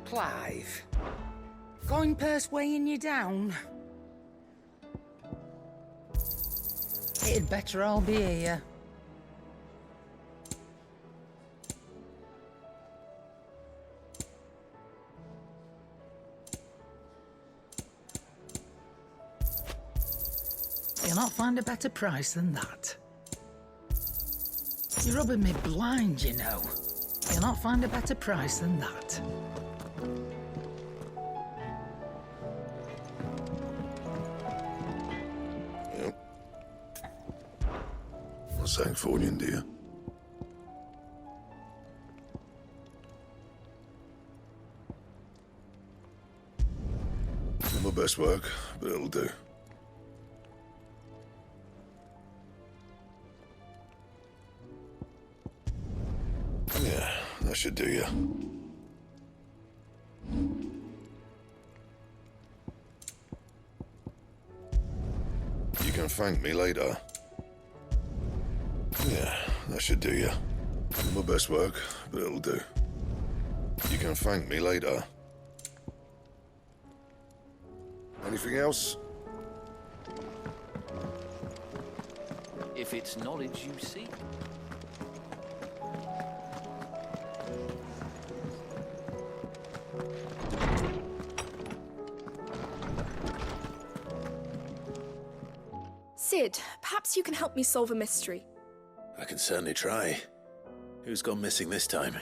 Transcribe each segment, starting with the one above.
Clive. Going purse weighing you down? It'd better all be here. You'll not find a better price than that. You're rubbing me blind, you know. You'll not find a better price than that. Yep. What's that for you, dear? Not my best work, but it'll do. Yeah, that should do you. You can thank me later. Yeah, that should do you. Not my best work, but it'll do. You can thank me later. Anything else? If it's knowledge you seek. Sid, perhaps you can help me solve a mystery. I can certainly try. Who's gone missing this time?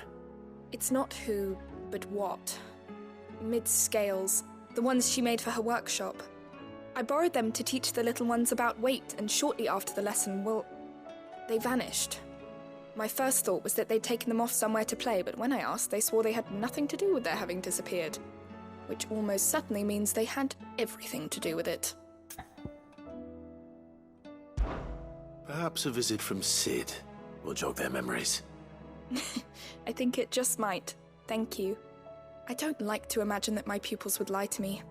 It's not who, but what. Mid's scales, the ones she made for her workshop. I borrowed them to teach the little ones about weight, and shortly after the lesson, well, they vanished. My first thought was that they'd taken them off somewhere to play, but when I asked, they swore they had nothing to do with their having disappeared. Which almost certainly means they had everything to do with it. Perhaps a visit from Sid will jog their memories. I think it just might. Thank you. I don't like to imagine that my pupils would lie to me.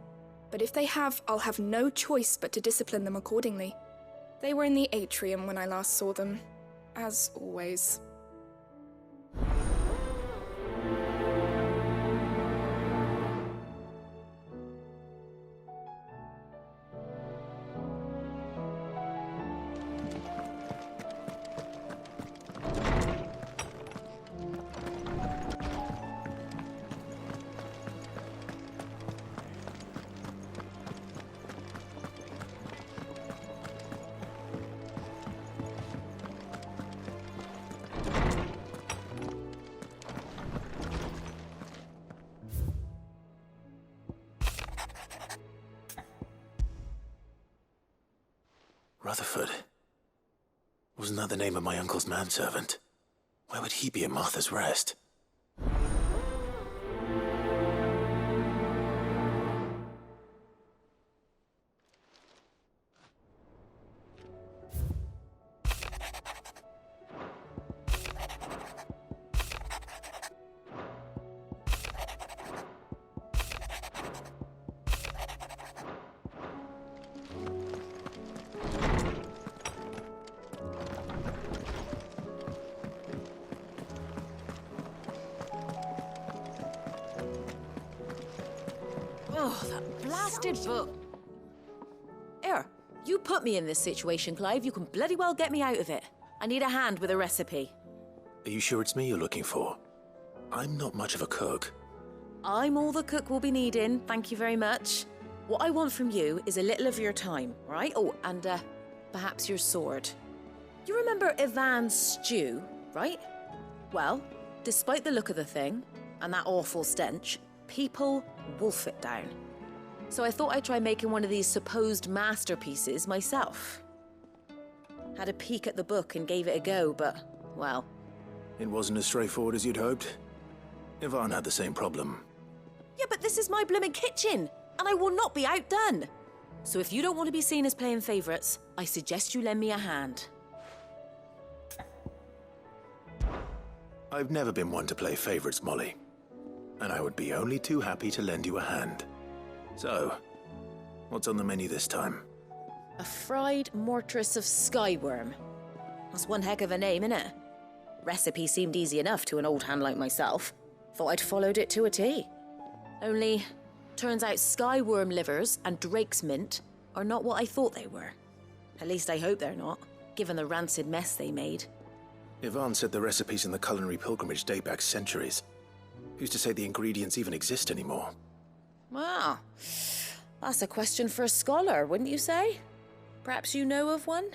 But if they have, I'll have no choice but to discipline them accordingly. They were in the atrium when I last saw them, as always. Rutherford. Wasn't that the name of my uncle's manservant? Where would he be at Martha's Rest? Oh, that blasted book. Here, you put me in this situation, Clive. You can bloody well get me out of it. I need a hand with a recipe. Are you sure it's me you're looking for? I'm not much of a cook. I'm all the cook will be needing, thank you very much. What I want from you is a little of your time, right? Oh, and perhaps your sword. You remember Ivan's stew, right? Well, despite the look of the thing, and that awful stench, people wolf it down. So I thought I'd try making one of these supposed masterpieces myself. Had a peek at the book and gave it a go, but, well... It wasn't as straightforward as you'd hoped. Ivan had the same problem. Yeah, but this is my blooming kitchen, and I will not be outdone. So if you don't want to be seen as playing favourites, I suggest you lend me a hand. I've never been one to play favourites, Molly. And I would be only too happy to lend you a hand. So, what's on the menu this time? A fried mortress of skyworm. That's one heck of a name, innit? Recipe seemed easy enough to an old hand like myself. Thought I'd followed it to a T. Only, turns out skyworm livers and drake's mint are not what I thought they were. At least I hope they're not, given the rancid mess they made. Yvonne said the recipes in the culinary pilgrimage date back centuries. Who's to say the ingredients even exist anymore? Well, that's a question for a scholar, wouldn't you say? Perhaps you know of one?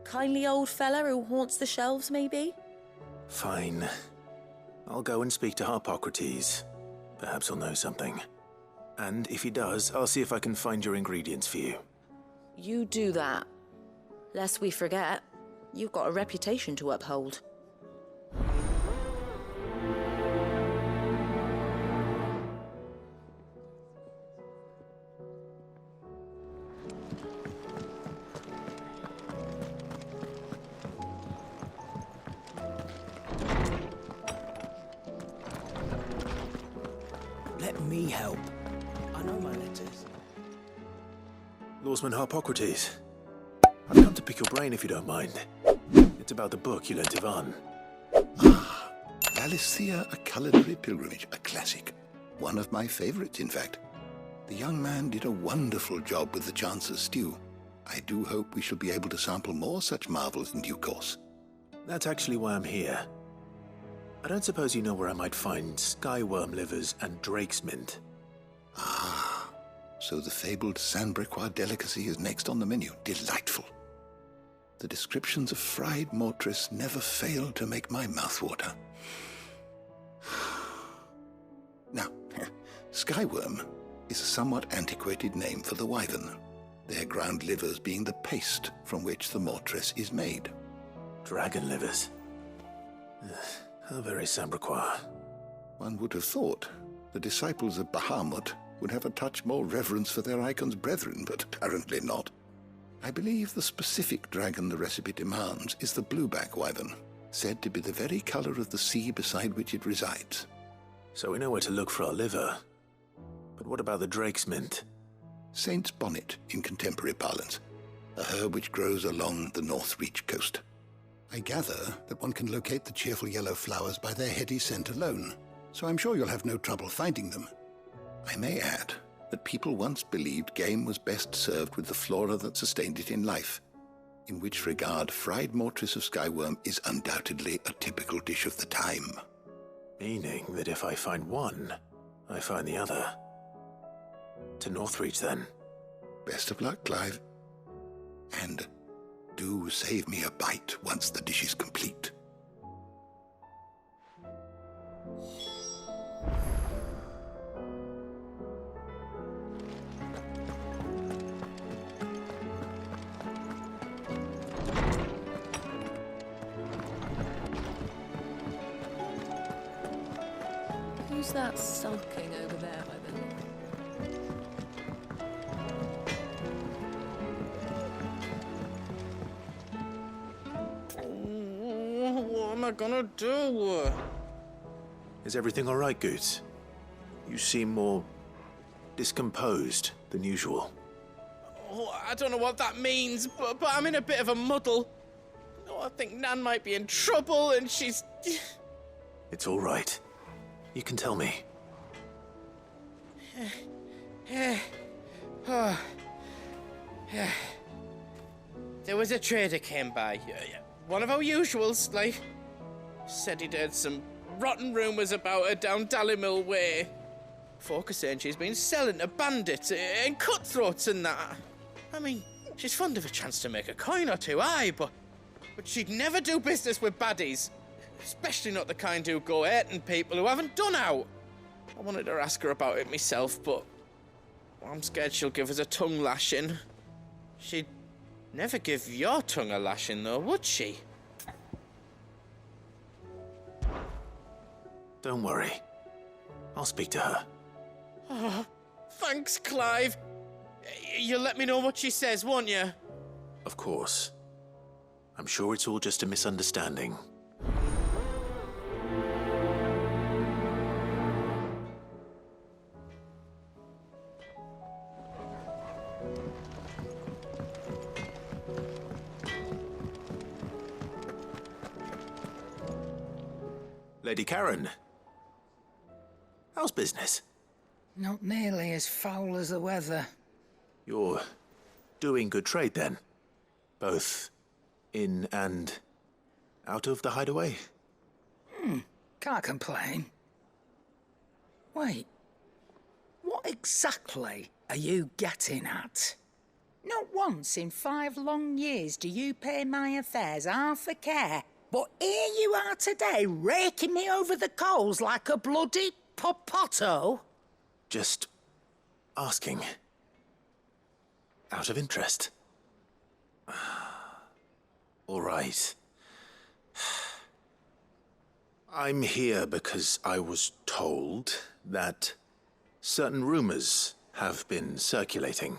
Kindly old fella who haunts the shelves, maybe? Fine. I'll go and speak to Harpocrates. Perhaps he'll know something. And if he does, I'll see if I can find your ingredients for you. You do that. Lest we forget, you've got a reputation to uphold. Let me help. I know my letters. Lawsman Harpocrates. I've come to pick your brain if you don't mind. It's about the book you lent Yvonne. Galicia, A Culinary Pilgrimage, a classic. One of my favorites, in fact. The young man did a wonderful job with the Chance's stew. I do hope we shall be able to sample more such marvels in due course. That's actually why I'm here. I don't suppose you know where I might find skyworm livers and drake's mint. Ah, so the fabled Sanbriquois delicacy is next on the menu. Delightful. The descriptions of fried mortress never fail to make my mouth water. Now, skyworm is a somewhat antiquated name for the wyvern, their ground livers being the paste from which the mortress is made. Dragon livers. How very Sanbriquois. One would have thought the disciples of Bahamut would have a touch more reverence for their icon's brethren, but apparently not. I believe the specific dragon the recipe demands is the blueback wyvern, said to be the very color of the sea beside which it resides. So we know where to look for our liver. But what about the drake's mint? Saint's bonnet in contemporary parlance, a herb which grows along the North Reach coast. I gather that one can locate the cheerful yellow flowers by their heady scent alone, so I'm sure you'll have no trouble finding them. I may add that people once believed game was best served with the flora that sustained it in life, in which regard fried mortress of skyworm is undoubtedly a typical dish of the time. Meaning that if I find one, I find the other. To Northreach, then. Best of luck, Clive. And do save me a bite once the dish is complete. Who's that sulking over there by the door? What am I gonna do? Is everything all right, Goots? You seem more discomposed than usual. Oh, I don't know what that means, but I'm in a bit of a muddle. Oh, I think Nan might be in trouble, and she's... It's all right. You can tell me. There was a trader came by. One of our usuals, like. Said he'd heard some rotten rumours about her down Dallymill Way. Folk are saying she's been selling to bandits and cutthroats and that. I mean, she's fond of a chance to make a coin or two, aye, but she'd never do business with baddies. Especially not the kind who go hurting people who haven't done out. I wanted to ask her about it myself, but I'm scared she'll give us a tongue lashing. She'd never give your tongue a lashing, though, would she? Don't worry. I'll speak to her. Oh, thanks, Clive. You'll let me know what she says, won't you? Of course. I'm sure it's all just a misunderstanding. Lady Karen. How How's business? Not nearly as foul as the weather. You're doing good trade then? Both in and out of the hideaway? Can't complain. Wait. What exactly are you getting at? Not once in 5 long years do you pay my affairs half a care, but here you are today, raking me over the coals like a bloody popoto? Just asking. Out of interest. All right. I'm here because I was told that certain rumors have been circulating.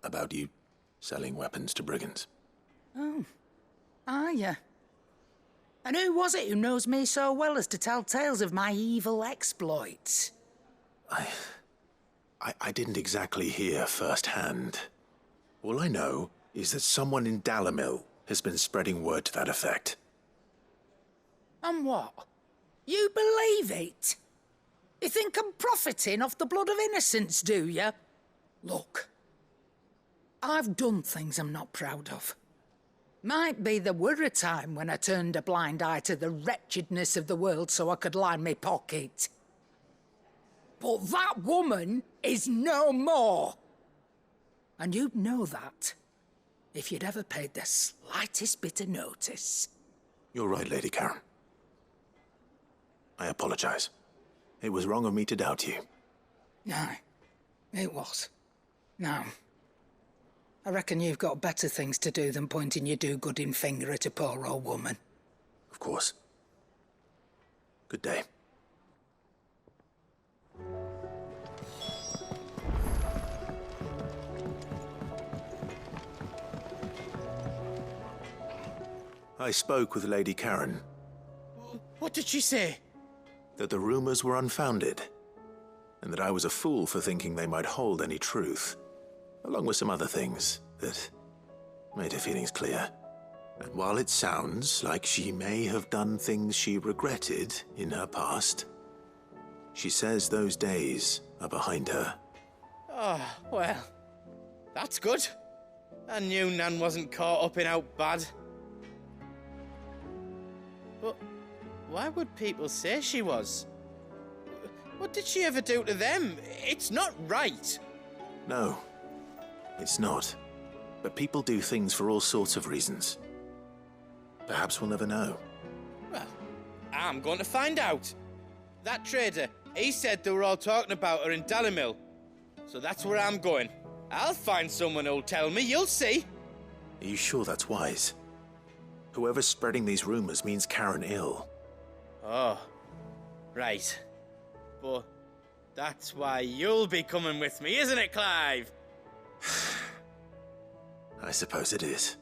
About you selling weapons to brigands. Oh, are you? And who was it who knows me so well as to tell tales of my evil exploits? I didn't exactly hear firsthand. All I know is that someone in Dalimil has been spreading word to that effect. And what? You believe it? You think I'm profiting off the blood of innocents, do you? Look, I've done things I'm not proud of. Might be there were a time when I turned a blind eye to the wretchedness of the world so I could line my pocket. But that woman is no more. And you'd know that if you'd ever paid the slightest bit of notice. You're right, Lady Karen. I apologize. It was wrong of me to doubt you. Aye, it was. Now, I reckon you've got better things to do than pointing your do-gooding finger at a poor old woman. Of course. Good day. I spoke with Lady Karen. What did she say? That the rumors were unfounded, and that I was a fool for thinking they might hold any truth, along with some other things that made her feelings clear. And while it sounds like she may have done things she regretted in her past, she says those days are behind her. Oh, well, that's good. I knew Nan wasn't caught up in out bad. But why would people say she was? What did she ever do to them? It's not right. No, it's not. But people do things for all sorts of reasons. Perhaps we'll never know. Well, I'm going to find out. That trader, he said they were all talking about her in Dalimil. So that's where I'm going. I'll find someone who'll tell me, you'll see. Are you sure that's wise? Whoever's spreading these rumors means Karen ill. Oh, right. But that's why you'll be coming with me, isn't it, Clive? I suppose it is.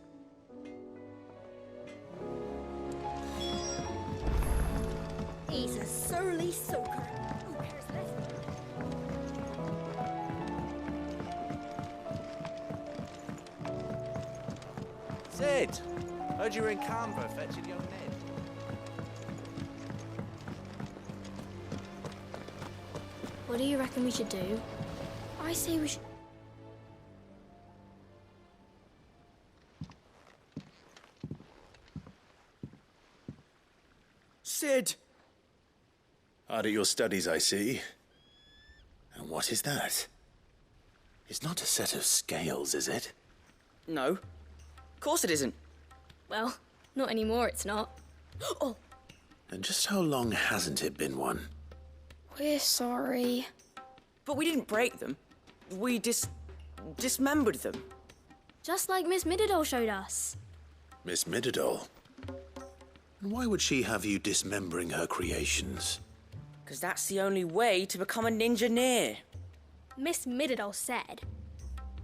He's a surly soaker. Who cares less? Sid, heard you were in Canberra fetching young Ned. What do you reckon we should do? I say we should... Sid! Hard at your studies, I see. And what is that? It's not a set of scales, is it? No. Of course it isn't. Well, not anymore, it's not. Oh! And just how long hasn't it been one? We're sorry. But we didn't break them. We dismembered them. Just like Miss Middledore showed us. Miss Middledore? And why would she have you dismembering her creations? Because that's the only way to become a ninja-neer. Miss Middledore said,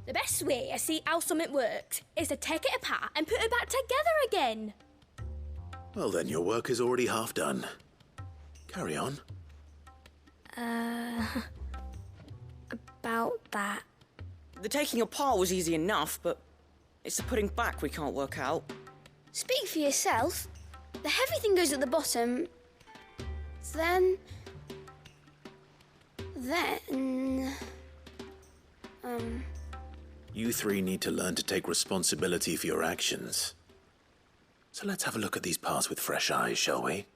the best way to see how something works is to take it apart and put it back together again. Well then, your work is already half done. Carry on. About that. The taking apart was easy enough, but it's the putting back we can't work out. Speak for yourself. The heavy thing goes at the bottom. Then... You three need to learn to take responsibility for your actions. So let's have a look at these parts with fresh eyes, shall we?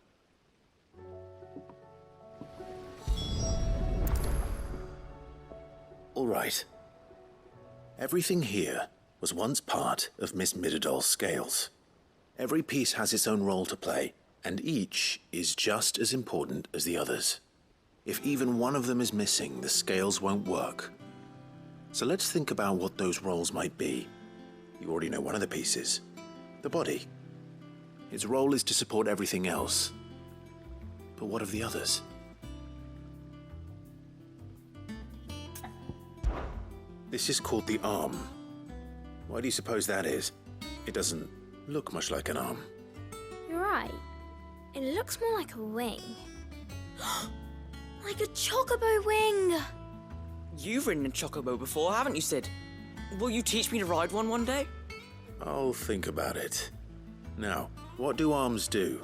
All right. Everything here was once part of Miss Midadol's scales. Every piece has its own role to play, and each is just as important as the others. If even one of them is missing, the scales won't work. So let's think about what those roles might be. You already know one of the pieces, the body. Its role is to support everything else. But what of the others? This is called the arm. Why do you suppose that is? It doesn't look much like an arm. You're right. It looks more like a wing. Like a chocobo wing! You've ridden a chocobo before, haven't you, Sid? Will you teach me to ride one day? I'll think about it. Now, what do arms do?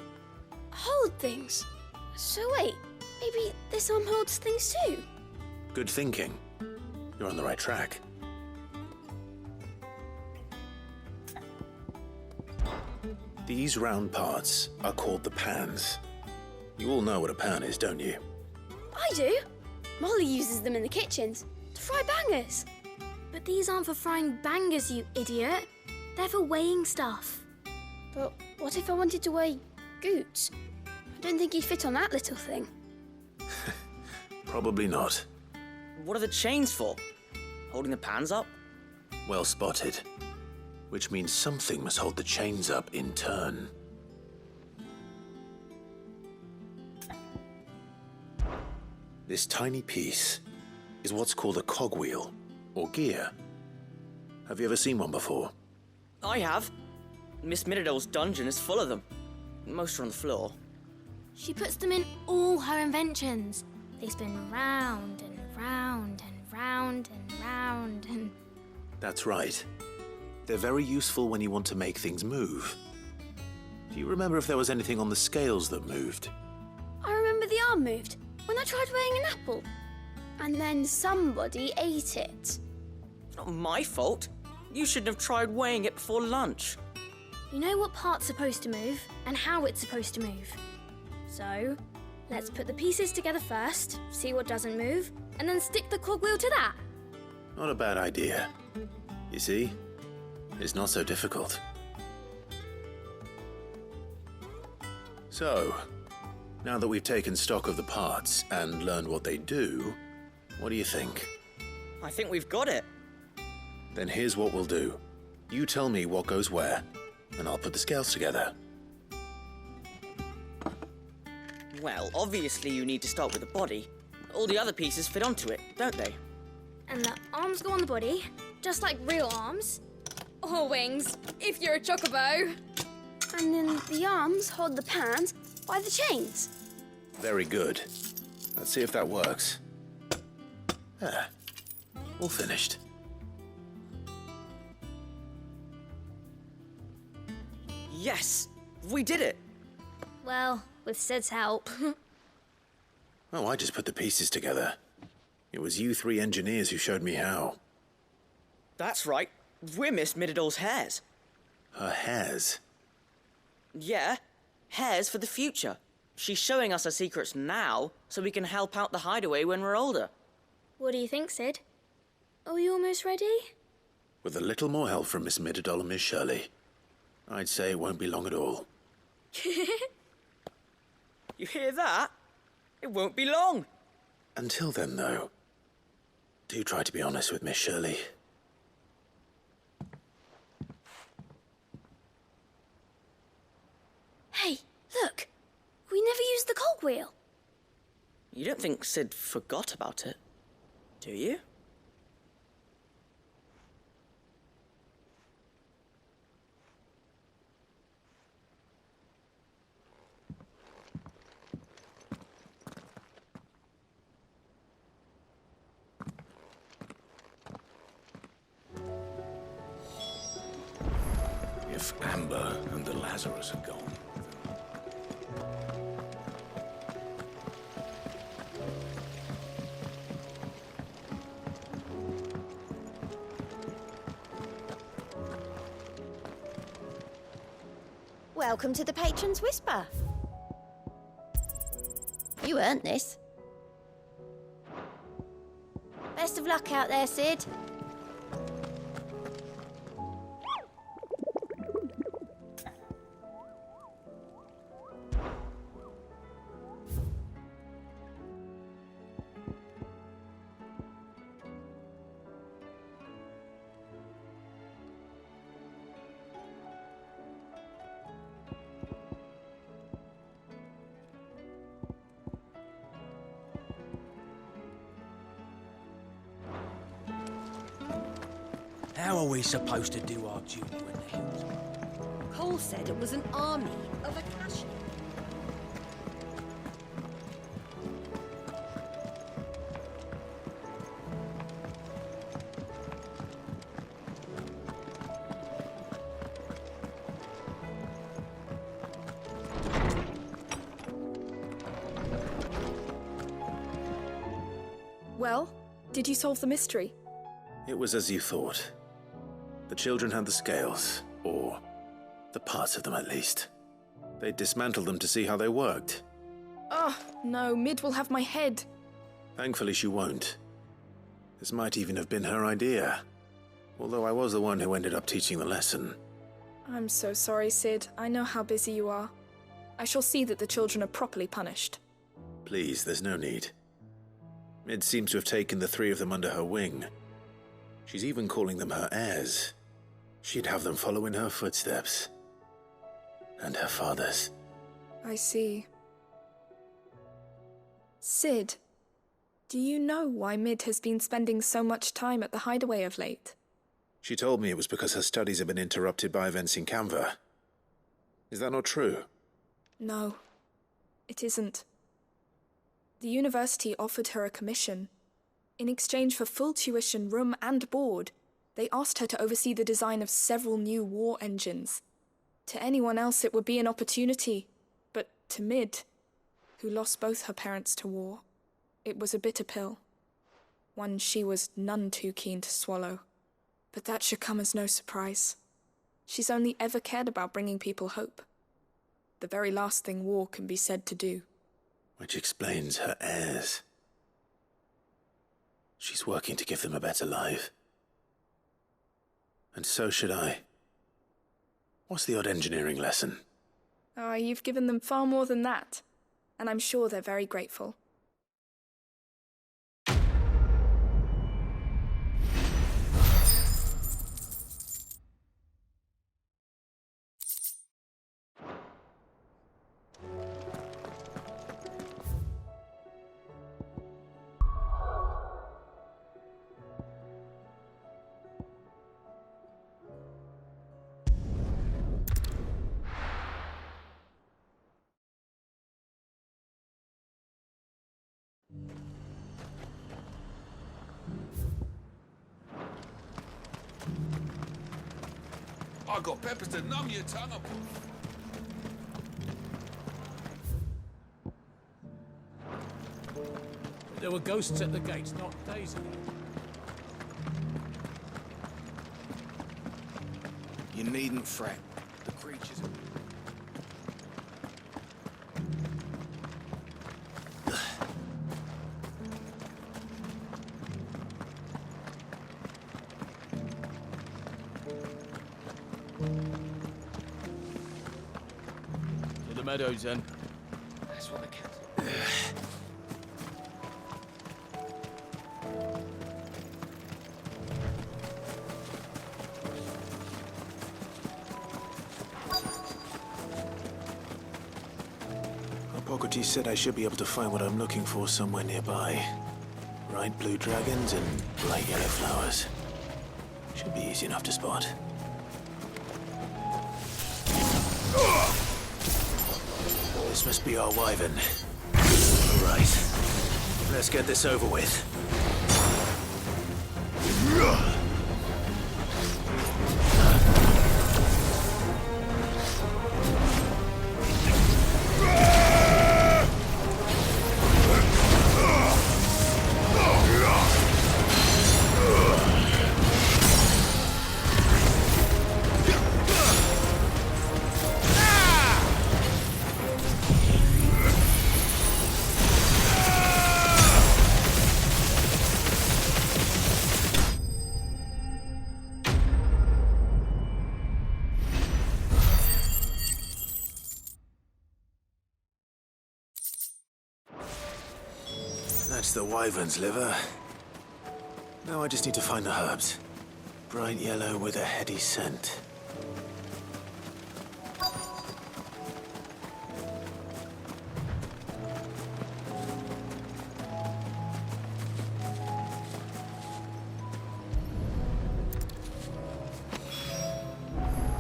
Hold things. So wait, maybe this arm holds things too? Good thinking. You're on the right track. These round parts are called the pans. You all know what a pan is, don't you? I do. Molly uses them in the kitchens to fry bangers. But these aren't for frying bangers, you idiot. They're for weighing stuff. But what if I wanted to weigh Goots? I don't think he'd fit on that little thing. Probably not. What are the chains for? Holding the pans up? Well spotted. Which means something must hold the chains up in turn. This tiny piece is what's called a cogwheel, or gear. Have you ever seen one before? I have. Miss Midadol's dungeon is full of them. Most are on the floor. She puts them in all her inventions. They spin round and round and round and round and... That's right. They're very useful when you want to make things move. Do you remember if there was anything on the scales that moved? I remember the arm moved when I tried weighing an apple. And then somebody ate it. It's not my fault. You shouldn't have tried weighing it before lunch. You know what part's supposed to move and how it's supposed to move. So, let's put the pieces together first, see what doesn't move, and then stick the cogwheel to that. Not a bad idea. You see? It's not so difficult. So, now that we've taken stock of the parts and learned what they do, what do you think? I think we've got it. Then here's what we'll do. You tell me what goes where, and I'll put the scales together. Well, obviously you need to start with the body. All the other pieces fit onto it, don't they? And the arms go on the body, just like real arms. Or wings, if you're a chocobo. And then the arms hold the pans by the chains. Very good. Let's see if that works. There. All finished. Yes! We did it! Well, with Sid's help. Oh, I just put the pieces together. It was you three engineers who showed me how. That's right. We're Miss Midadol's hares. Her hairs? Yeah, hares for the future. She's showing us her secrets now, so we can help out the hideaway when we're older. What do you think, Sid? Are we almost ready? With a little more help from Miss Midadol and Miss Shirley, I'd say it won't be long at all. You hear that? It won't be long. Until then, though, do try to be honest with Miss Shirley. Hey, look! We never used the cogwheel. You don't think Sid forgot about it, do you? If Amber and the Lazarus had gone. Welcome to the Patron's Whisper. You earned this. Best of luck out there, Sid. How are we supposed to do our duty when the hills? Cole said it was an army of Akashi. Well, did you solve the mystery? It was as you thought. The children had the scales, or the parts of them at least. They dismantled them to see how they worked. Oh, no, Mid will have my head. Thankfully she won't. This might even have been her idea, although I was the one who ended up teaching the lesson. I'm so sorry, Sid. I know how busy you are. I shall see that the children are properly punished. Please, there's no need. Mid seems to have taken the three of them under her wing. She's even calling them her heirs. She'd have them follow in her footsteps. And her father's. I see. Sid, do you know why Mid has been spending so much time at the hideaway of late? She told me it was because her studies have been interrupted by events in Canva. Is that not true? No, it isn't. The university offered her a commission. In exchange for full tuition, room and board, they asked her to oversee the design of several new war engines. To anyone else it would be an opportunity, but to Mid, who lost both her parents to war, it was a bitter pill. One she was none too keen to swallow. But that should come as no surprise. She's only ever cared about bringing people hope. The very last thing war can be said to do. Which explains her heirs. She's working to give them a better life. And so should I. What's the odd engineering lesson? Ah, you've given them far more than that. And I'm sure they're very grateful. I got peppers to numb your tongue up. There were ghosts at the gates not days ago. You needn't fret. The creatures are... To the meadows, then. That's what the cats... Hippocrates said I should be able to find what I'm looking for somewhere nearby. Bright blue dragons and bright yellow flowers. Should be easy enough to spot. This must be our wyvern. Right. Let's get this over with. Ah! the wyvern's liver. Now I just need to find the herbs. Bright yellow with a heady scent.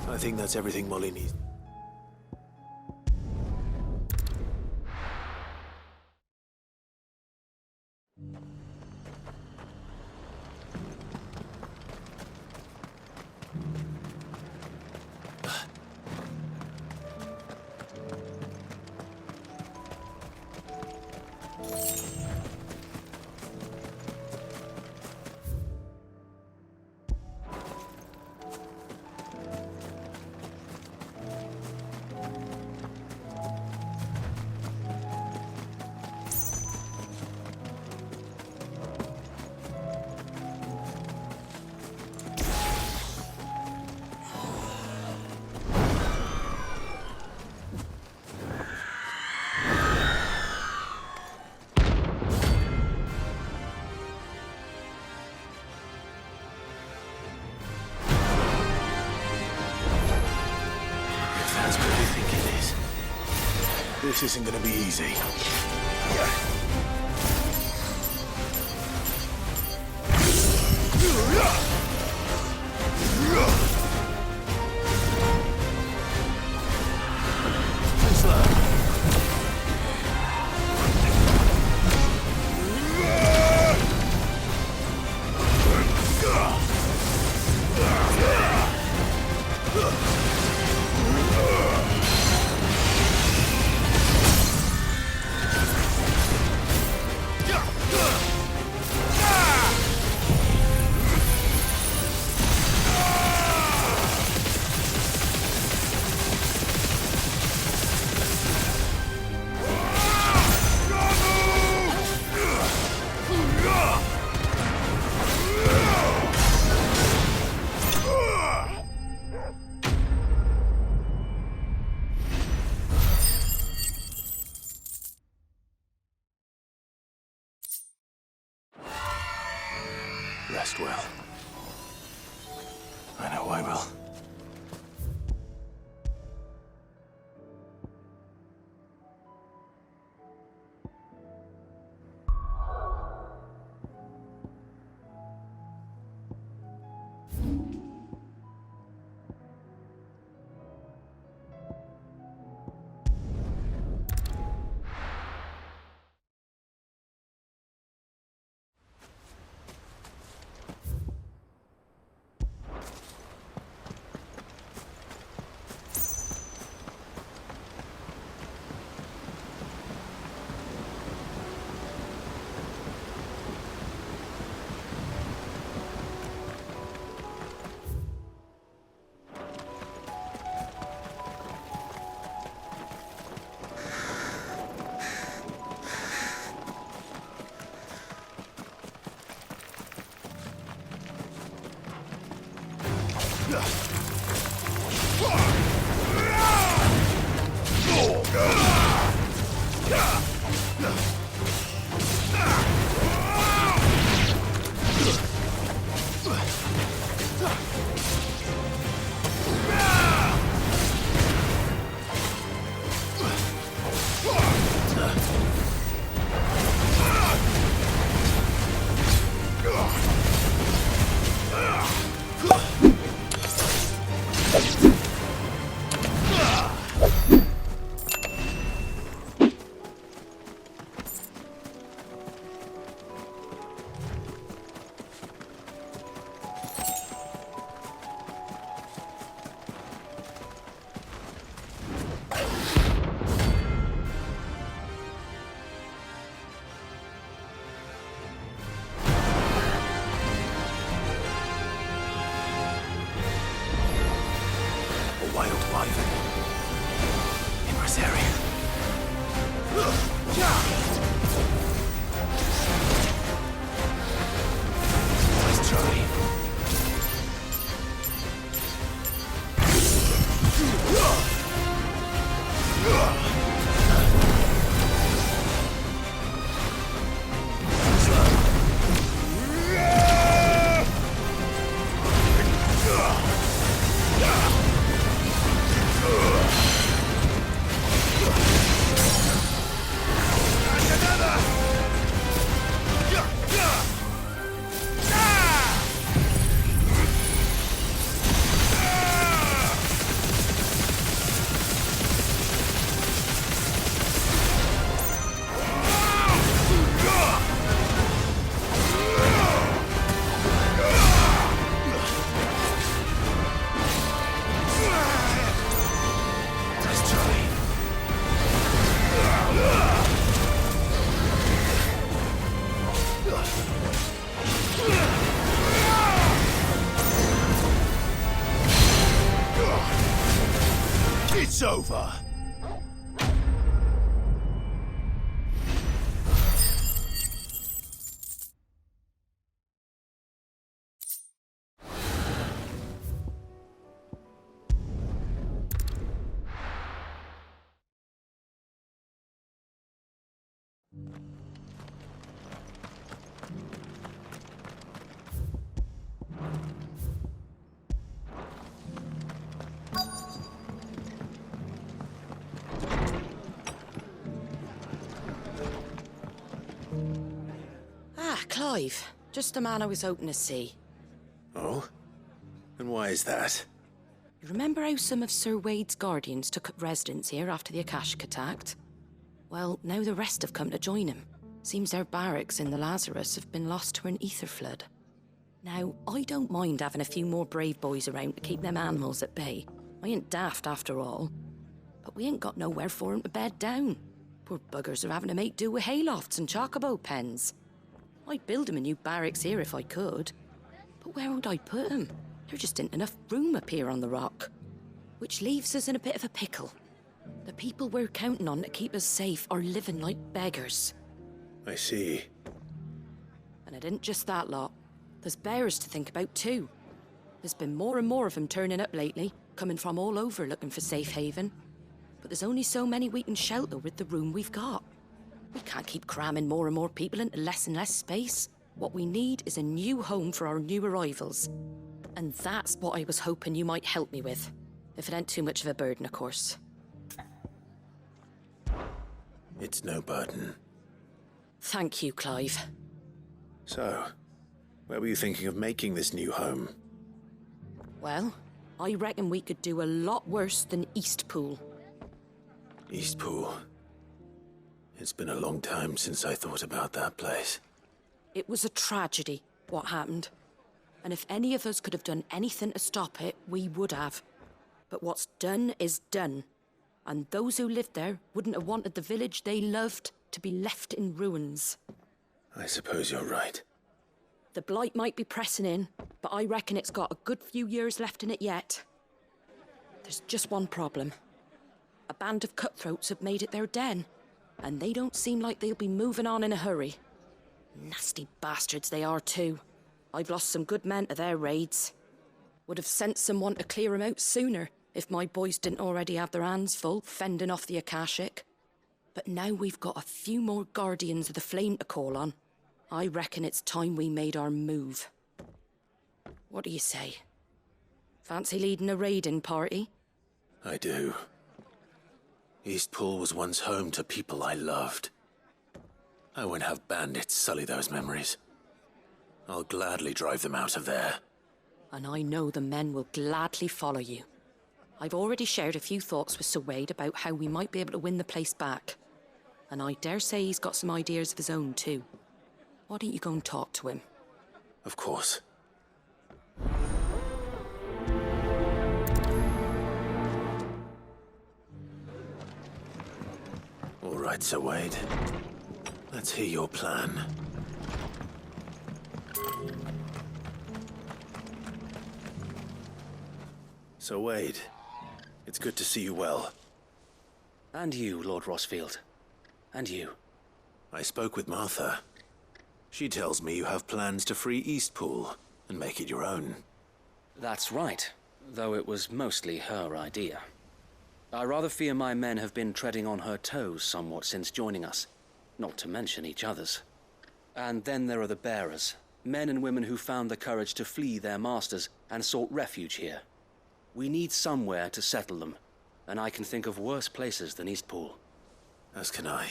I think that's everything Molly needs. This isn't gonna be easy. Rest well. I know I will. It's over! Clive. Just the man I was hoping to see. Oh? And why is that? You remember how some of Sir Wade's guardians took up residence here after the Akashic attacked? Well, now the rest have come to join him. Seems their barracks in the Lazarus have been lost to an ether flood. Now, I don't mind having a few more brave boys around to keep them animals at bay. I ain't daft after all. But we ain't got nowhere for 'em to bed down. Poor buggers are having to make do with haylofts and chocobo pens. I'd build 'em a new barracks here if I could. But where would I put 'em? There just ain't enough room up here on the rock. Which leaves us in a bit of a pickle. The people we're counting on to keep us safe are living like beggars. I see. And it ain't just that lot. There's bears to think about too. There's been more and more of them turning up lately, coming from all over looking for safe haven. But there's only so many we can shelter with the room we've got. We can't keep cramming more and more people into less and less space. What we need is a new home for our new arrivals. And that's what I was hoping you might help me with. If it ain't too much of a burden, of course. It's no burden. Thank you, Clive. So, where were you thinking of making this new home? Well, I reckon we could do a lot worse than Eastpool. Eastpool. It's been a long time since I thought about that place. It was a tragedy, what happened. And if any of us could have done anything to stop it, we would have. But what's done is done. And those who lived there wouldn't have wanted the village they loved to be left in ruins. I suppose you're right. The blight might be pressing in, but I reckon it's got a good few years left in it yet. There's just one problem. A band of cutthroats have made it their den, and they don't seem like they'll be moving on in a hurry. Nasty bastards they are too. I've lost some good men to their raids. Would have sent someone to clear 'em out sooner if my boys didn't already have their hands full fending off the Akashic. But now we've got a few more guardians of the flame to call on. I reckon it's time we made our move. What do you say? Fancy leading a raiding party? I do. Eastpool was once home to people I loved. I won't have bandits sully those memories. I'll gladly drive them out of there. And I know the men will gladly follow you. I've already shared a few thoughts with Sir Wade about how we might be able to win the place back. And I dare say he's got some ideas of his own too. Why don't you go and talk to him? Of course. All right, Sir Wade. Let's hear your plan. Sir Wade, it's good to see you well. And you, Lord Rossfield. And you. I spoke with Martha. She tells me you have plans to free Eastpool and make it your own. That's right, though it was mostly her idea. I rather fear my men have been treading on her toes somewhat since joining us, not to mention each other's. And then there are the bearers, men and women who found the courage to flee their masters and sought refuge here. We need somewhere to settle them, and I can think of worse places than Eastpool. As can I.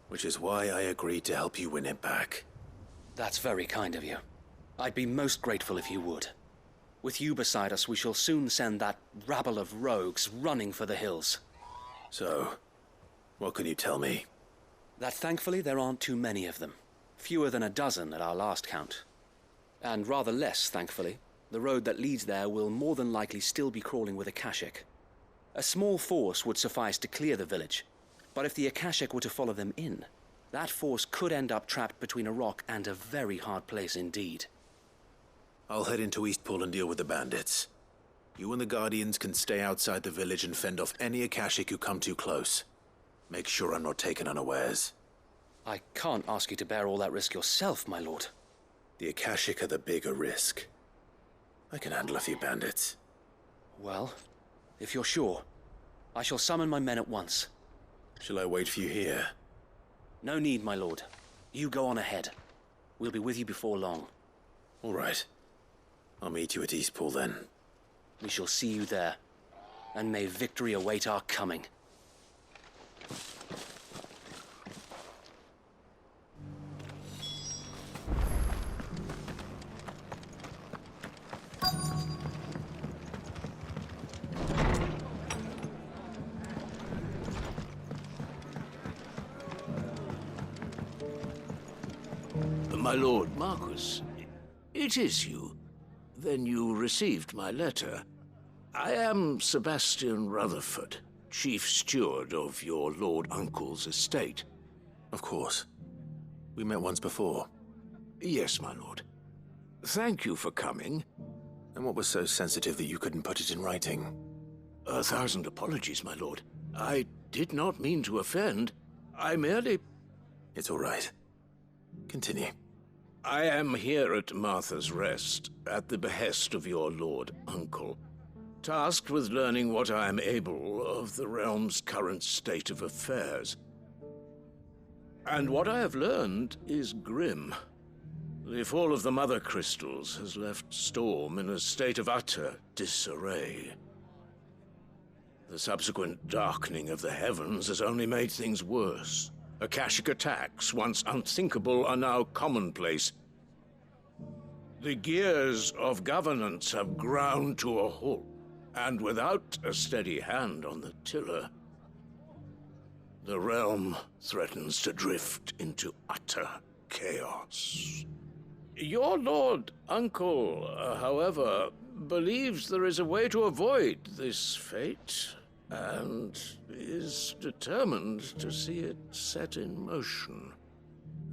Which is why I agreed to help you win it back. That's very kind of you. I'd be most grateful if you would. With you beside us, we shall soon send that rabble of rogues running for the hills. So, what can you tell me? That thankfully there aren't too many of them. Fewer than a dozen at our last count. And rather less, thankfully. The road that leads there will more than likely still be crawling with Akashic. A small force would suffice to clear the village, but if the Akashic were to follow them in, That force could end up trapped between a rock and a very hard place indeed. I'll head into Eastpool and deal with the bandits. You and the Guardians can stay outside the village and fend off any Akashic who come too close. Make sure I'm not taken unawares. I can't ask you to bear all that risk yourself, my lord. The Akashic are the bigger risk. I can handle a few bandits. Well, if you're sure, I shall summon my men at once. Shall I wait for you here? No need, my lord. You go on ahead. We'll be with you before long. All right. I'll meet you at Eastpool then. We shall see you there. And may victory await our coming. My lord Marquis, it is you. Then you received my letter. I am Sebastian Rutherford, chief steward of your lord uncle's estate. Of course. We met once before. Yes, my lord. Thank you for coming. And what was so sensitive that you couldn't put it in writing? 1,000 apologies, my lord. I did not mean to offend. I merely... It's all right. Continue. I am here at Martha's Rest, at the behest of your lord uncle, tasked with learning what I am able of the realm's current state of affairs. And what I have learned is grim. The fall of the Mother Crystals has left Storm in a state of utter disarray. The subsequent darkening of the heavens has only made things worse. Akashic attacks, once unthinkable, are now commonplace. The gears of governance have ground to a halt, and without a steady hand on the tiller, the realm threatens to drift into utter chaos. Your lord uncle, however, believes there is a way to avoid this fate, and is determined to see it set in motion.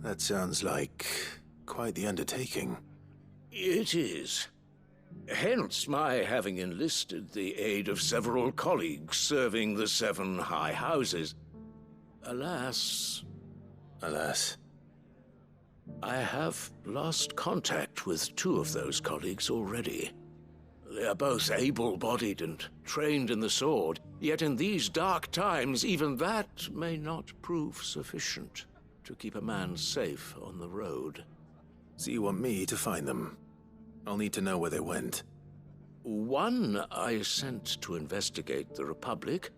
That sounds like quite the undertaking. It is. Hence my having enlisted the aid of several colleagues serving the 7 high houses. Alas, I have lost contact with 2 of those colleagues already. They are both able-bodied and trained in the sword, yet in these dark times, even that may not prove sufficient to keep a man safe on the road. So you want me to find them? I'll need to know where they went. One I sent to investigate the Republic,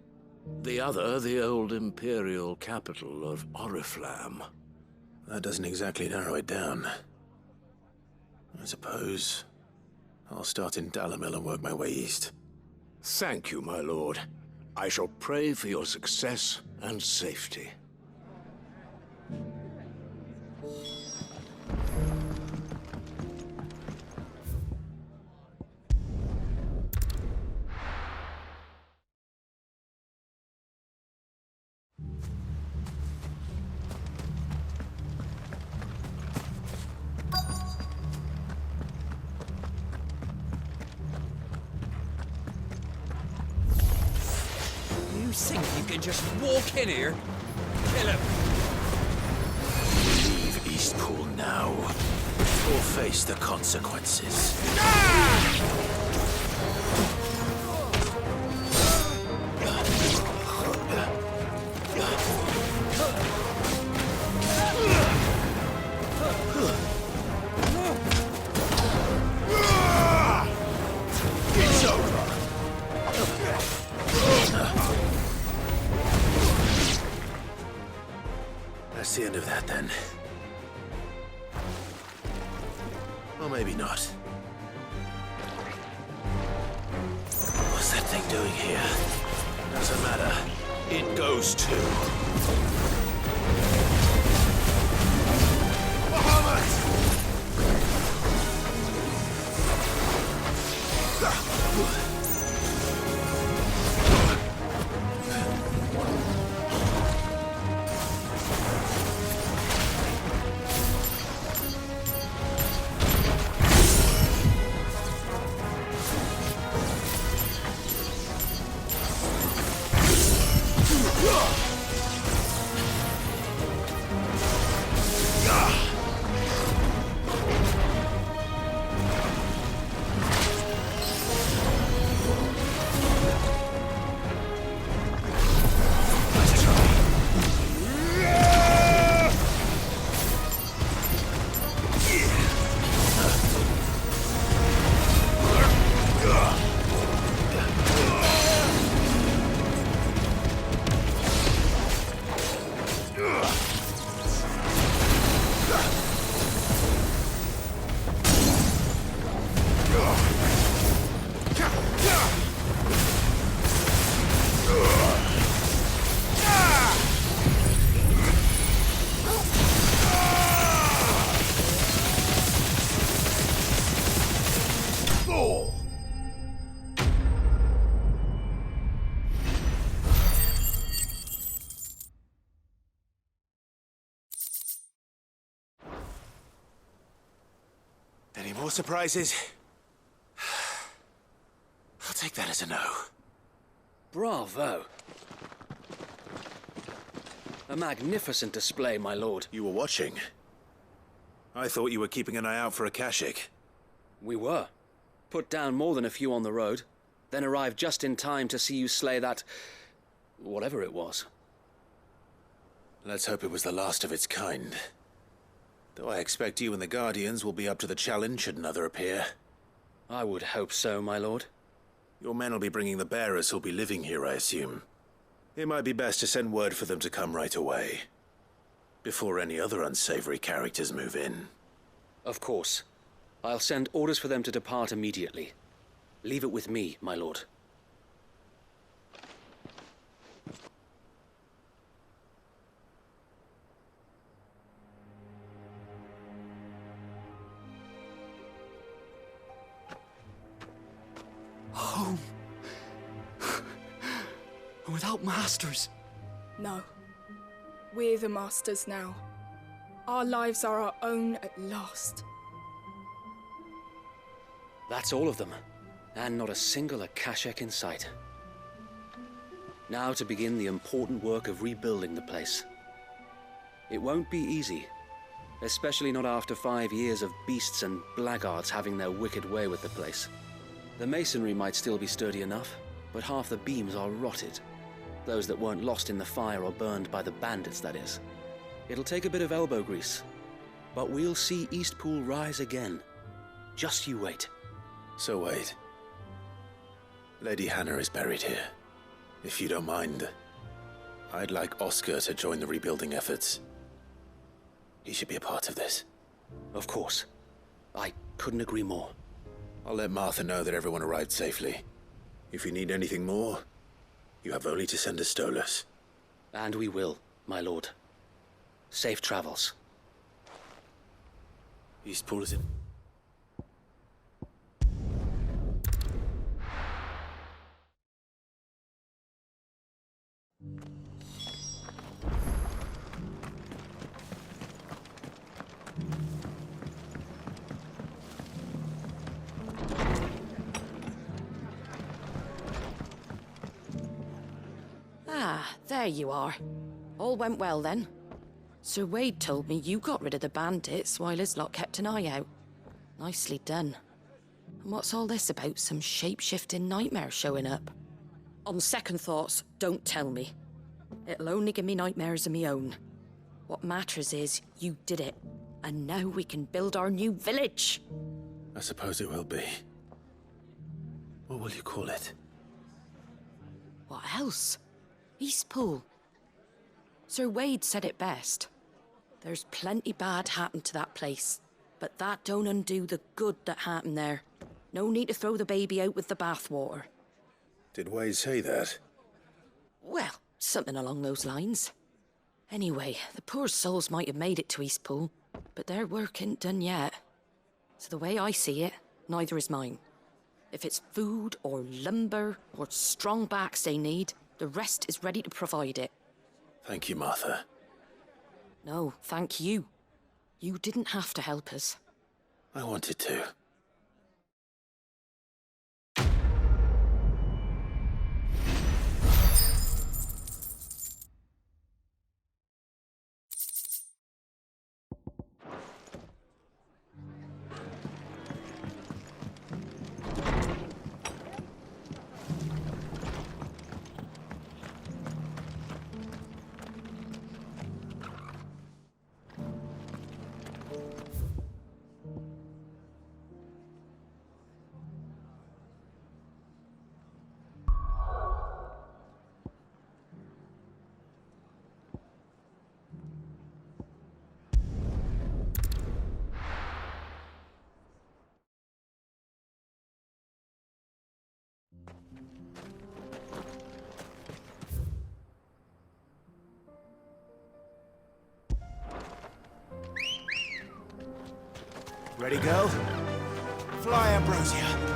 the other the old Imperial capital of Oriflamme. That doesn't exactly narrow it down. I suppose I'll start in Dalimil and work my way east. Thank you, my lord. I shall pray for your success and safety. You think you can just walk in here? Kill him! Leave Eastpool now, or face the consequences. It's over! That's the end of that, then. Or maybe not. What's that thing doing here? Doesn't matter. It goes too. Any more surprises? I'll take that as a no. Bravo. A magnificent display, my lord. You were watching. I thought you were keeping an eye out for a Kashik. We were. Put down more than a few on the road, then arrived just in time to see you slay that... whatever it was. Let's hope it was the last of its kind. Though I expect you and the Guardians will be up to the challenge should another appear. I would hope so, my lord. Your men will be bringing the bearers who'll be living here, I assume. It might be best to send word for them to come right away, before any other unsavory characters move in. Of course. I'll send orders for them to depart immediately. Leave it with me, my lord. Home. Without masters. No. We're the masters now. Our lives are our own at last. That's all of them, and not a single Akashek in sight. Now to begin the important work of rebuilding the place. It won't be easy, especially not after 5 years of beasts and blackguards having their wicked way with the place. The masonry might still be sturdy enough, but half the beams are rotted. Those that weren't lost in the fire or burned by the bandits, that is. It'll take a bit of elbow grease, but we'll see Eastpool rise again. Just you wait. So wait. Lady Hannah is buried here. If you don't mind, I'd like Oscar to join the rebuilding efforts. He should be a part of this. Of course. I couldn't agree more. I'll let Martha know that everyone arrived safely. If you need anything more, you have only to send a Stolas. And we will, my lord. Safe travels. Eastpool is in. Ah, there you are. All went well then. Sir Wade told me you got rid of the bandits while his lot kept an eye out. Nicely done. And what's all this about some shape-shifting nightmare showing up? On second thoughts, don't tell me. It'll only give me nightmares of me own. What matters is you did it, and now we can build our new village. I suppose it will be. What will you call it? What else? Eastpool. Sir Wade said it best. There's plenty bad happened to that place, but that don't undo the good that happened there. No need to throw the baby out with the bathwater. Did Wade say that? Well, something along those lines. Anyway, the poor souls might have made it to Eastpool, but their work ain't done yet. So the way I see it, neither is mine. If it's food or lumber or strong backs they need, the rest is ready to provide it. Thank you, Martha. No, thank you. You didn't have to help us. I wanted to. Ready, go? Fly, Ambrosia.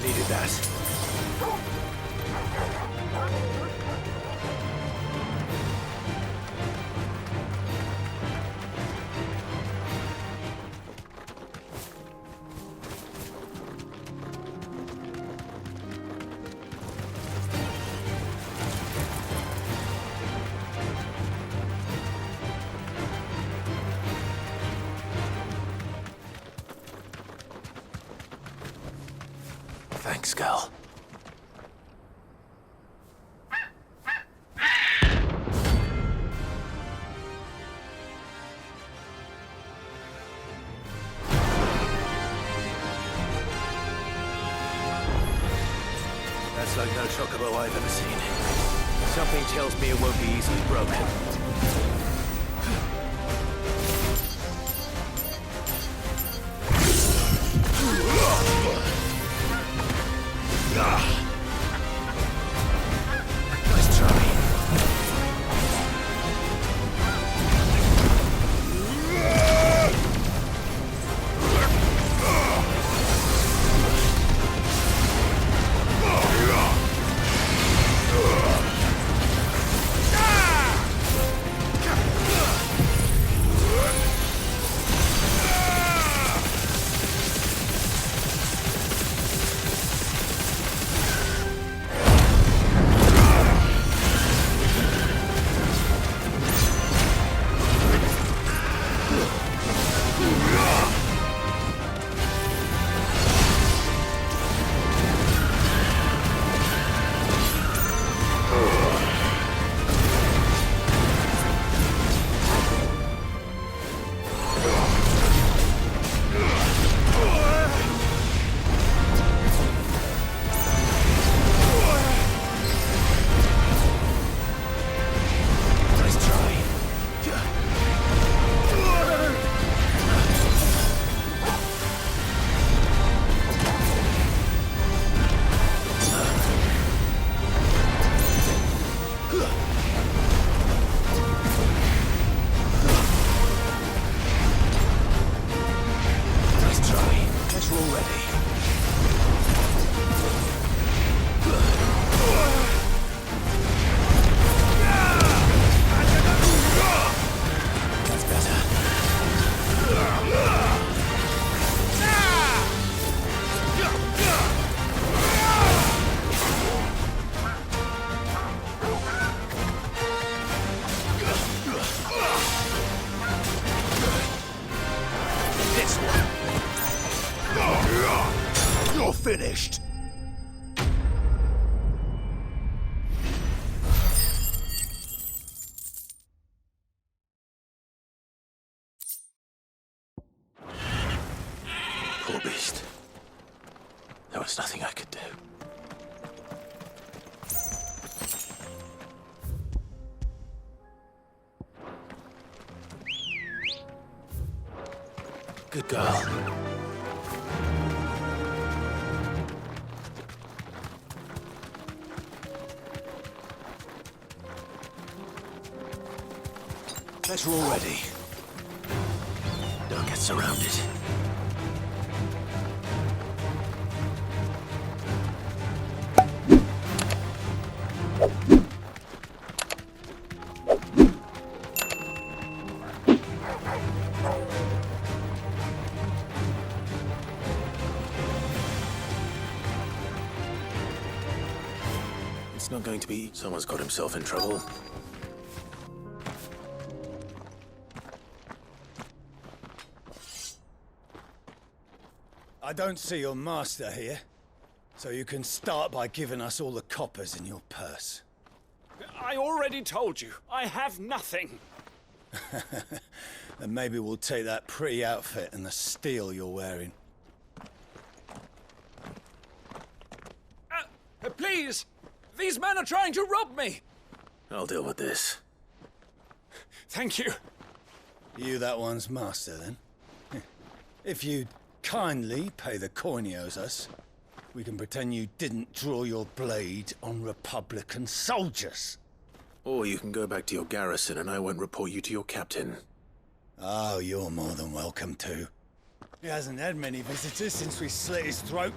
Needed that. Thanks, girl. That's like no chocobo I've ever seen. Something tells me it won't be easily broken. Nice try. You're finished. Poor beast. There was nothing I could do. Good girl. Better already. Don't get surrounded. It's not going to be... Someone's got himself in trouble. I don't see your master here, so you can start by giving us all the coppers in your purse. I already told you, I have nothing. Then maybe we'll take that pretty outfit and the steel you're wearing. Please! These men are trying to rob me! I'll deal with this. Thank you. You that one's master, then? If you'd kindly pay the coin he owes us, we can pretend you didn't draw your blade on Republican soldiers. Or you can go back to your garrison and I won't report you to your captain. Oh, you're more than welcome to. He hasn't had many visitors since we slit his throat.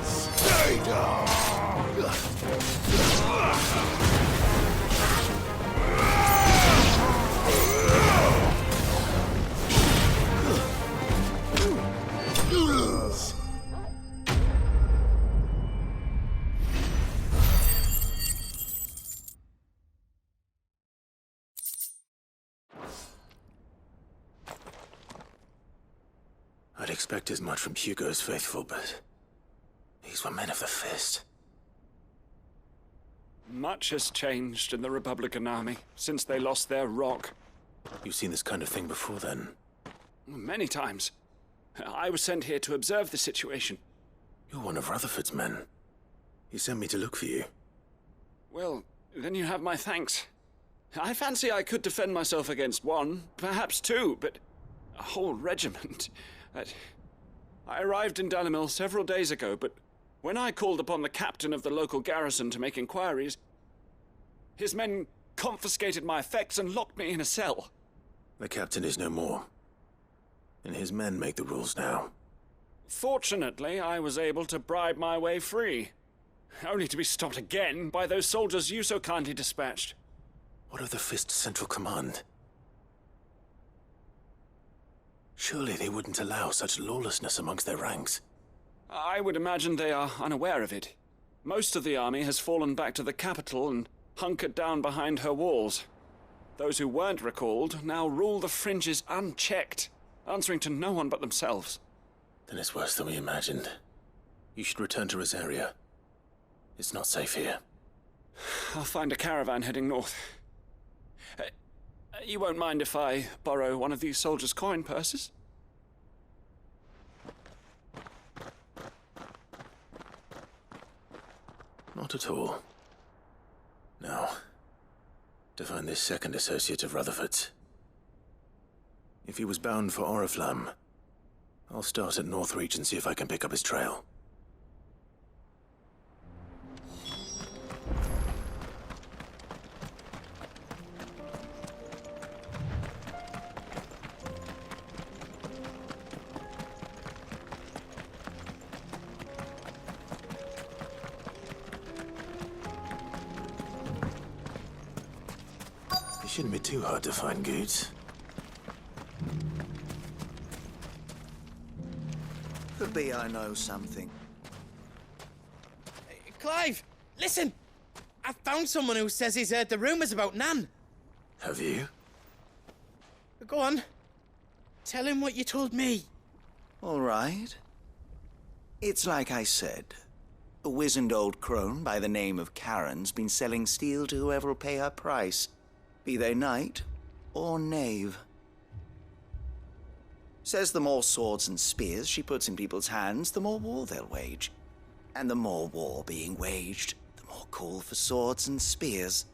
Stay down! I'd expect as much from Hugo's faithful, but these were men of the fist. Much has changed in the Republican army since they lost their rock. You've seen this kind of thing before, then? Many times. I was sent here to observe the situation. You're one of Rutherford's men. He sent me to look for you. Well, then you have my thanks. I fancy I could defend myself against one, perhaps two, but a whole regiment... I arrived in Dalimil several days ago, but when I called upon the captain of the local garrison to make inquiries, his men confiscated my effects and locked me in a cell. The captain is no more, and his men make the rules now. Fortunately, I was able to bribe my way free, only to be stopped again by those soldiers you so kindly dispatched. What of the Fist's Central Command? Surely they wouldn't allow such lawlessness amongst their ranks. I would imagine they are unaware of it. Most of the army has fallen back to the capital and hunkered down behind her walls. Those who weren't recalled now rule the fringes unchecked, answering to no one but themselves. Then it's worse than we imagined. You should return to Rosaria. It's not safe here. I'll find a caravan heading north. You won't mind if I borrow one of these soldiers' coin purses? Not at all. Now, to find this second associate of Rutherford's. If he was bound for Oriflamme, I'll start at Northreach and see if I can pick up his trail. It shouldn't be too hard to find goods. Could be I know something. Clive, listen! I found someone who says he's heard the rumours about Nan. Have you? Go on. Tell him what you told me. All right. It's like I said. A wizened old crone by the name of Karen's been selling steel to whoever will pay her price, be they knight or knave. Says the more swords and spears she puts in people's hands, the more war they'll wage. And the more war being waged, the more call for swords and spears.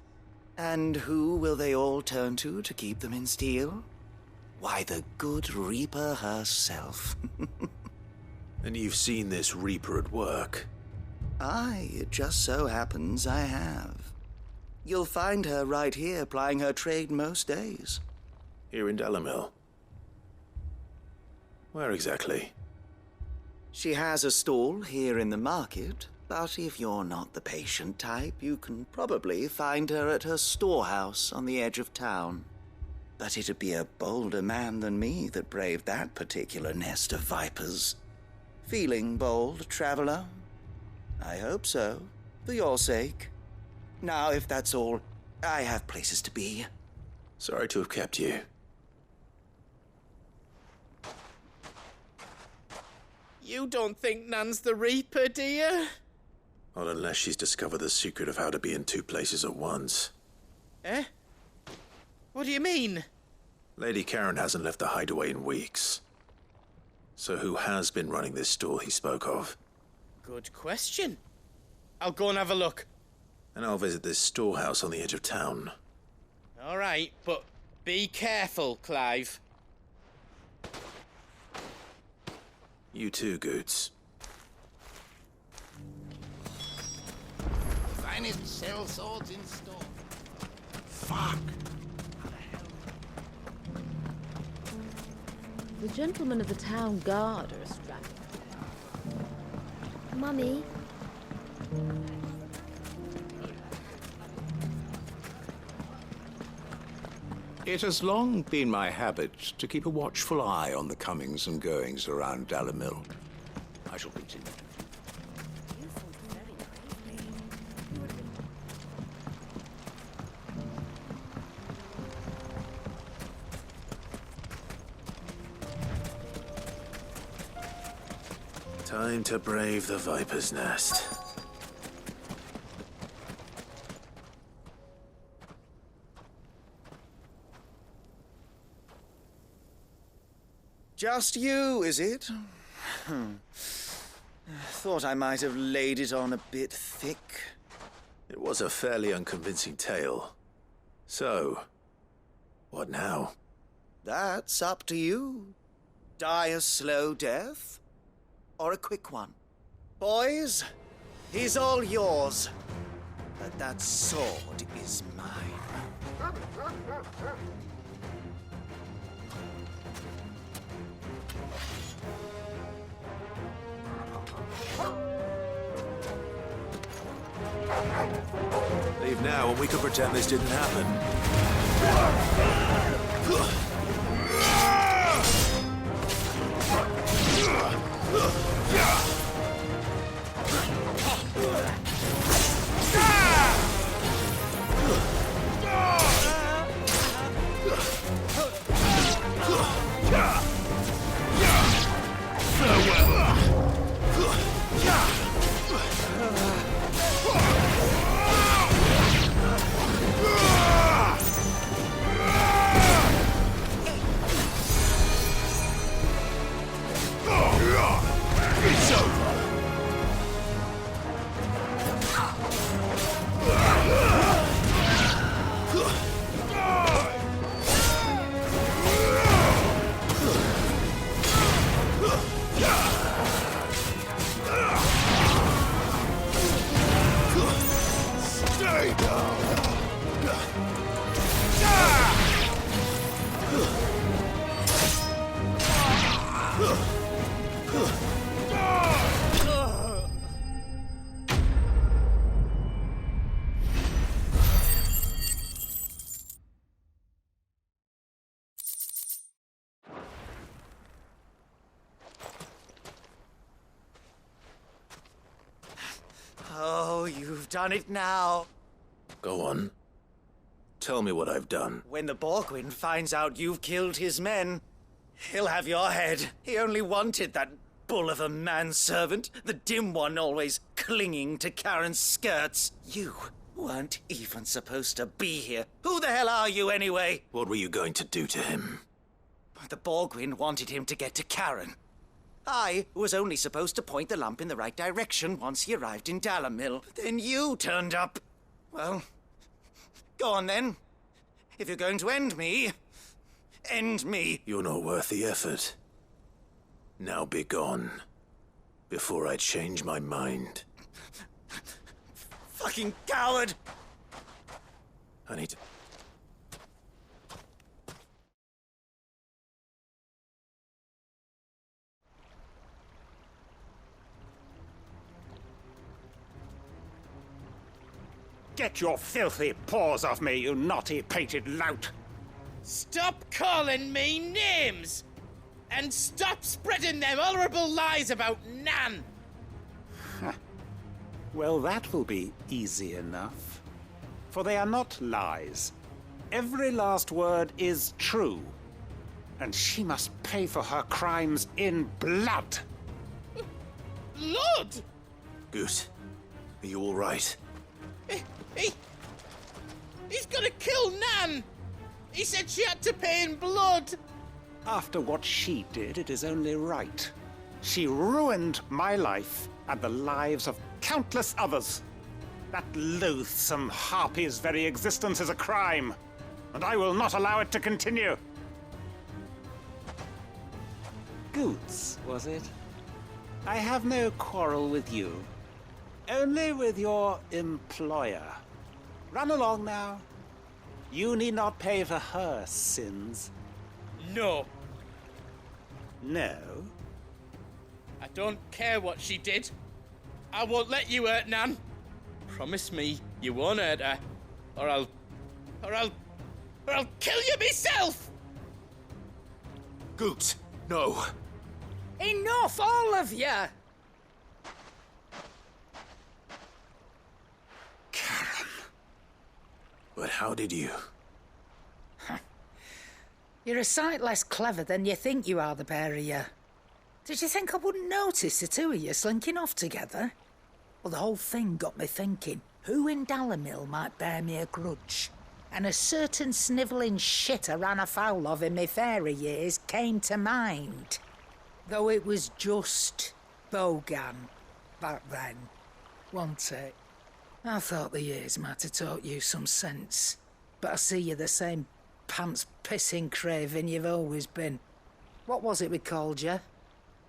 And who will they all turn to keep them in steel? Why, the good Reaper herself. And you've seen this Reaper at work? Aye, it just so happens I have. You'll find her right here plying her trade most days. Here in Dalimil? Where exactly? She has a stall here in the market, but if you're not the patient type, you can probably find her at her storehouse on the edge of town. But it'd be a bolder man than me that braved that particular nest of vipers. Feeling bold, traveler? I hope so, for your sake. Now, if that's all, I have places to be. Sorry to have kept you. You don't think Nan's the Reaper, do you? Not unless she's discovered the secret of how to be in two places at once. Eh? What do you mean? Lady Karen hasn't left the hideaway in weeks. So who has been running this stall he spoke of? Good question. I'll go and have a look. And I'll visit this storehouse on the edge of town. All right, but be careful, Clive. You too, Goots. Finest sell swords in store. The gentlemen of the town guard are strapping. Mummy. It has long been my habit to keep a watchful eye on the comings and goings around Dalimil. I shall continue. Time to brave the Viper's Nest. Just you, is it? Thought I might have laid it on a bit thick. It was a fairly unconvincing tale. So, what now? That's up to you. Die a slow death, or a quick one. Boys, he's all yours. But that sword is mine. Leave now, and we could pretend this didn't happen. It's over! Stay down! Oh, you've done it now. Go on. Tell me what I've done. When the Borgwyn finds out you've killed his men, he'll have your head. He only wanted that bull of a manservant, the dim one always clinging to Karen's skirts. You weren't even supposed to be here. Who the hell are you anyway? What were you going to do to him? The Borgwyn wanted him to get to Karen. I was only supposed to point the lamp in the right direction once he arrived in Dalimil. Then you turned up. Well, go on then. If you're going to end me, end me. You're not worth the effort. Now be gone, before I change my mind. Fucking coward! I need to... Get your filthy paws off me, you naughty-pated lout! Stop calling me names! And stop spreading them horrible lies about Nan! Well, that will be easy enough. For they are not lies. Every last word is true. And she must pay for her crimes in blood. Blood? Goose, are you all right? He's gonna kill Nan! He said she had to pay in blood! After what she did, it is only right. She ruined my life and the lives of countless others. That loathsome harpy's very existence is a crime, and I will not allow it to continue. Goots, was it? I have no quarrel with you. Only with your employer. Run along now. You need not pay for her sins. No. No? I don't care what she did. I won't let you hurt Nan. Promise me you won't hurt her, or I'll kill you myself! Goot, no. Enough, all of you! But how did you? You're a sight less clever than you think you are, the pair of you. Did you think I wouldn't notice the two of you slinking off together? Well, the whole thing got me thinking, who in Dalimil might bear me a grudge? And a certain snivelling shit I ran afoul of in my fairy years came to mind. Though it was just Bogan back then, wasn't it? I thought the years might have taught you some sense, but I see you're the same pants-pissing craven you've always been. What was it we called you?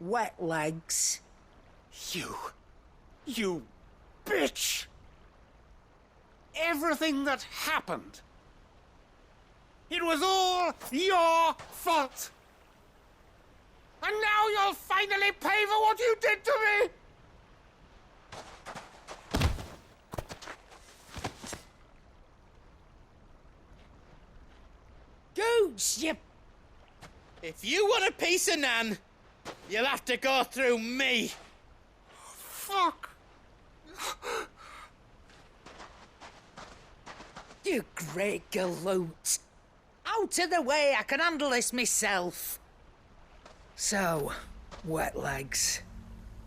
Wet legs? You bitch! Everything that happened, it was all your fault! And now you'll finally pay for what you did to me! Gooch, you... If you want a piece of Nan, you'll have to go through me. Fuck! You great galoot. Out of the way, I can handle this myself. So, wet legs,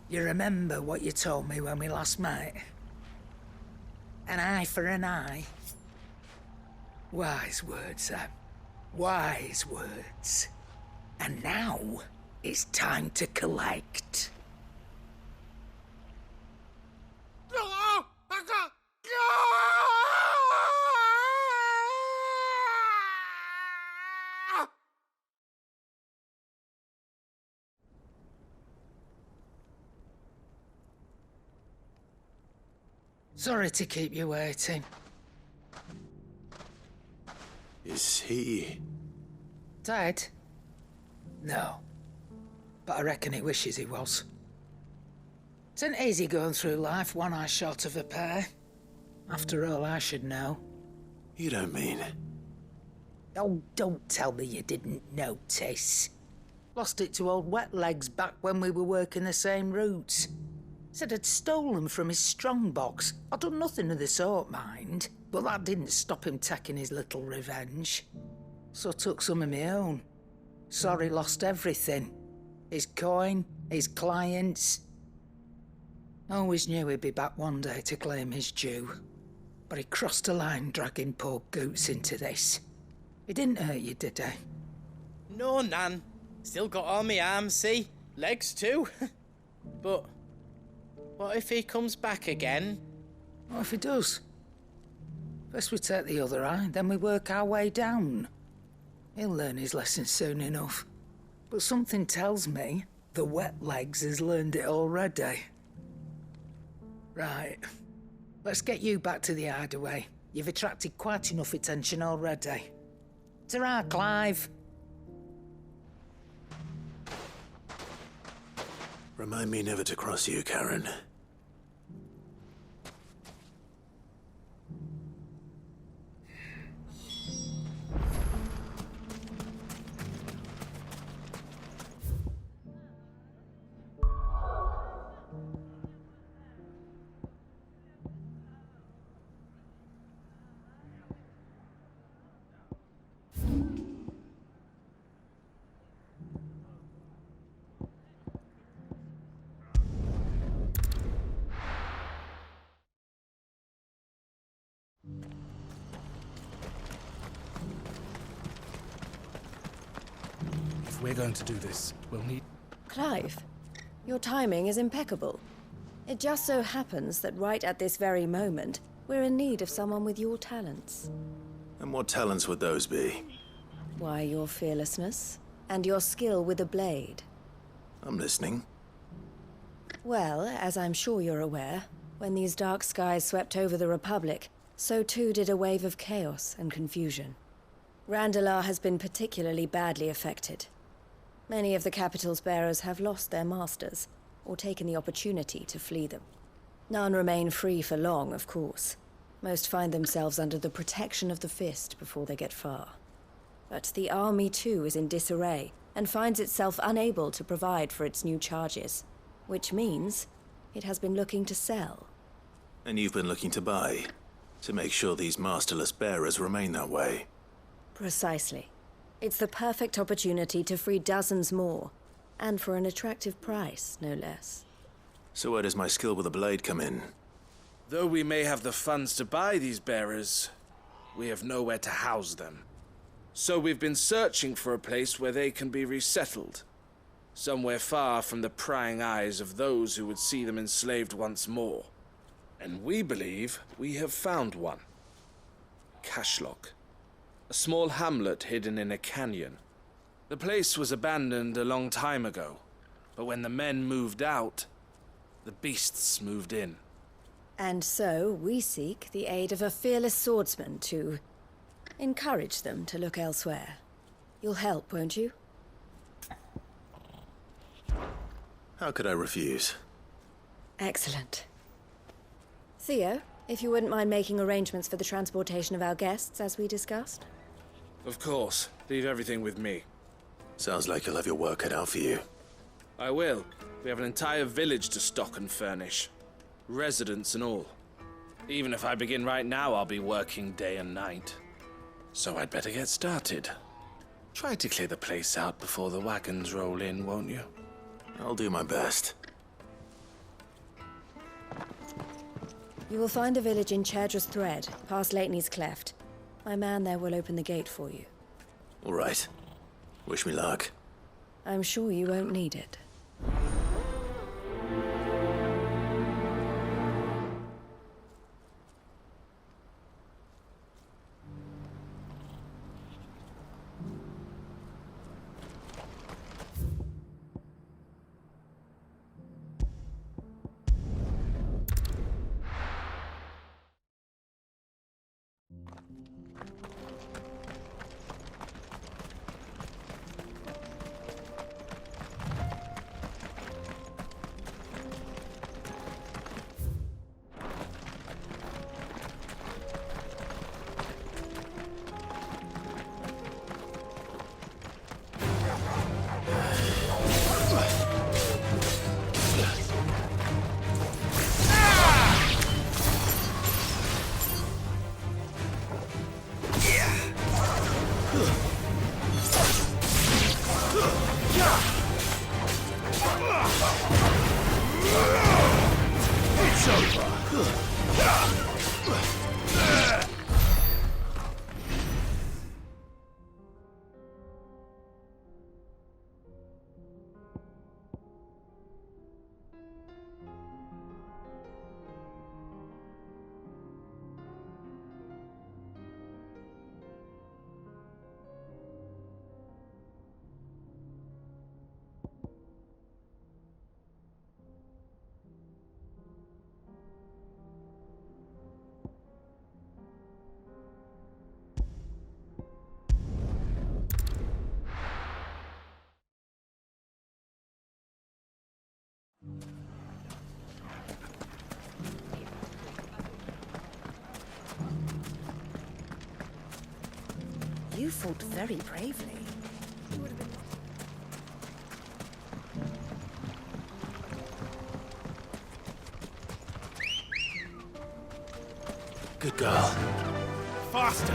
you remember what you told me when we last met? An eye for an eye. Wise words, Sam. Wise words. And now, it's time to collect. Sorry to keep you waiting. Is he... dead? No. But I reckon he wishes he was. It isn't easy going through life one eye short of a pair. After all, I should know. You don't mean... Oh, don't tell me you didn't notice. Lost it to old Wet Legs back when we were working the same routes. Said I'd stolen from his strongbox. I'd done nothing of the sort, mind. But that didn't stop him taking his little revenge. So I took some of my own. Sorry, lost everything. His coin, his clients. Always knew he'd be back one day to claim his due. But he crossed a line dragging poor Goots into this. He didn't hurt you, did he? No, Nan. Still got all my arms, see? Legs too. But what if he comes back again? What if he does? First we take the other eye, then we work our way down. He'll learn his lesson soon enough. But something tells me the Wet Legs has learned it already. Right. Let's get you back to the hideaway. You've attracted quite enough attention already. Ta-ra, Clive. Remind me never to cross you, Karen. If we're going to do this, we'll need... Clive, your timing is impeccable. It just so happens that right at this very moment, we're in need of someone with your talents. And what talents would those be? Why, your fearlessness and your skill with a blade. I'm listening. Well, as I'm sure you're aware, when these dark skies swept over the Republic, so too did a wave of chaos and confusion. Randalar has been particularly badly affected. Many of the capital's bearers have lost their masters, or taken the opportunity to flee them. None remain free for long, of course. Most find themselves under the protection of the Fist before they get far. But the army too is in disarray, and finds itself unable to provide for its new charges. Which means it has been looking to sell. And you've been looking to buy, to make sure these masterless bearers remain that way. Precisely. It's the perfect opportunity to free dozens more, and for an attractive price, no less. So where does my skill with a blade come in? Though we may have the funds to buy these bearers, we have nowhere to house them. So we've been searching for a place where they can be resettled. Somewhere far from the prying eyes of those who would see them enslaved once more. And we believe we have found one. Cashlock. A small hamlet hidden in a canyon. The place was abandoned a long time ago, but when the men moved out, the beasts moved in. And so we seek the aid of a fearless swordsman to encourage them to look elsewhere. You'll help, won't you? How could I refuse? Excellent. Theo, if you wouldn't mind making arrangements for the transportation of our guests, as we discussed. Of course. Leave everything with me. Sounds like you'll have your work cut out for you. I will. We have an entire village to stock and furnish. Residents and all. Even if I begin right now, I'll be working day and night. So I'd better get started. Try to clear the place out before the wagons roll in, won't you? I'll do my best. You will find a village in Chadra's Thread, past Lateney's Cleft. My man there will open the gate for you. All right. Wish me luck. I'm sure you won't need it. You fought very bravely. Good girl. Faster!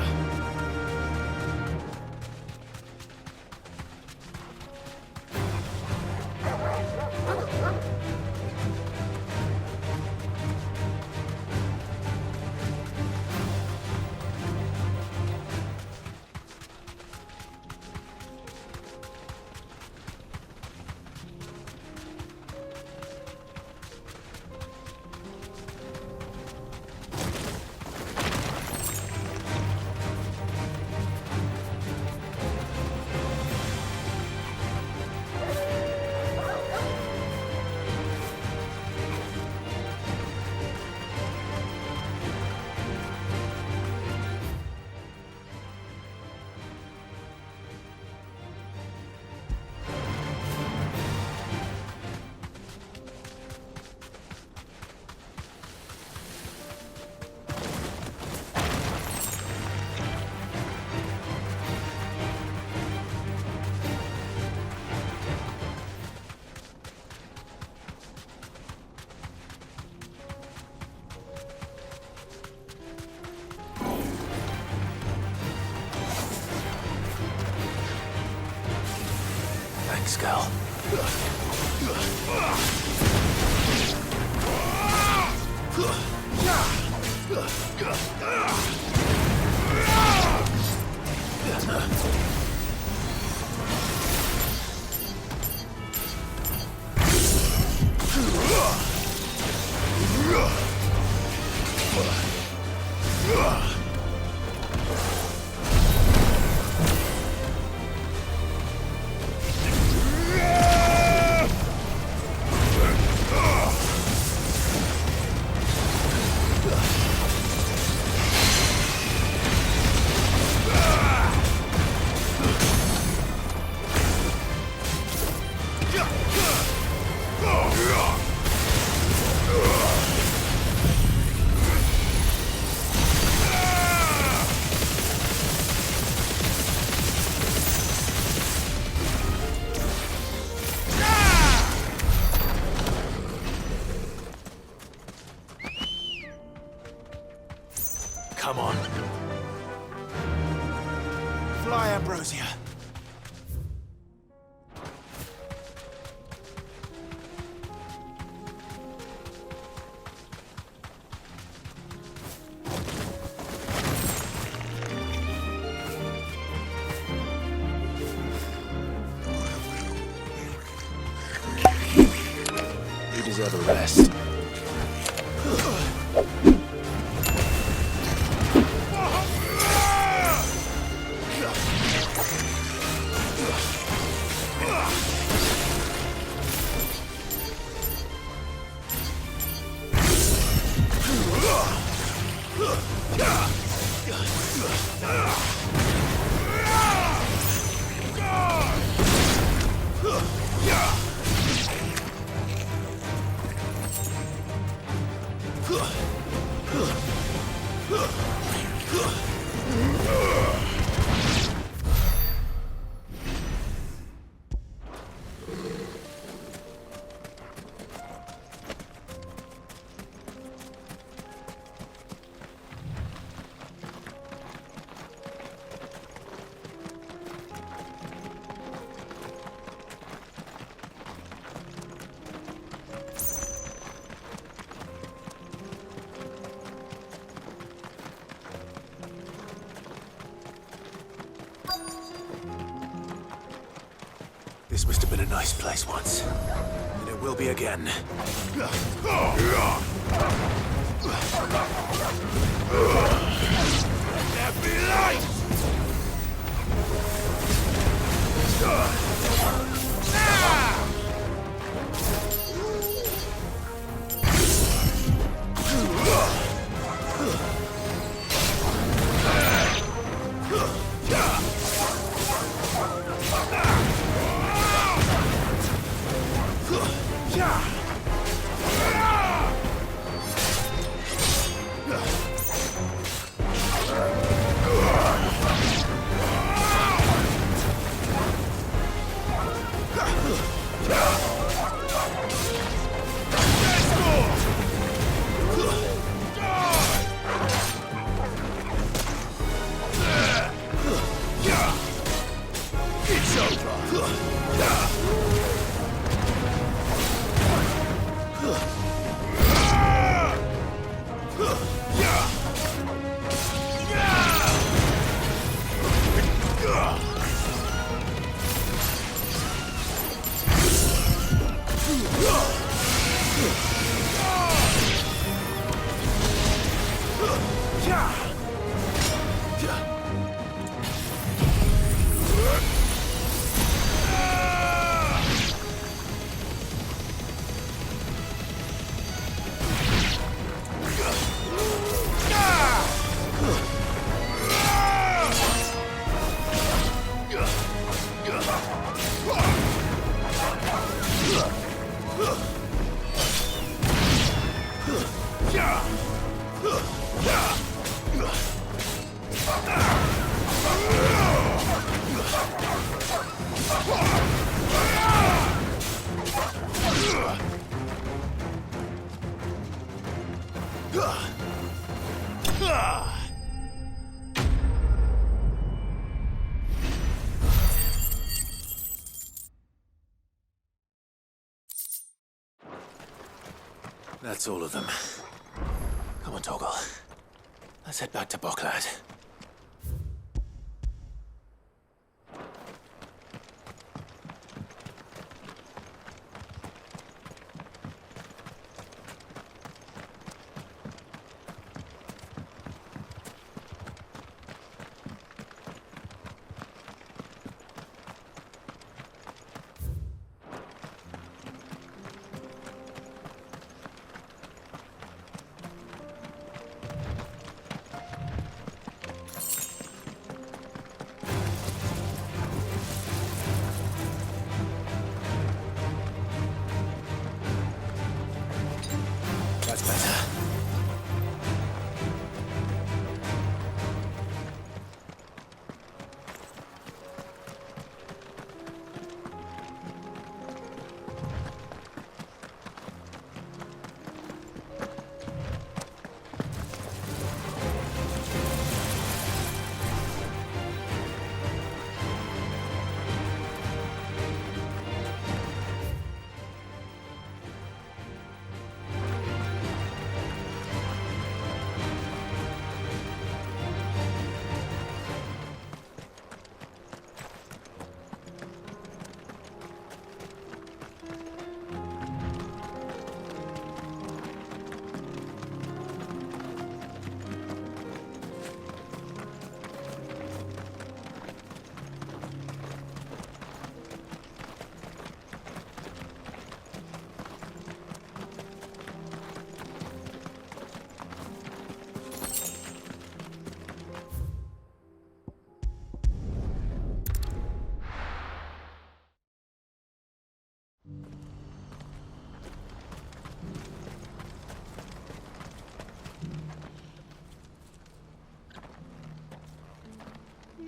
Thanks, girl. Come on. Fly, Ambrosia. You deserve a rest. This must have been a nice place once, and it will be again. There be light! That's all of them. Come on, Torgal. Let's head back to Boklad. That's better.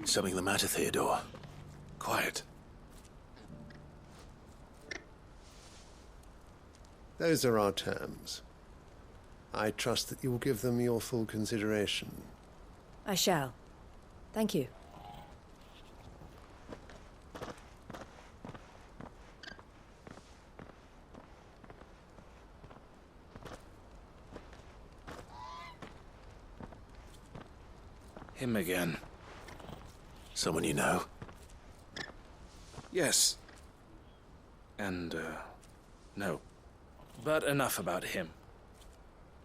Something the matter, Theodore? Quiet. Those are our terms. I trust that you will give them your full consideration. I shall. Thank you. Him again. Someone you know? Yes. And, no. But enough about him.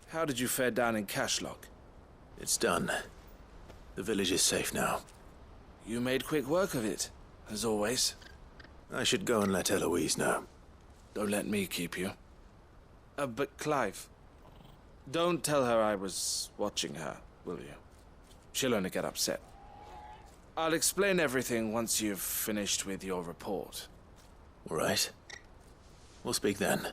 How did you fare down in Cashlock? It's done. The village is safe now. You made quick work of it, as always. I should go and let Eloise know. Don't let me keep you. But Clive, don't tell her I was watching her, will you? She'll only get upset. I'll explain everything once you've finished with your report. All right. We'll speak then.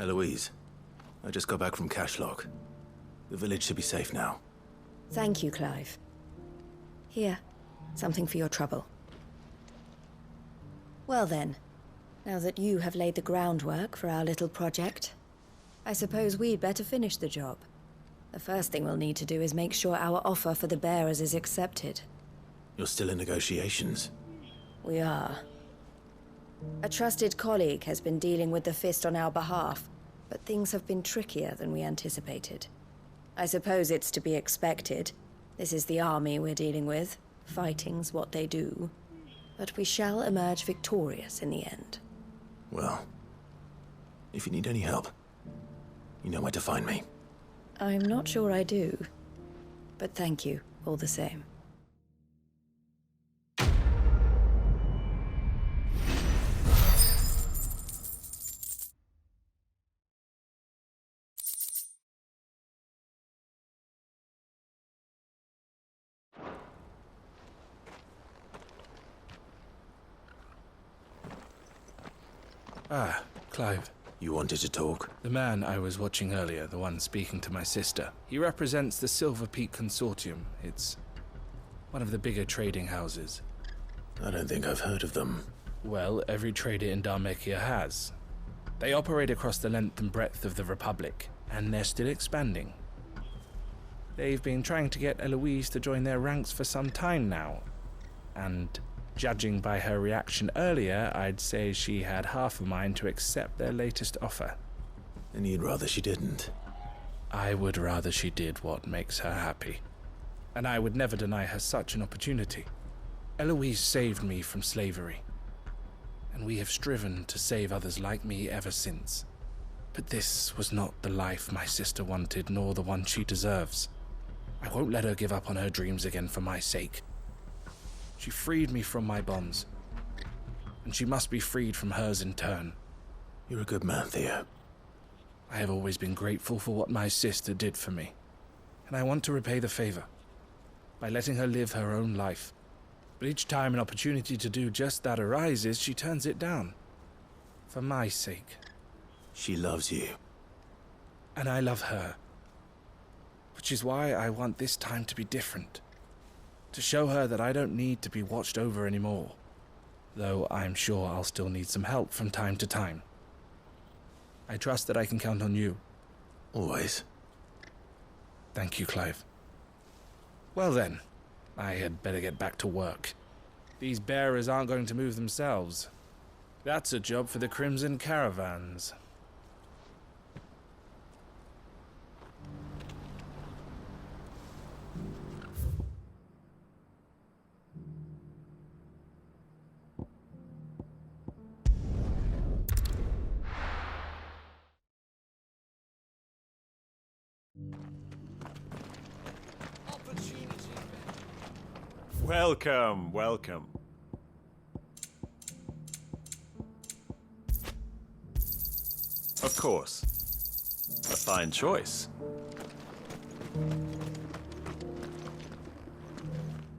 Eloise, I just got back from Cashlock. The village should be safe now. Thank you, Clive. Here, something for your trouble. Well then, now that you have laid the groundwork for our little project, I suppose we'd better finish the job. The first thing we'll need to do is make sure our offer for the bearers is accepted. You're still in negotiations? We are. A trusted colleague has been dealing with the Fist on our behalf, but things have been trickier than we anticipated. I suppose it's to be expected. This is the army we're dealing with. Fighting's what they do. But we shall emerge victorious in the end. Well, if you need any help, you know where to find me. I'm not sure I do. But thank you, all the same. Ah, Clive. You wanted to talk? The man I was watching earlier, the one speaking to my sister. He represents the Silver Peak Consortium. It's one of the bigger trading houses. I don't think I've heard of them. Well, every trader in Dhalmekia has. They operate across the length and breadth of the Republic, and they're still expanding. They've been trying to get Eloise to join their ranks for some time now, and judging by her reaction earlier, I'd say she had half a mind to accept their latest offer. And you'd rather she didn't? I would rather she did what makes her happy. And I would never deny her such an opportunity. Eloise saved me from slavery, and we have striven to save others like me ever since. But this was not the life my sister wanted, nor the one she deserves. I won't let her give up on her dreams again for my sake. She freed me from my bonds, and she must be freed from hers in turn. You're a good man, Theo. I have always been grateful for what my sister did for me, and I want to repay the favor by letting her live her own life. But each time an opportunity to do just that arises, she turns it down. For my sake. She loves you. And I love her. Which is why I want this time to be different. To show her that I don't need to be watched over anymore. Though I'm sure I'll still need some help from time to time. I trust that I can count on you. Always. Thank you, Clive. Well then, I had better get back to work. These bearers aren't going to move themselves. That's a job for the Crimson Caravans. Welcome, welcome. Of course. A fine choice.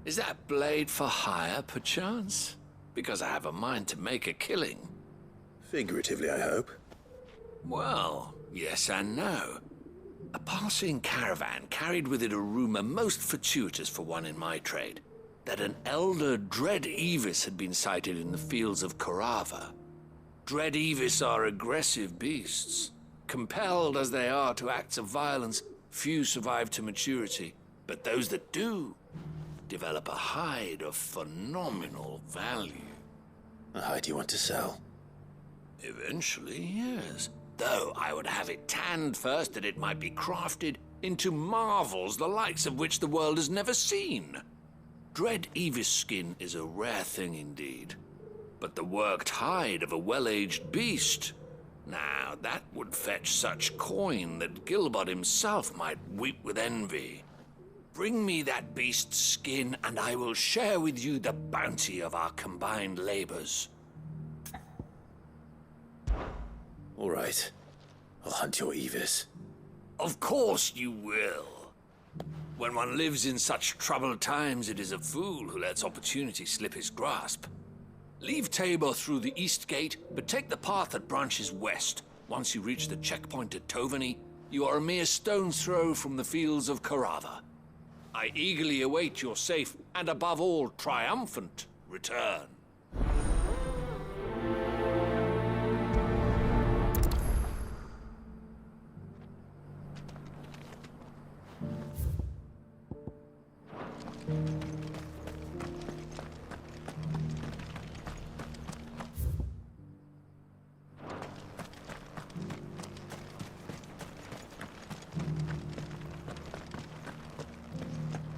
Is that blade for hire, perchance? Because I have a mind to make a killing. Figuratively, I hope. Well, yes and no. A passing caravan carried with it a rumor most fortuitous for one in my trade, that an elder Dread Evis had been sighted in the fields of Carava. Dread Evis are aggressive beasts. Compelled as they are to acts of violence, few survive to maturity, but those that do develop a hide of phenomenal value. A hide you want to sell? Eventually, yes. Though I would have it tanned first that it might be crafted into marvels the likes of which the world has never seen. Dread Evis skin is a rare thing indeed. But the worked hide of a well-aged beast, now that would fetch such coin that Gilbert himself might weep with envy. Bring me that beast's skin, and I will share with you the bounty of our combined labors. All right. I'll hunt your Evis. Of course you will. When one lives in such troubled times, it is a fool who lets opportunity slip his grasp. Leave Tabor through the east gate, but take the path that branches west. Once you reach the checkpoint at Tovany, you are a mere stone's throw from the fields of Carava. I eagerly await your safe, and above all, triumphant return.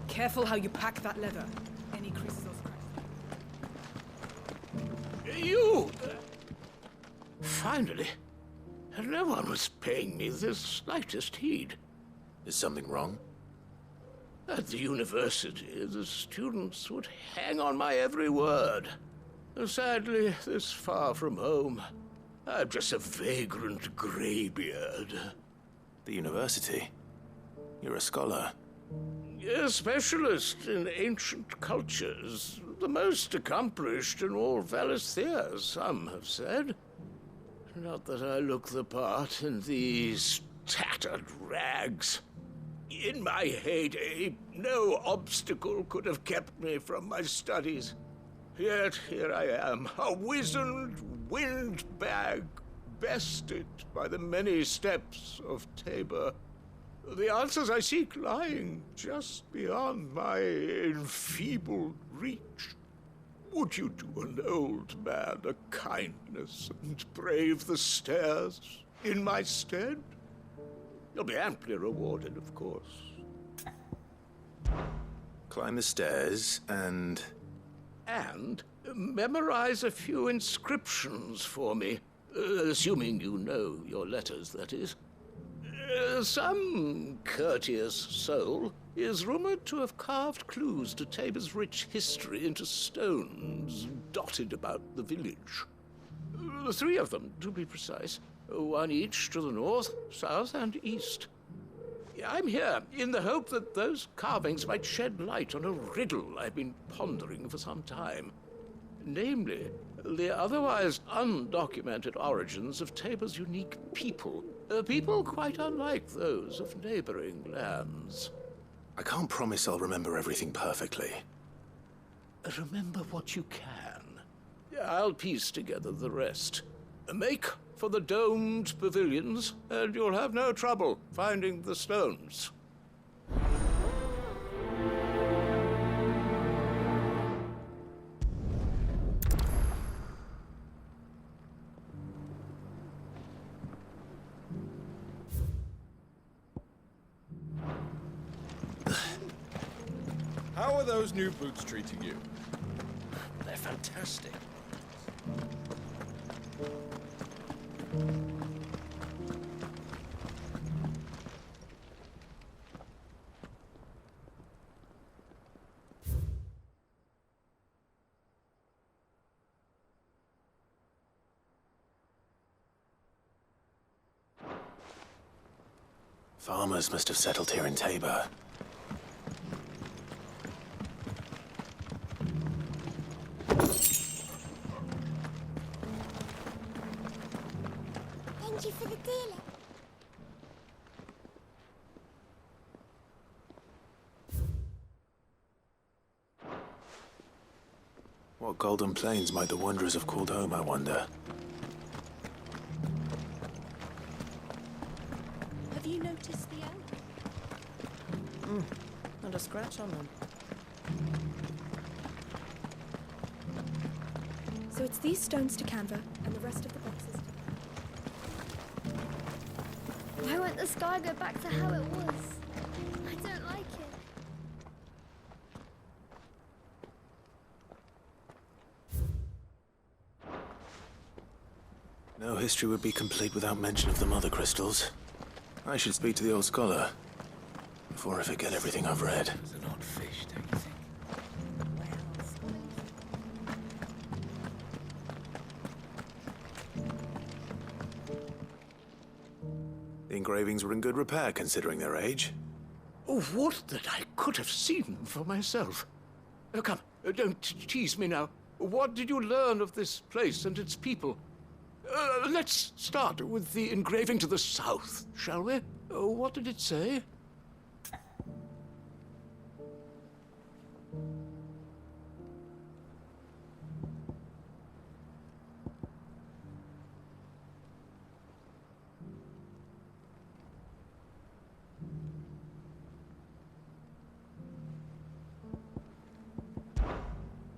Careful how you pack that leather. Any creases or scratches. You! Finally. No one was paying me the slightest heed. Is something wrong? At the university, the students would hang on my every word. Sadly, this far from home, I'm just a vagrant greybeard. The university? You're a scholar. A specialist in ancient cultures. The most accomplished in all Valisthea, some have said. Not that I look the part in these tattered rags. In my heyday, no obstacle could have kept me from my studies. Yet here I am, a wizened, windbag bested by the many steps of Tabor. The answers I seek lying just beyond my enfeebled reach. Would you do an old man a kindness and brave the stairs in my stead? You'll be amply rewarded, of course. Climb the stairs and memorize a few inscriptions for me, assuming you know your letters, that is. Some courteous soul is rumored to have carved clues to Tabor's rich history into stones dotted about the village. 3 of them, to be precise. 1 each to the north, south, and east. I'm here in the hope that those carvings might shed light on a riddle I've been pondering for some time. Namely, the otherwise undocumented origins of Tabor's unique people. People quite unlike those of neighboring lands. I can't promise I'll remember everything perfectly. Remember what you can. I'll piece together the rest. Make for the domed pavilions, and you'll have no trouble finding the stones. How are those new boots treating you? They're fantastic. Farmers must have settled here in Tabor. Thank you for the dealer. What golden plains might the wanderers have called home, I wonder? Have you noticed the elk? Not a scratch on them. So it's these stones to Canva and the rest of the boxes. Why won't the sky go back to how it was? I don't like it. No history would be complete without mention of the mother crystals. I should speak to the old scholar before I forget everything I've read. It's an odd fish, don't you think? The engravings were in good repair considering their age. Oh, would that I could have seen them for myself. Come, don't tease me now. What did you learn of this place and its people? Let's start with the engraving to the south, shall we? What did it say?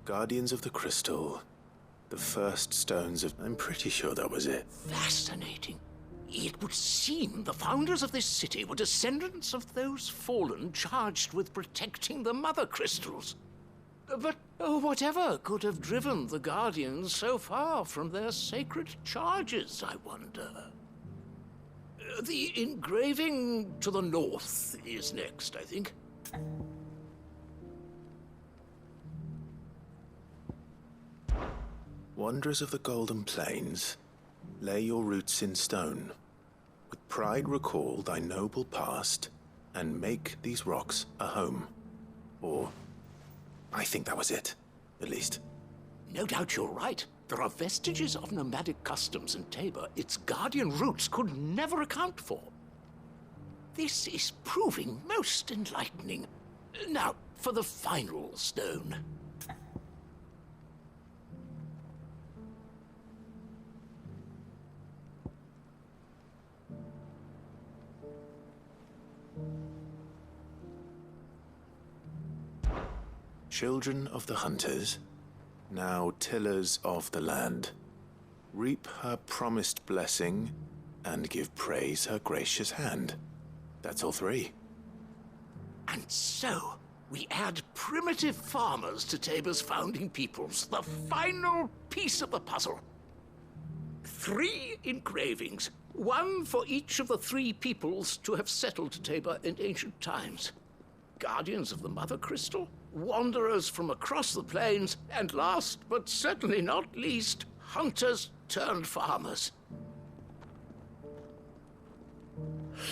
Guardians of the Crystal. The first stones of... I'm pretty sure that was it. Fascinating. It would seem the founders of this city were descendants of those fallen charged with protecting the mother crystals. But whatever could have driven the Guardians so far from their sacred charges, I wonder? The engraving to the north is next, I think. Wanderers of the Golden Plains, lay your roots in stone. With pride recall thy noble past, and make these rocks a home. Or, I think that was it, at least. No doubt you're right. There are vestiges of nomadic customs in Tabor its guardian roots could never account for. This is proving most enlightening. Now, for the final stone. Children of the hunters, now tillers of the land, reap her promised blessing and give praise her gracious hand. That's all three. And so, we add primitive farmers to Tabor's founding peoples, the final piece of the puzzle. 3 engravings, 1 for each of the 3 peoples to have settled Tabor in ancient times. Guardians of the Mother Crystal, wanderers from across the plains, and last but certainly not least, hunters turned farmers.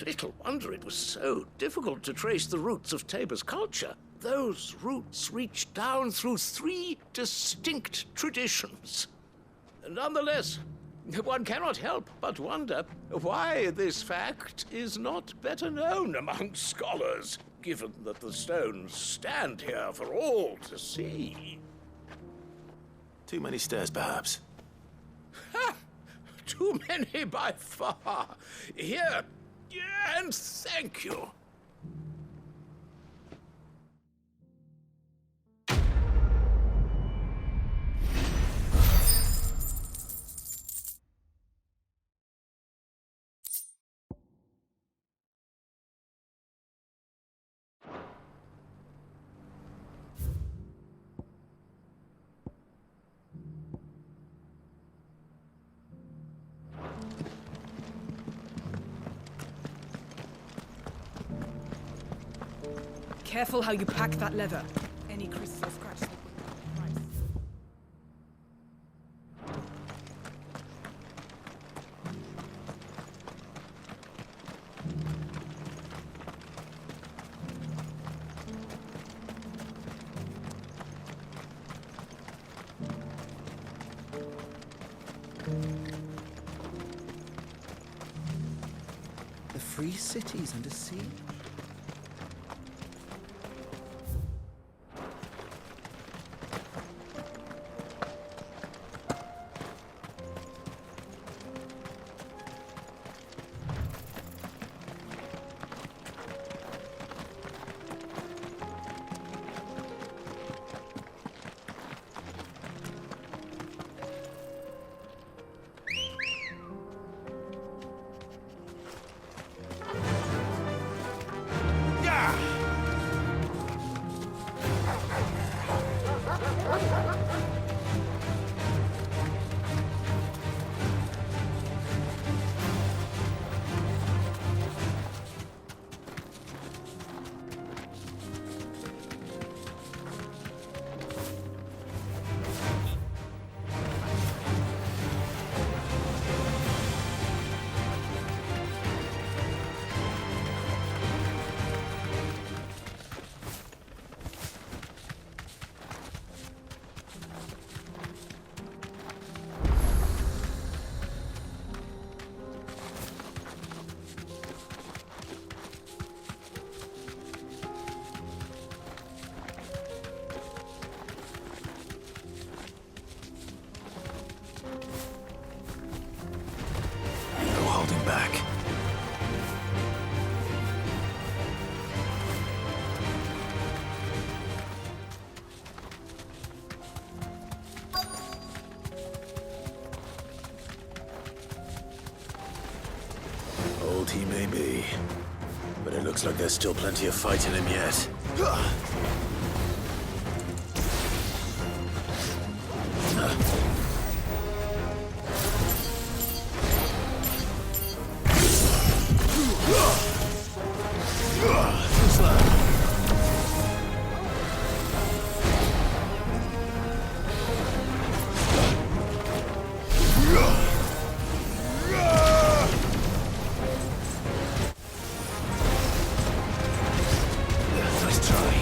Little wonder it was so difficult to trace the roots of Tabor's culture. Those roots reach down through 3 distinct traditions. Nonetheless, one cannot help but wonder why this fact is not better known among scholars, given that the stones stand here for all to see. Too many stairs, perhaps. Ha! Too many by far. Here, and thank you. Careful how you pack that leather. Any creases or scratches. The free city's under siege. Back. Old he may be, but it looks like there's still plenty of fight in him yet. Nice try.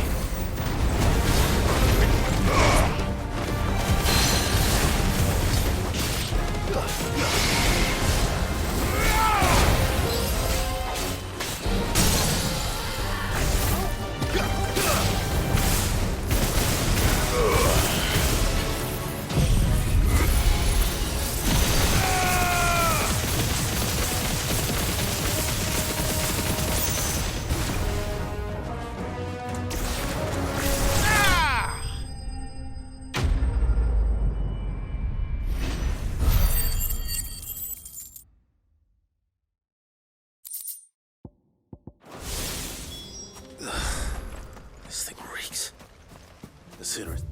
consider it.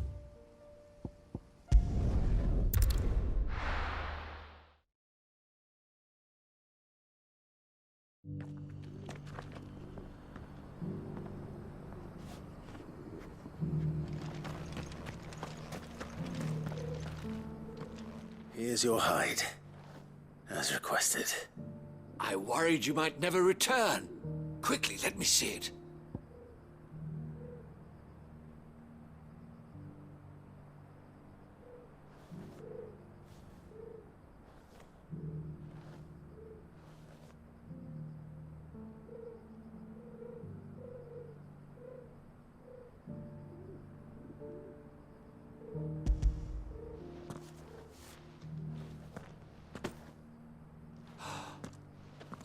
Here's your hide, as requested. I worried you might never return. Quickly, let me see it.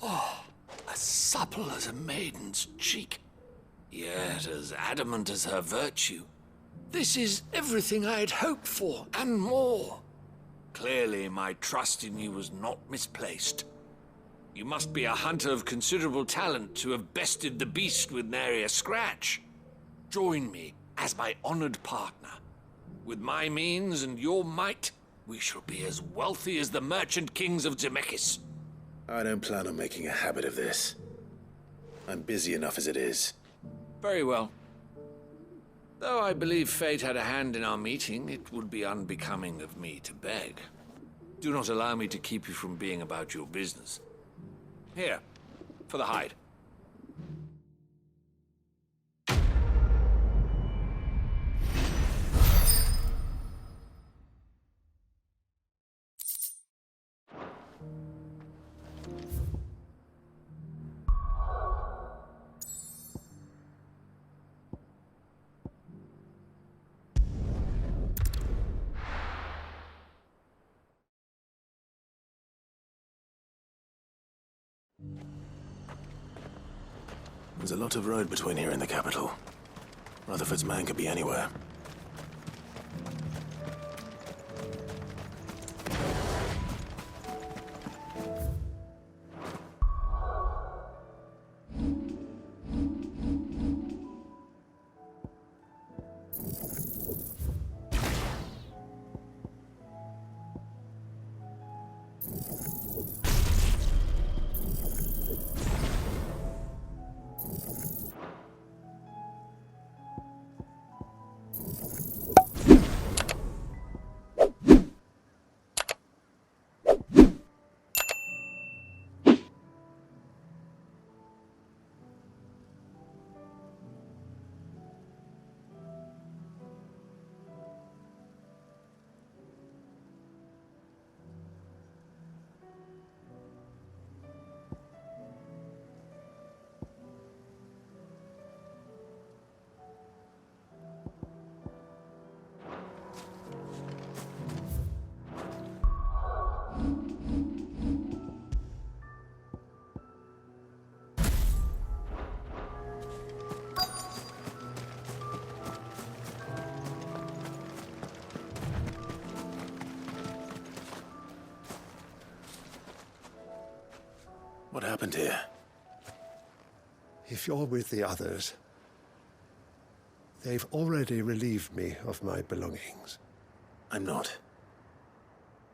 Oh, as supple as a maiden's cheek, yet as adamant as her virtue. This is everything I had hoped for, and more. Clearly, my trust in you was not misplaced. You must be a hunter of considerable talent to have bested the beast with nary a scratch. Join me as my honored partner. With my means and your might, we shall be as wealthy as the merchant kings of Zemeckis. I don't plan on making a habit of this. I'm busy enough as it is. Very well. Though I believe fate had a hand in our meeting, it would be unbecoming of me to beg. Do not allow me to keep you from being about your business. Here, for the hide. There's a lot of road between here and the capital. Rutherford's man could be anywhere. What happened here? If you're with the others, they've already relieved me of my belongings. I'm not.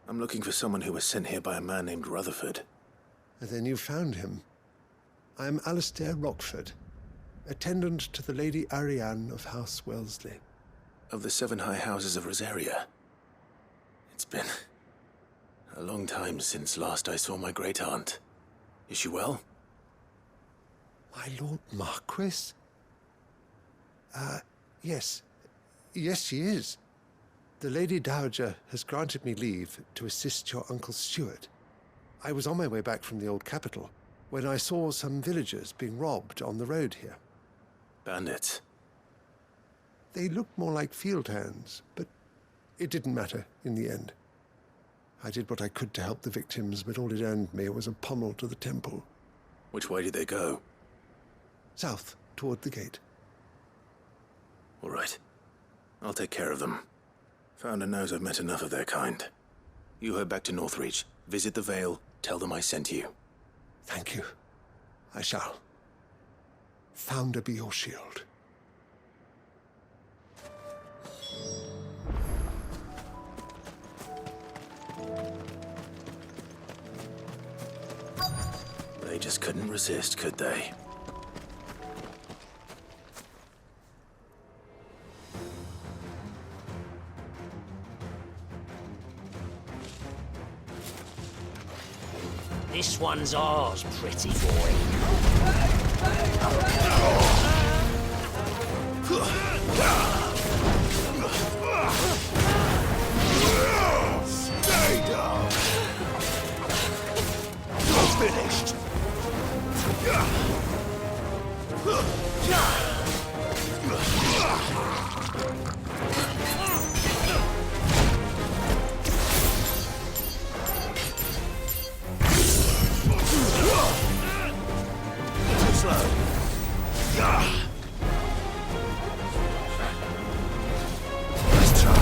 I'm looking for someone who was sent here by a man named Rutherford. And then you found him. I am Alistair Rockford, attendant to the Lady Ariane of House Wellesley. Of the 7 high houses of Rosaria. It's been a long time since last I saw my great-aunt. Is she well? My Lord Marquis? Yes. Yes, she is. The Lady Dowager has granted me leave to assist your Uncle Stuart. I was on my way back from the old capital when I saw some villagers being robbed on the road here. Bandits? They looked more like field hands, but it didn't matter in the end. I did what I could to help the victims, but all it earned me was a pommel to the temple. Which way did they go? South, toward the gate. All right. I'll take care of them. Founder knows I've met enough of their kind. You head back to Northreach, visit the Vale, tell them I sent you. Thank you. I shall. Founder be your shield. just couldn't resist, could they? This one's ours, pretty boy. Stay down! You're finished! Too slow. Let's try.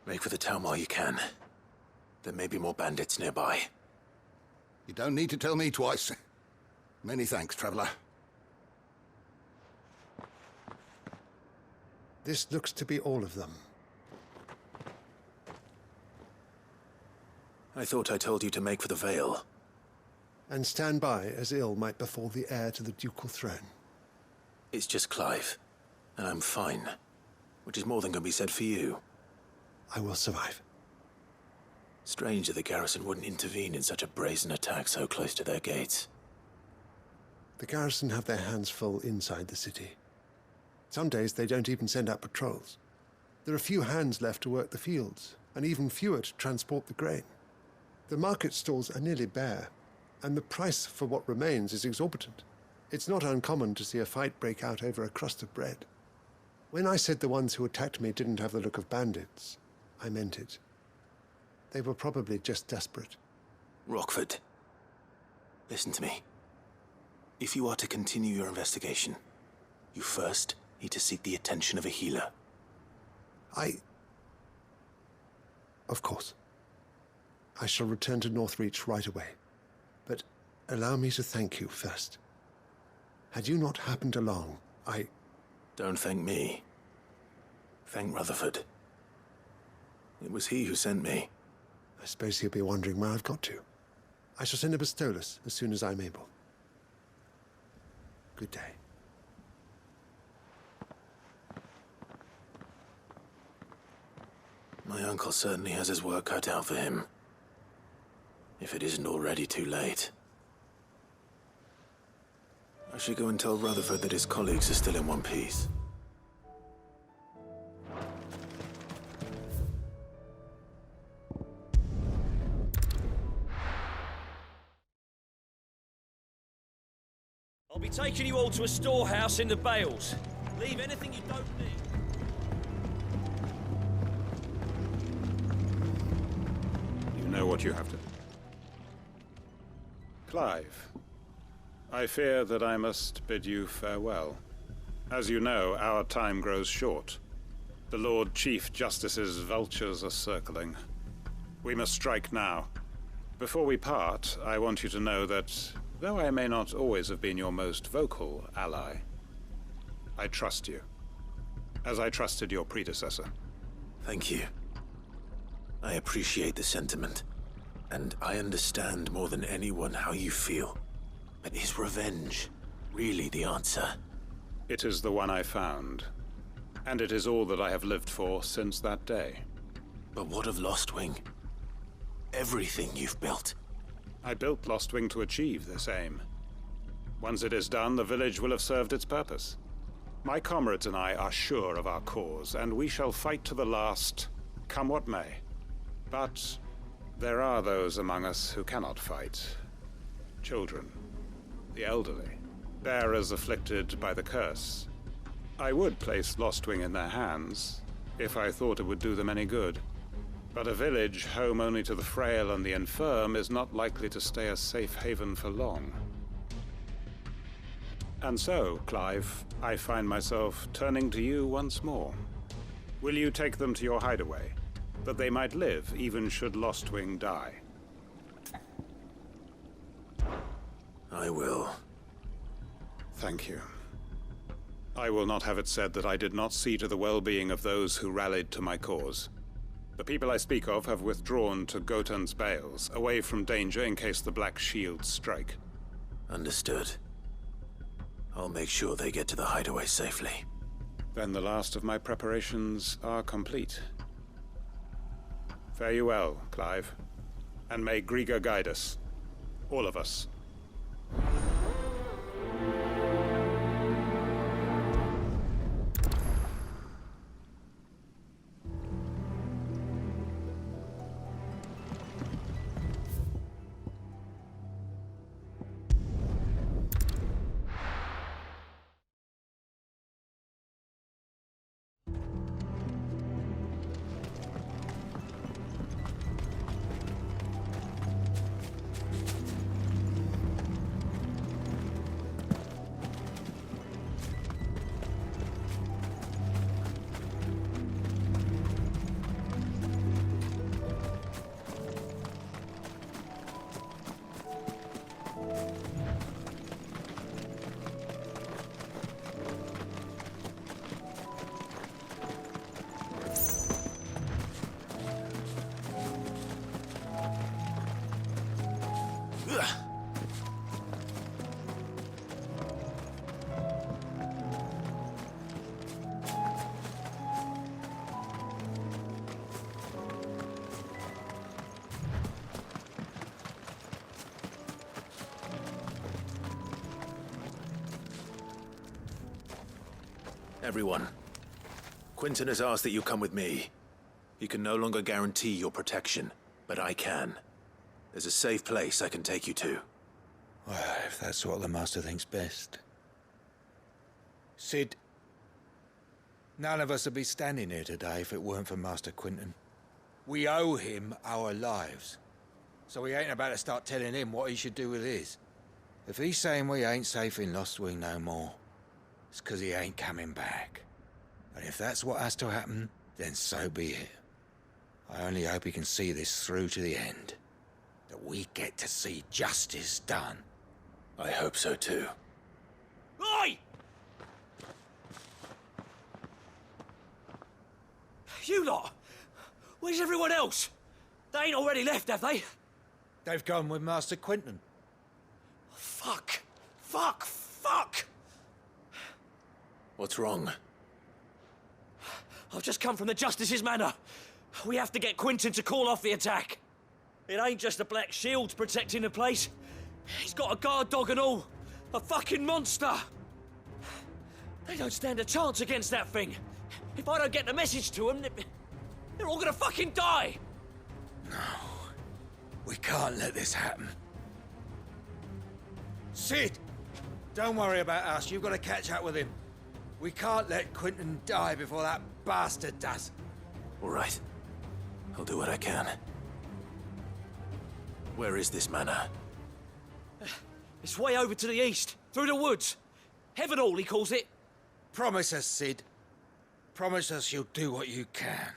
Make for the town while you can. There may be more bandits nearby. You don't need to tell me twice. Many thanks, traveler. This looks to be all of them. I thought I told you to make for the Vale. And stand by as ill might befall the heir to the ducal throne. It's just Clive, and I'm fine. Which is more than can be said for you. I will survive. Strange that the garrison wouldn't intervene in such a brazen attack so close to their gates. The garrison have their hands full inside the city. Some days they don't even send out patrols. There are few hands left to work the fields, and even fewer to transport the grain. The market stalls are nearly bare, and the price for what remains is exorbitant. It's not uncommon to see a fight break out over a crust of bread. When I said the ones who attacked me didn't have the look of bandits, I meant it. They were probably just desperate. Rockford, listen to me. If you are to continue your investigation, you first need to seek the attention of a healer. Of course. I shall return to Northreach right away. But allow me to thank you first. Had you not happened along, Don't thank me. Thank Rutherford. It was he who sent me. I suppose he'll be wondering where I've got to. I shall send a Bastolus as soon as I'm able. Good day. My uncle certainly has his work cut out for him. If it isn't already too late. I should go and tell Rutherford that his colleagues are still in one piece. I'll be taking you all to a storehouse in the Bales. Leave anything you don't need. You know what you have to do. Clive, I fear that I must bid you farewell. As you know, our time grows short. The Lord Chief Justice's vultures are circling. We must strike now. Before we part, I want you to know that, though I may not always have been your most vocal ally, I trust you, as I trusted your predecessor. Thank you. I appreciate the sentiment, and I understand more than anyone how you feel. But is revenge really the answer? It is the one I found, and it is all that I have lived for since that day. But what of Lostwing? Everything you've built. I built Lostwing to achieve this aim. Once it is done, the village will have served its purpose. My comrades and I are sure of our cause, and we shall fight to the last, come what may. But there are those among us who cannot fight. Children, the elderly, bearers afflicted by the curse. I would place Lostwing in their hands, if I thought it would do them any good. But a village home only to the frail and the infirm is not likely to stay a safe haven for long. And so, Clive, I find myself turning to you once more. Will you take them to your hideaway, that they might live even should Lostwing die? I will. Thank you. I will not have it said that I did not see to the well-being of those who rallied to my cause. The people I speak of have withdrawn to Gotan's Bales, away from danger in case the Black Shields strike. Understood. I'll make sure they get to the hideaway safely. Then the last of my preparations are complete. Fare you well, Clive. And may Griga guide us. All of us. Everyone, Quinton has asked that you come with me. He can no longer guarantee your protection, but I can. There's a safe place I can take you to. Well, if that's what the Master thinks best. Sid, none of us would be standing here today if it weren't for Master Quinton. We owe him our lives. So we ain't about to start telling him what he should do with his. If he's saying we ain't safe in Lostwing no more, it's 'cause he ain't coming back. And if that's what has to happen, then so be it. I only hope he can see this through to the end. That we get to see justice done. I hope so too. Oi! You lot! Where's everyone else? They ain't already left, have they? They've gone with Master Quinton. Fuck! Fuck! Fuck! What's wrong? I've just come from the Justice's manor. We have to get Quinton to call off the attack. It ain't just the Black Shields protecting the place. He's got a guard dog and all. A fucking monster. They don't stand a chance against that thing. If I don't get the message to them, they're all gonna fucking die. No. We can't let this happen. Sid! Don't worry about us. You've got to catch up with him. We can't let Quinton die before that bastard does. All right. I'll do what I can. Where is this manor? It's way over to the east, through the woods. Heavenhall, he calls it. Promise us, Sid. Promise us you'll do what you can.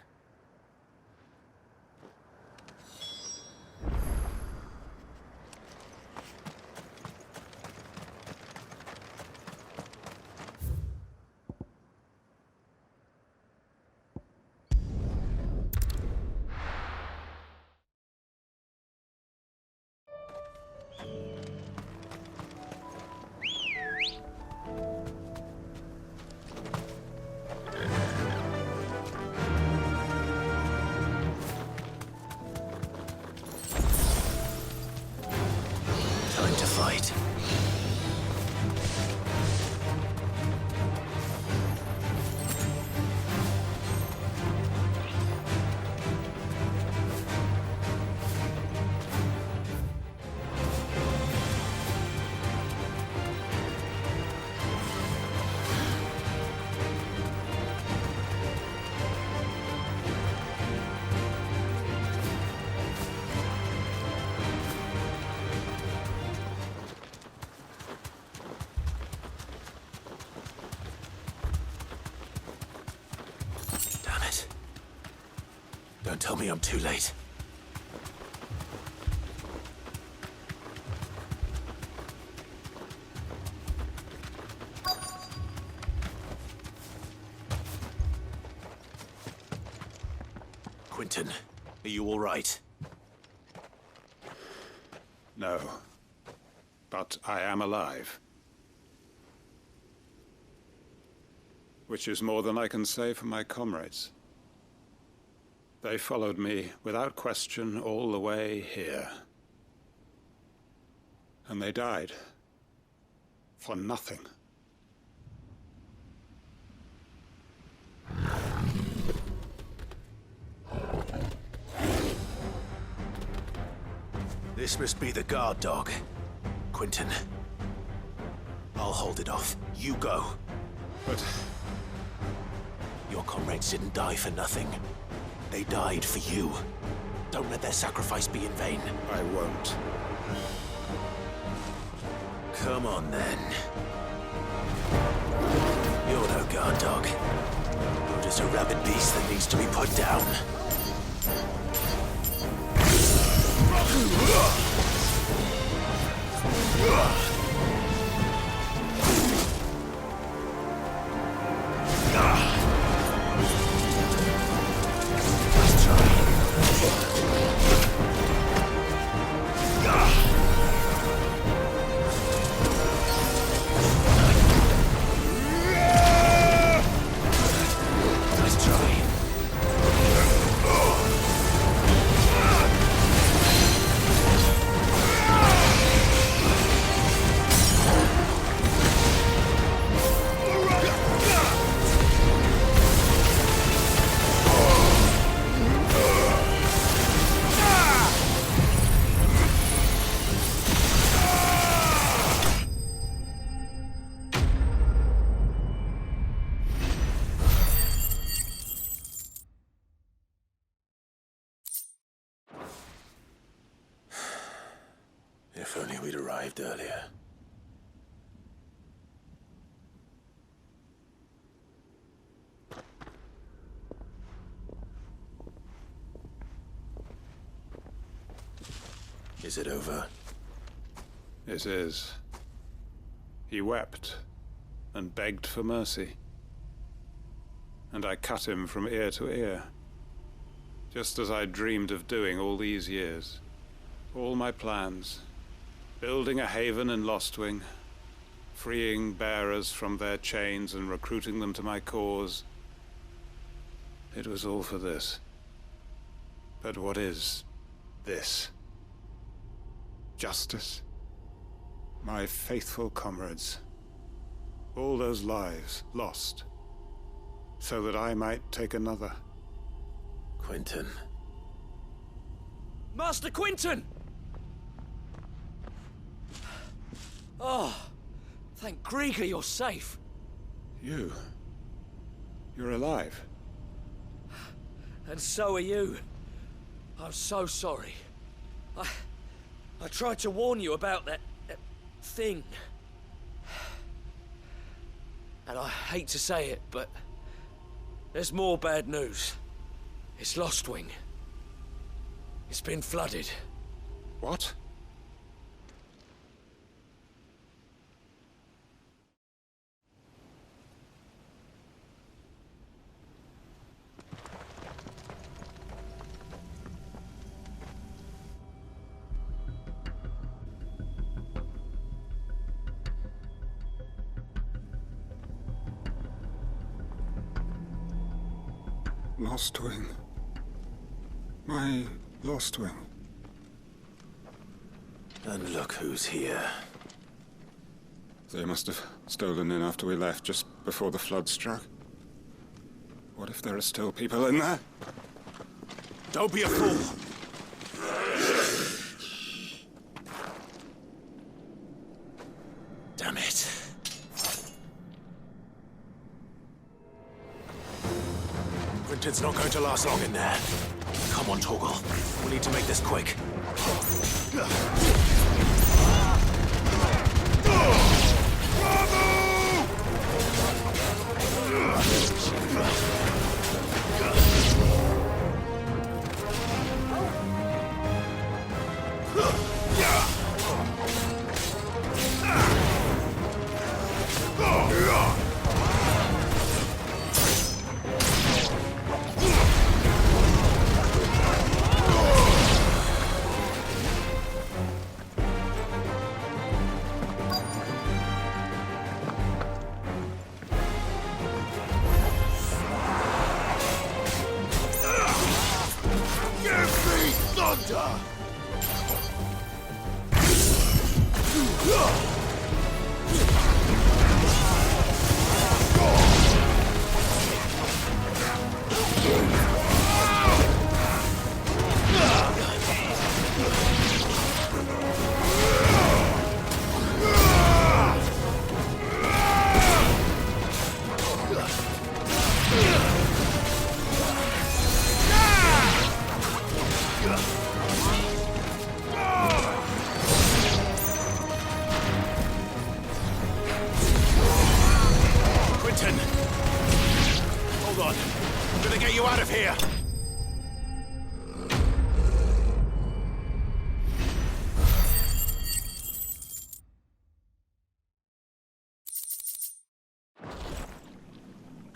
Time to fight. Don't tell me I'm too late. Quentin, are you all right? No. But I am alive. Which is more than I can say for my comrades. They followed me without question all the way here. And they died. For nothing. This must be the guard dog. Quentin. I'll hold it off. You go. But... Your comrades didn't die for nothing. They died for you. Don't let their sacrifice be in vain. I won't. Come on, then. You're no guard dog. You're just a rabid beast that needs to be put down. If only we'd arrived earlier. Is it over? It is. He wept and begged for mercy. And I cut him from ear to ear, just as I dreamed of doing all these years. All my plans, building a haven in Lostwing, freeing bearers from their chains and recruiting them to my cause. It was all for this. But what is this? Justice? My faithful comrades. All those lives lost, so that I might take another. Quentin. Master Quentin! Oh, thank Grieger you're safe. You're alive. And so are you. I'm so sorry. I tried to warn you about that thing. And I hate to say it, but there's more bad news. It's Lostwing. It's been flooded. What? Lostwing. My Lostwing. And look who's here. They must have stolen in after we left, just before the flood struck. What if there are still people in there? Don't be a fool! Damn it. Quentin's not going to last long in there. Come on, Torgal. We need to make this quick.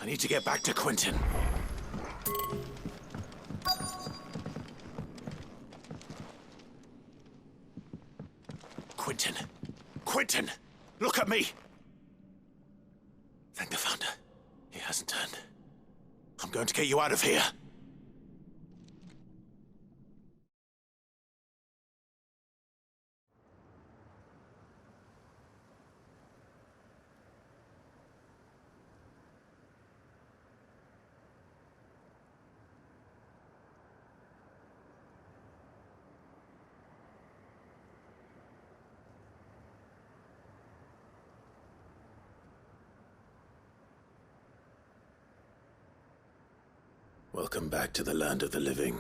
need to get back to Quentin. Quentin! Quentin! Look at me! Thank the Founder. He hasn't turned. I'm going to get you out of here. Welcome back to the land of the living.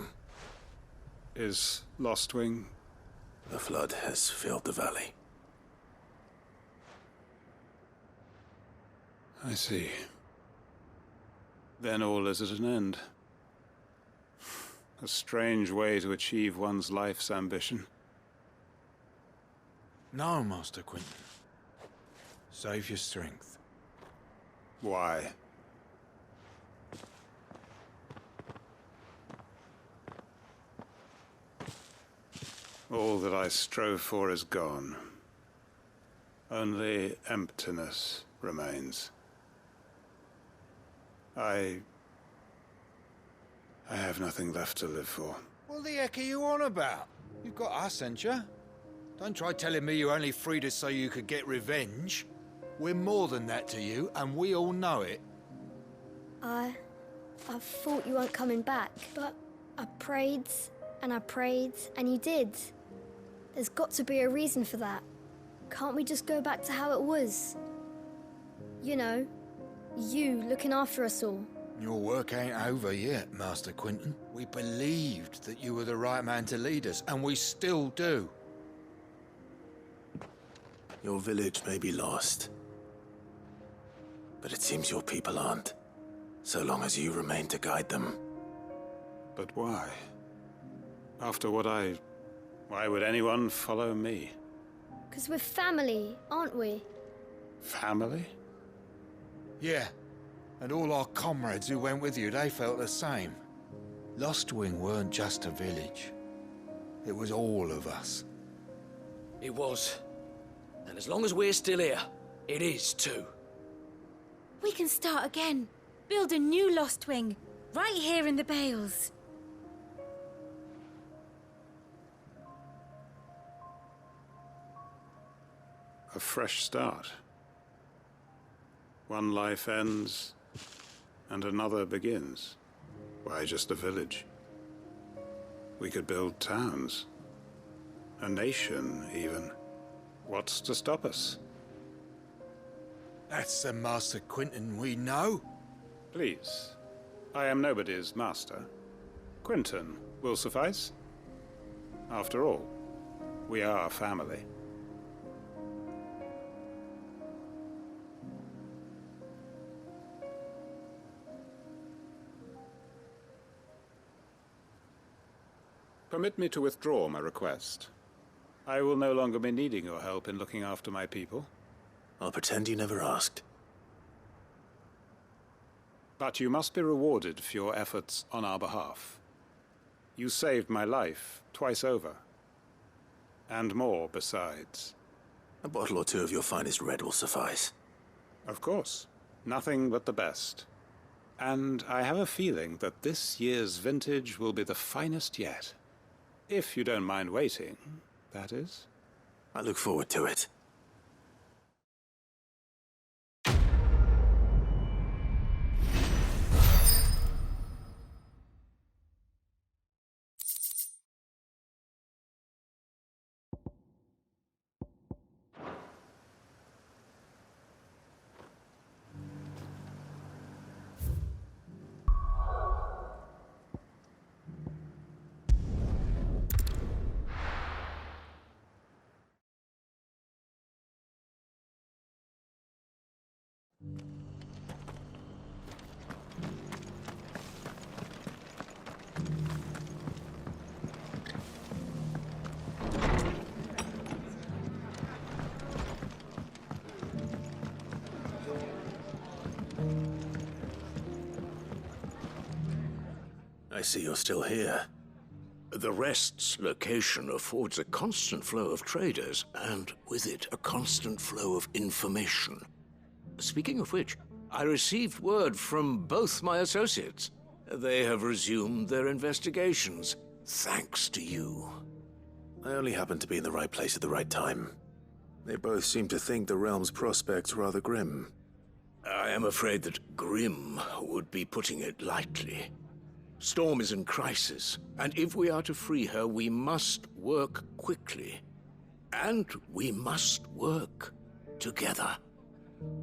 Is Lostwing? The flood has filled the valley. I see. Then all is at an end. A strange way to achieve one's life's ambition. No, Master Quentin. Save your strength. Why? All that I strove for is gone. Only emptiness remains. I have nothing left to live for. What the heck are you on about? You've got us, ain't you? Don't try telling me you only freed us so you could get revenge. We're more than that to you, and we all know it. I thought you weren't coming back, but I prayed, and you did. There's got to be a reason for that. Can't we just go back to how it was? You know, you looking after us all. Your work ain't over yet, Master Quentin. We believed that you were the right man to lead us, and we still do. Your village may be lost, but it seems your people aren't, so long as you remain to guide them. But why? After what why would anyone follow me? 'Cause we're family, aren't we? Family? Yeah, and all our comrades who went with you, they felt the same. Lostwing weren't just a village. It was all of us. It was. And as long as we're still here, it is too. We can start again. Build a new Lostwing, right here in the Bales. A fresh start. One life ends, and another begins. Why just a village? We could build towns. A nation, even. What's to stop us? That's the Master Quentin we know. Please. I am nobody's master. Quentin will suffice. After all, we are family. Permit me to withdraw my request. I will no longer be needing your help in looking after my people. I'll pretend you never asked. But you must be rewarded for your efforts on our behalf. You saved my life twice over. And more besides. A bottle or two of your finest red will suffice. Of course. Nothing but the best. And I have a feeling that this year's vintage will be the finest yet. If you don't mind waiting, that is. I look forward to it. I see you're still here. The Rest's location affords a constant flow of traders, and with it, a constant flow of information. Speaking of which, I received word from both my associates. They have resumed their investigations, thanks to you. I only happened to be in the right place at the right time. They both seem to think the realm's prospects rather grim. I am afraid that grim would be putting it lightly. Storm is in crisis, and if we are to free her, we must work quickly. And we must work together.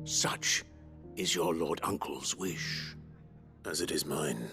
Such is your Lord Uncle's wish. As it is mine.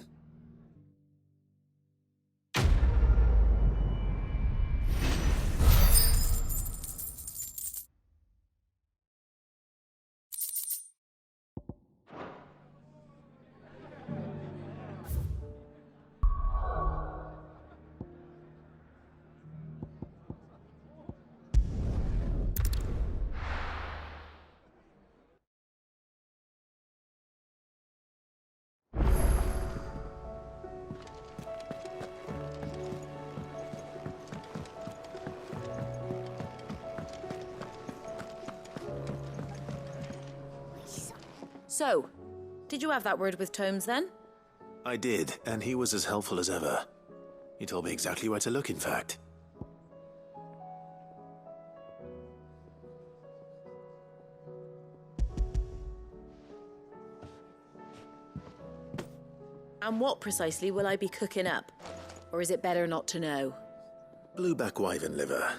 So, did you have that word with Tomes then? I did, and he was as helpful as ever. He told me exactly where to look, in fact. And what precisely will I be cooking up? Or is it better not to know? Blueback wyvern liver.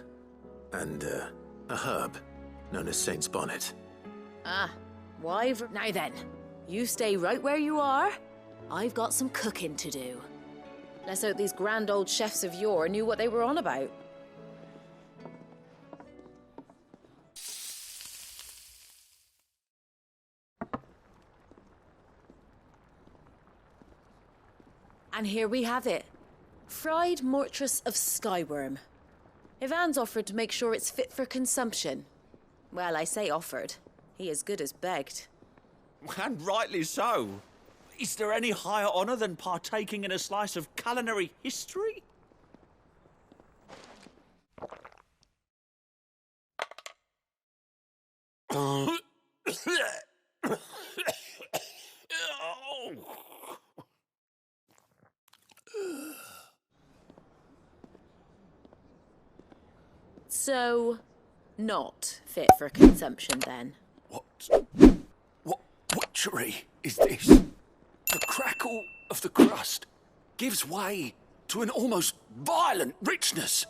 And, a herb known as Saint's Bonnet. Ah, wyvern. Now then, you stay right where you are. I've got some cooking to do. Let's hope these grand old chefs of yore knew what they were on about. And here we have it. Fried mortress of skyworm. Ivan's offered to make sure it's fit for consumption. Well, I say offered. He as good as begged. And rightly so. Is there any higher honour than partaking in a slice of culinary history? So, not fit for consumption then? What butchery is this? The crackle of the crust gives way to an almost violent richness.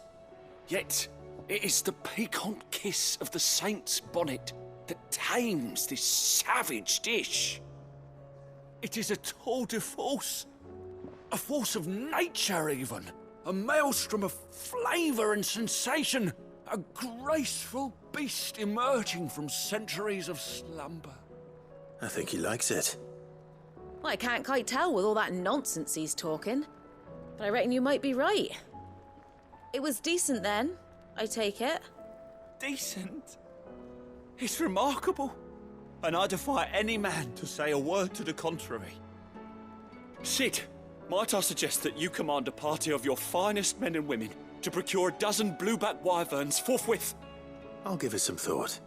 Yet, it is the piquant kiss of the Saint's Bonnet that tames this savage dish. It is a tour de force. A force of nature, even. A maelstrom of flavour and sensation. A graceful beast emerging from centuries of slumber. I think he likes it. Well, I can't quite tell with all that nonsense he's talking. But I reckon you might be right. It was decent then, I take it. Decent? It's remarkable. And I defy any man to say a word to the contrary. Sid, might I suggest that you command a party of your finest men and women to procure a dozen blueback wyverns forthwith? I'll give it some thought.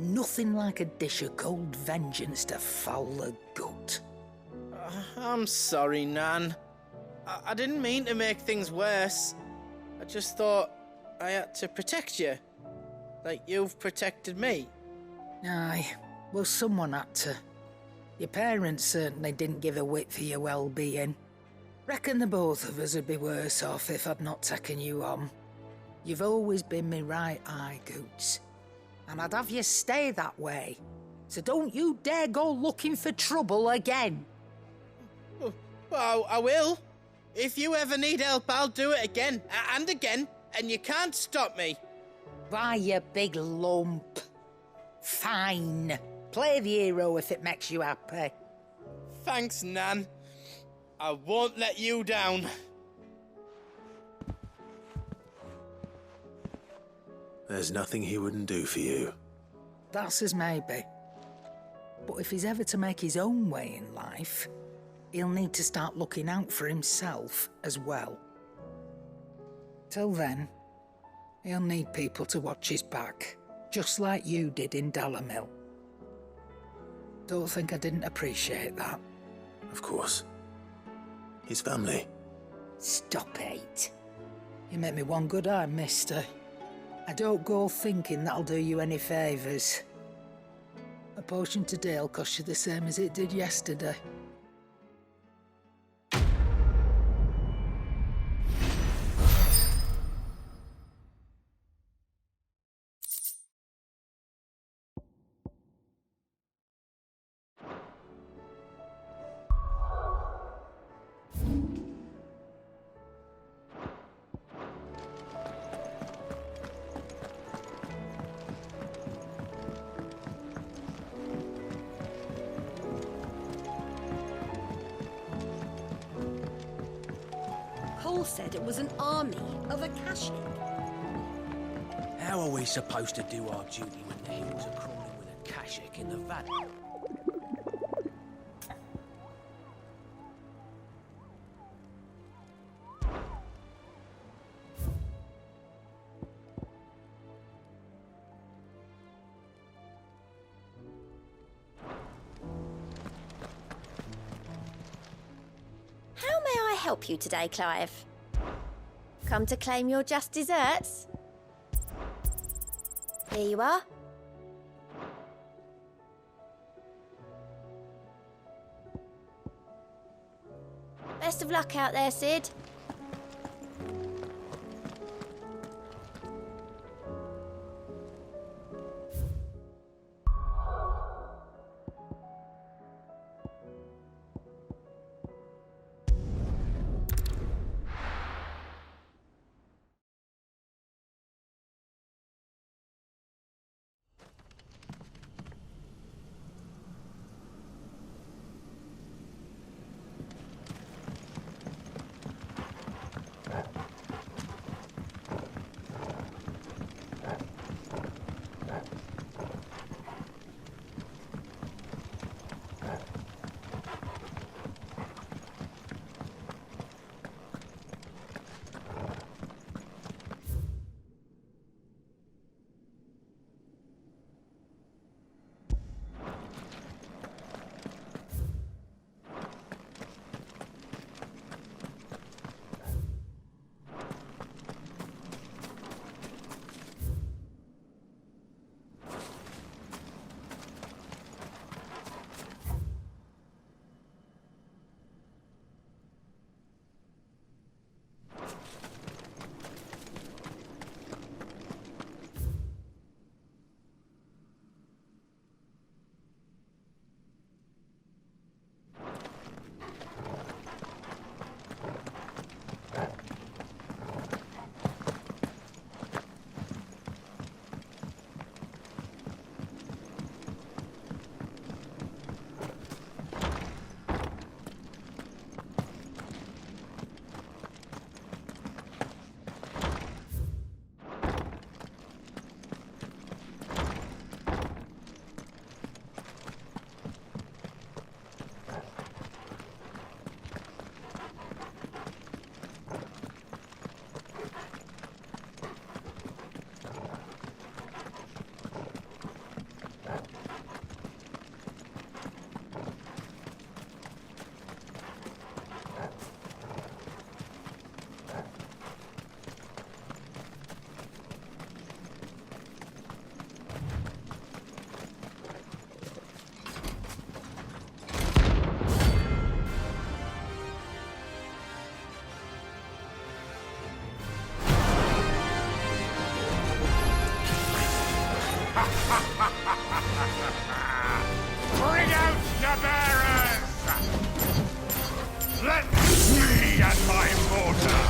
Nothing like a dish of cold vengeance to foul the gut. I'm sorry, Nan. I didn't mean to make things worse. I just thought I had to protect you. Like you've protected me. Aye, well, someone had to. Your parents certainly didn't give a whit for your well-being. Reckon the both of us would be worse off if I'd not taken you on. You've always been me right eye, Goots. And I'd have you stay that way. So don't you dare go looking for trouble again. Well, I will. If you ever need help, I'll do it again and again, and you can't stop me. Why, you big lump. Fine. Play the hero if it makes you happy. Thanks, Nan. I won't let you down. There's nothing he wouldn't do for you. That's as maybe. But if he's ever to make his own way in life, he'll need to start looking out for himself as well. Till then, he'll need people to watch his back, just like you did in Dalimil. Don't think I didn't appreciate that. Of course. His family. Stop it. You make me one good eye, mister. I don't go thinking that'll do you any favours. A potion today'll cost you the same as it did yesterday. Cole said it was an army of Akashic. How are we supposed to do our duty when the hills are crawling with Akashic in the valley? How may I help you today, Clive? Come to claim your just desserts? Here you are. Best of luck out there, Sid. Bring out your bearers! Let me and my mortar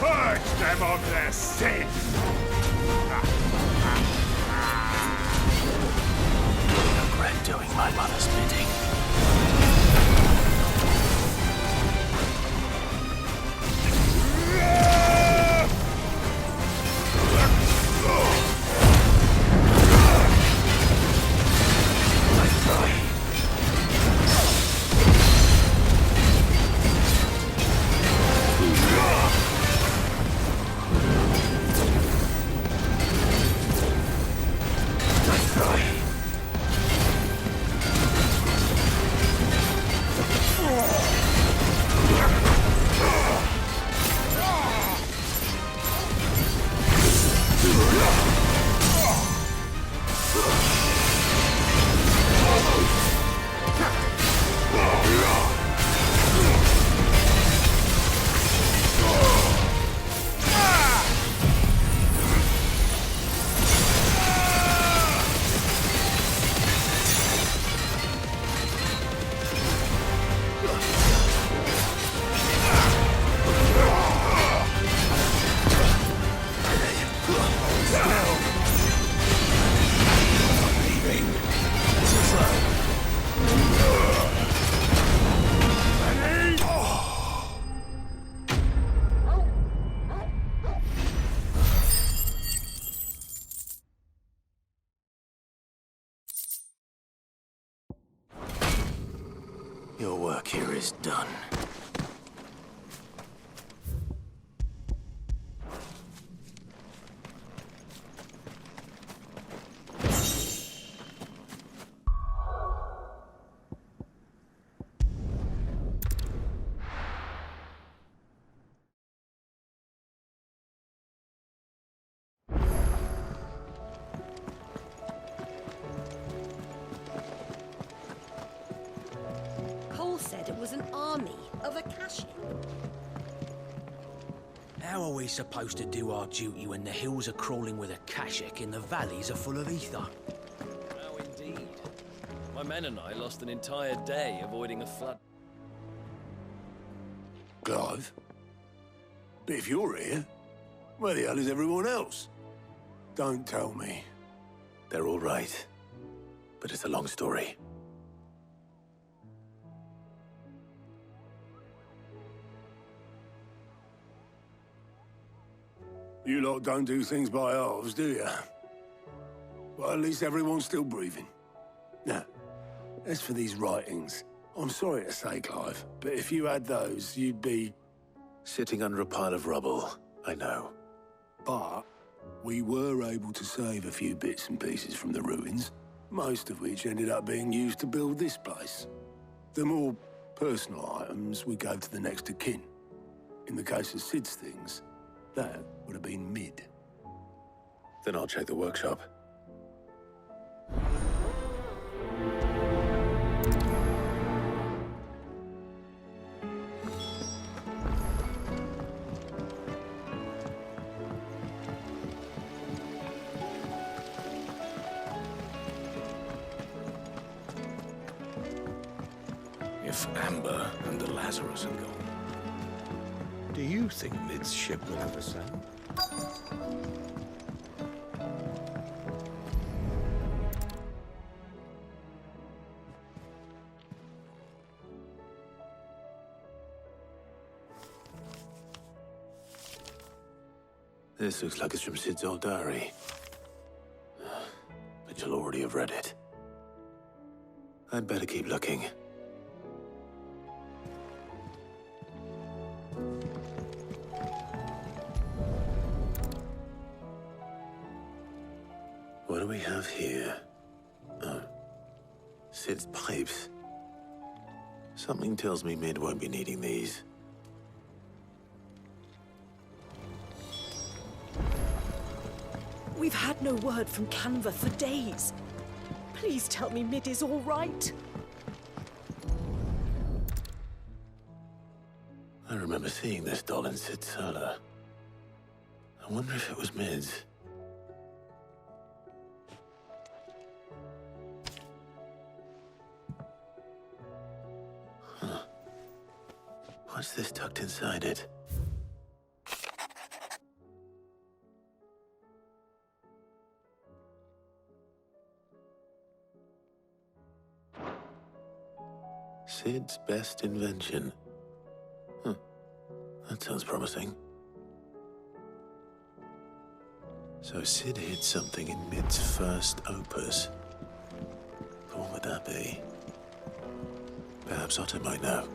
purge them of their sin! Regret doing my mother's bidding. Your work here is done. Said it was an army of Akashi. How are we supposed to do our duty when the hills are crawling with Akashic and the valleys are full of ether? How indeed. My men and I lost an entire day avoiding a flood. Clive? But if you're here, where the hell is everyone else? Don't tell me. They're all right. But it's a long story. You lot don't do things by halves, do you? Well, at least everyone's still breathing. Now, as for these writings, I'm sorry to say, Clive, but if you had those, you'd be... Sitting under a pile of rubble, I know. But we were able to save a few bits and pieces from the ruins, most of which ended up being used to build this place. The more personal items we gave to the next of kin. In the case of Sid's things, that would have been mid. Then I'll check the workshop. If Amber and the Lazarus are gone, do you think Mid's ship will ever sail? This looks like it's from Sid's old diary. But you'll already have read it. I'd better keep looking. What do we have here? Oh. Sid's pipes. Something tells me Mid won't be needing these. We've had no word from Canva for days. Please tell me Mid is all right. I remember seeing this doll in Sid's cellar. I wonder if it was Mid's. What's this tucked inside it? Sid's best invention. Huh. That sounds promising. So Sid hid something in Mid's first opus. What would that be? Perhaps Otto might know.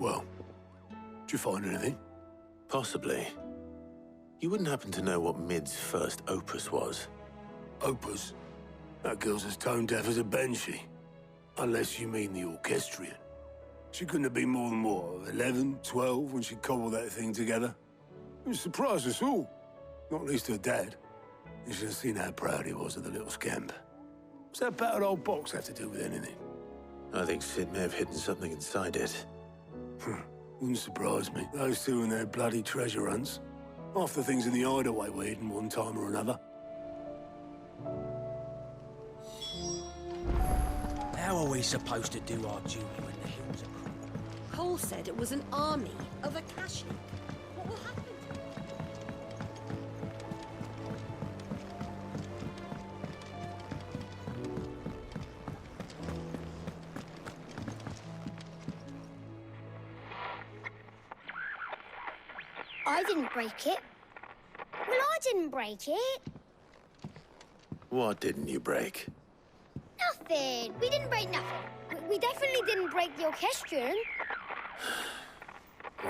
Well, did you find anything? Possibly. You wouldn't happen to know what Mid's first opus was? Opus? That girl's as tone deaf as a banshee. Unless you mean the orchestrion. She couldn't have been more than, what, 11, 12 when she cobbled that thing together? It surprised us all. Not least her dad. You should have seen how proud he was of the little scamp. What's that battered old box have to do with anything? I think Sid may have hidden something inside it. Wouldn't surprise me. Those two and their bloody treasure hunts. Half the things in the hideaway were hidden one time or another. How are we supposed to do our duty when the hills are cruel? Cole said it was an army of Akashi. What will happen? I didn't break it. Well, I didn't break it. What didn't you break? Nothing. We didn't break nothing. We definitely didn't break the orchestrion.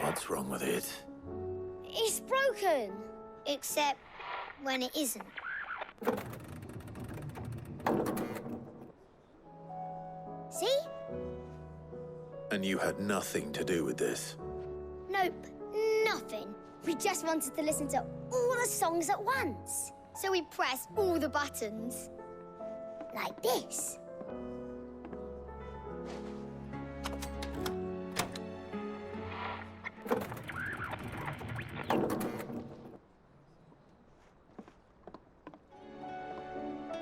What's wrong with it? It's broken. Except when it isn't. See? And you had nothing to do with this? Nope, nothing. We just wanted to listen to all the songs at once. So we pressed all the buttons. Like this.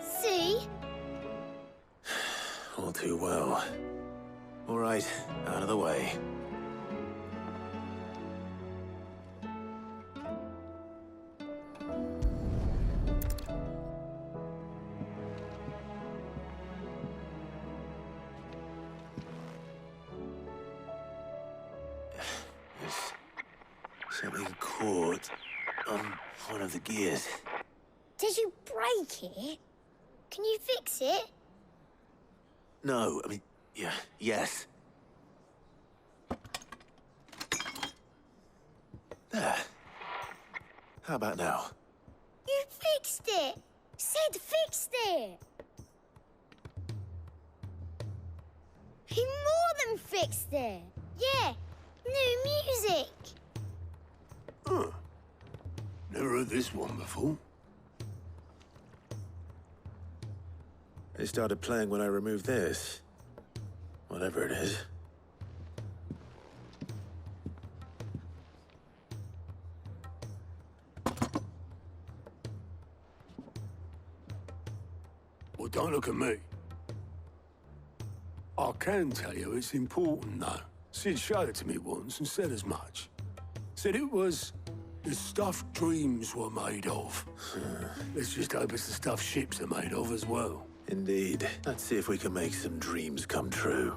See? All too well. All right, out of the way. Something caught on one of the gears. Did you break it? Can you fix it? No, I mean, yeah, yes. There. How about now? You fixed it! Sid fixed it! He more than fixed it! Yeah, new music! Huh. Never heard this one before. It started playing when I removed this. Whatever it is. Well, don't look at me. I can tell you it's important, though. Sid showed it to me once and said as much. Said it was the stuff dreams were made of. Let's just hope it's the stuff ships are made of as well. Indeed. Let's see if we can make some dreams come true.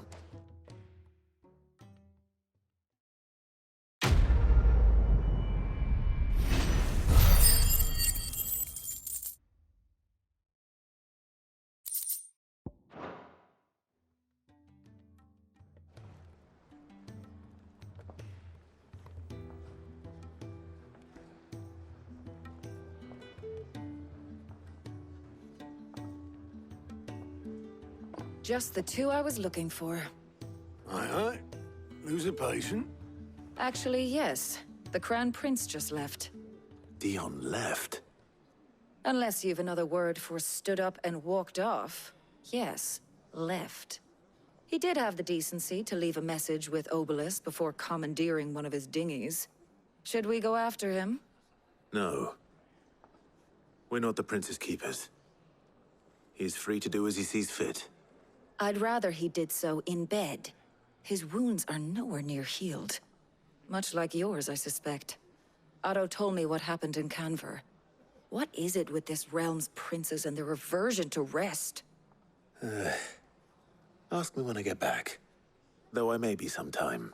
Just the two I was looking for. Aye. Lose a patient? Actually, yes. The Crown Prince just left. Dion left? Unless you've another word for stood up and walked off. Yes, left. He did have the decency to leave a message with Obelisk before commandeering one of his dinghies. Should we go after him? No. We're not the Prince's keepers. He's free to do as he sees fit. I'd rather he did so in bed. His wounds are nowhere near healed. Much like yours, I suspect. Otto told me what happened in Canver. What is it with this realm's princes and their aversion to rest? Ask me when I get back. Though I may be some time.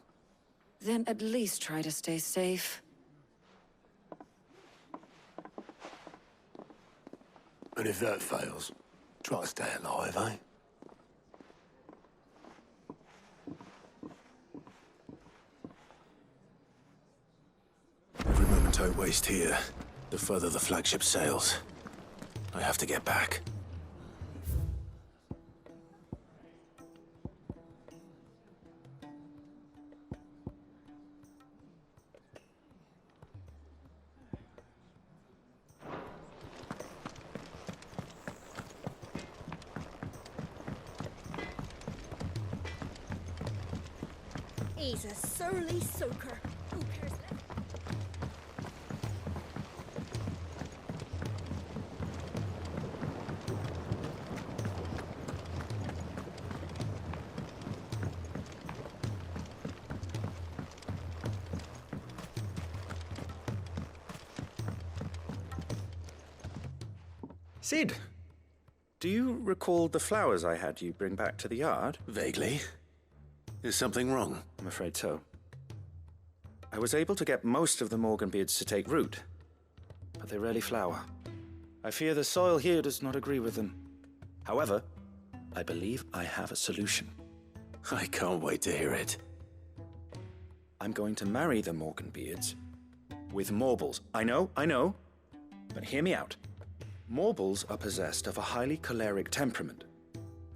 Then at least try to stay safe. And if that fails, try to stay alive, eh? Every moment I waste here, the further the flagship sails. I have to get back. He's a surly soaker. Who cares less? Sid, do you recall the flowers I had you bring back to the yard? Vaguely. Is something wrong? I'm afraid so. I was able to get most of the Morganbeards to take root, but they rarely flower. I fear the soil here does not agree with them. However, I believe I have a solution. I can't wait to hear it. I'm going to marry the Morganbeards with Morbles. I know, but hear me out. Morbles are possessed of a highly choleric temperament.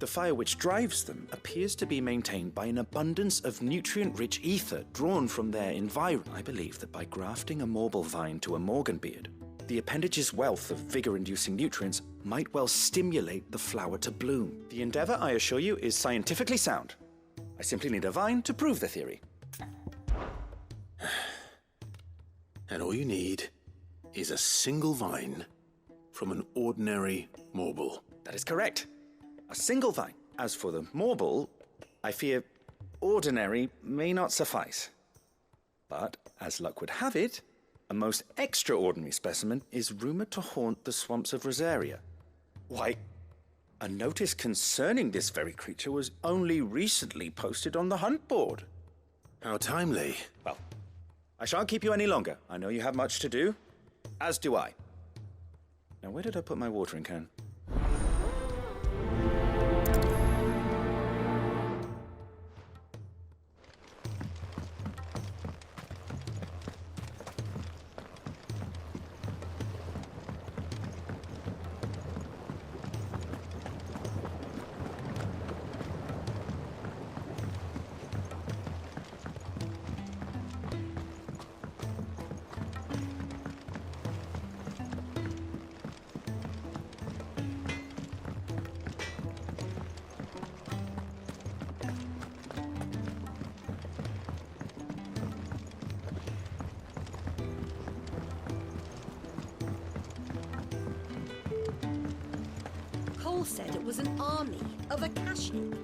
The fire which drives them appears to be maintained by an abundance of nutrient-rich ether drawn from their environment. I believe that by grafting a Morble vine to a Morganbeard, the appendage's wealth of vigor-inducing nutrients might well stimulate the flower to bloom. The endeavor, I assure you, is scientifically sound. I simply need a vine to prove the theory. And all you need is a single vine from an ordinary Morble. That is correct. A single vine. As for the Morble, I fear ordinary may not suffice. But, as luck would have it, a most extraordinary specimen is rumored to haunt the swamps of Rosaria. Why, a notice concerning this very creature was only recently posted on the hunt board. How timely. Well, I shan't keep you any longer. I know you have much to do, as do I. Now, where did I put my watering can? Cole said it was an army of Akashi.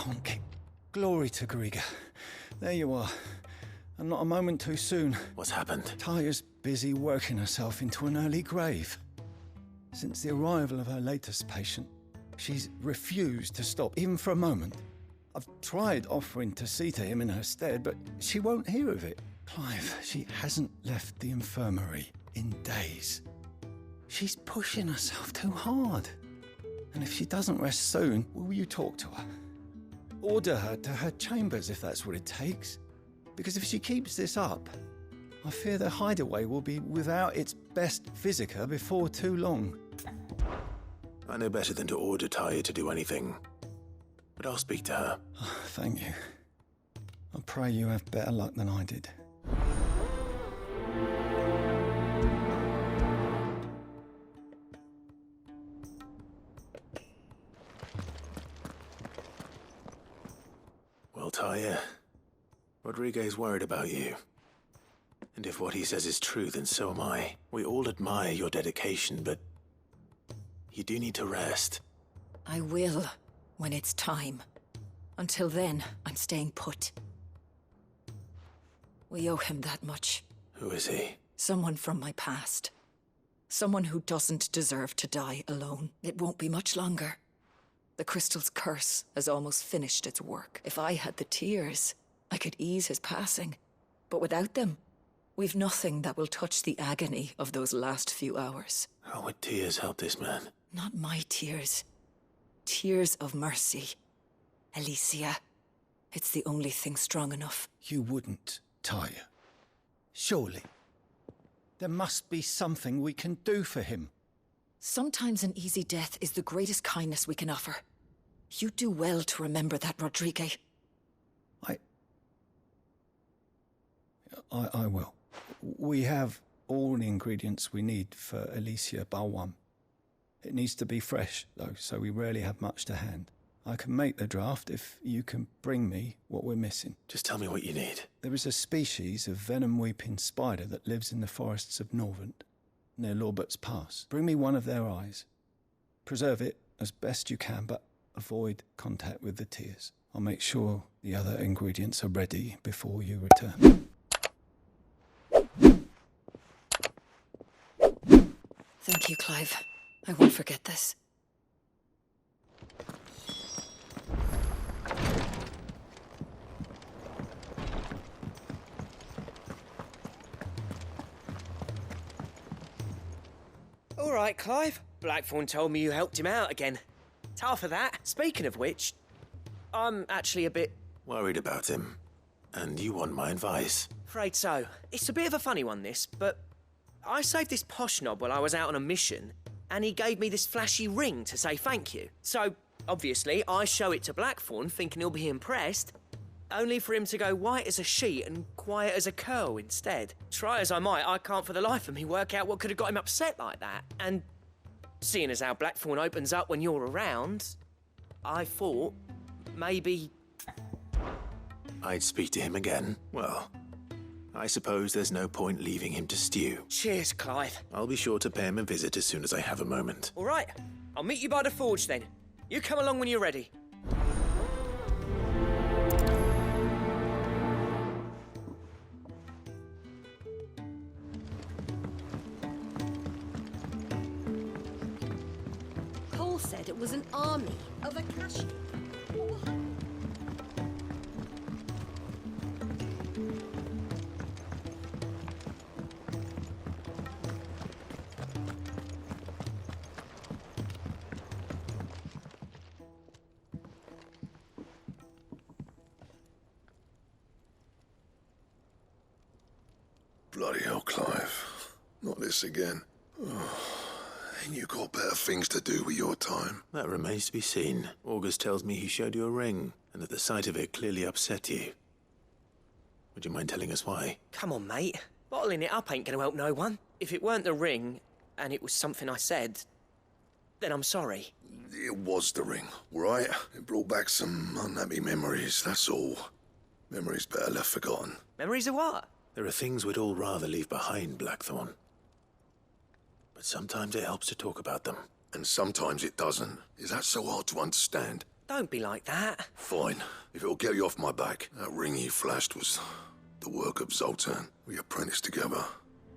can't keep. Glory to Griga. There you are. And not a moment too soon. What's happened? Taya's busy working herself into an early grave. Since the arrival of her latest patient, she's refused to stop, even for a moment. I've tried offering to see to him in her stead, but she won't hear of it. Clive, she hasn't left the infirmary in days. She's pushing herself too hard. And if she doesn't rest soon, will you talk to her? Order her to her chambers if that's what it takes. Because if she keeps this up, I fear the hideaway will be without its best visitor before too long. I know better than to order Taya to do anything. But I'll speak to her. Oh, thank you. I pray you have better luck than I did. Well, Taya, Rodriguez worried about you. And if what he says is true, then so am I. We all admire your dedication, but you do need to rest. I will, when it's time. Until then, I'm staying put. We owe him that much. Who is he? Someone from my past. Someone who doesn't deserve to die alone. It won't be much longer. The crystal's curse has almost finished its work. If I had the tears, I could ease his passing. But without them, we've nothing that will touch the agony of those last few hours. How would tears help this man? Not my tears. Tears of mercy. Alicia, it's the only thing strong enough. You wouldn't, Taya. Surely. There must be something we can do for him. Sometimes an easy death is the greatest kindness we can offer. You do well to remember that, Rodrigue. I will. We have all the ingredients we need for Alicia Balwam. It needs to be fresh, though, so we rarely have much to hand. I can make the draft if you can bring me what we're missing. Just tell me what you need. There is a species of venom-weeping spider that lives in the forests of Norvent, near Lorbert's Pass. Bring me one of their eyes. Preserve it as best you can, but avoid contact with the tears. I'll make sure the other ingredients are ready before you return. Thank you, Clive. I won't forget this. All right, Clive. Blackthorn told me you helped him out again. Tough for that. Speaking of which, I'm actually a bit... worried about him. And you want my advice? Afraid so. It's a bit of a funny one, this, but I saved this posh knob while I was out on a mission, and he gave me this flashy ring to say thank you. So, obviously, I show it to Blackthorn, thinking he'll be impressed, only for him to go white as a sheet and quiet as a curl instead. Try as I might, I can't for the life of me work out what could have got him upset like that. And seeing as how Blackthorn opens up when you're around, I thought maybe... I'd speak to him again. Well, I suppose there's no point leaving him to stew. Cheers, Clive. I'll be sure to pay him a visit as soon as I have a moment. All right, I'll meet you by the forge then. You come along when you're ready. Cole said it was an army of Akashi. Bloody hell, Clive. Not this again. Oh, ain't you got better things to do with your time? That remains to be seen. August tells me he showed you a ring, and that the sight of it clearly upset you. Would you mind telling us why? Come on, mate. Bottling it up ain't gonna help no one. If it weren't the ring, and it was something I said, then I'm sorry. It was the ring, right? It brought back some unhappy memories, that's all. Memories better left forgotten. Memories of what? There are things we'd all rather leave behind, Blackthorn. But sometimes it helps to talk about them. And sometimes it doesn't. Is that so hard to understand? Don't be like that. Fine. If it'll get you off my back. That ring you flashed was the work of Zoltan. We apprenticed together.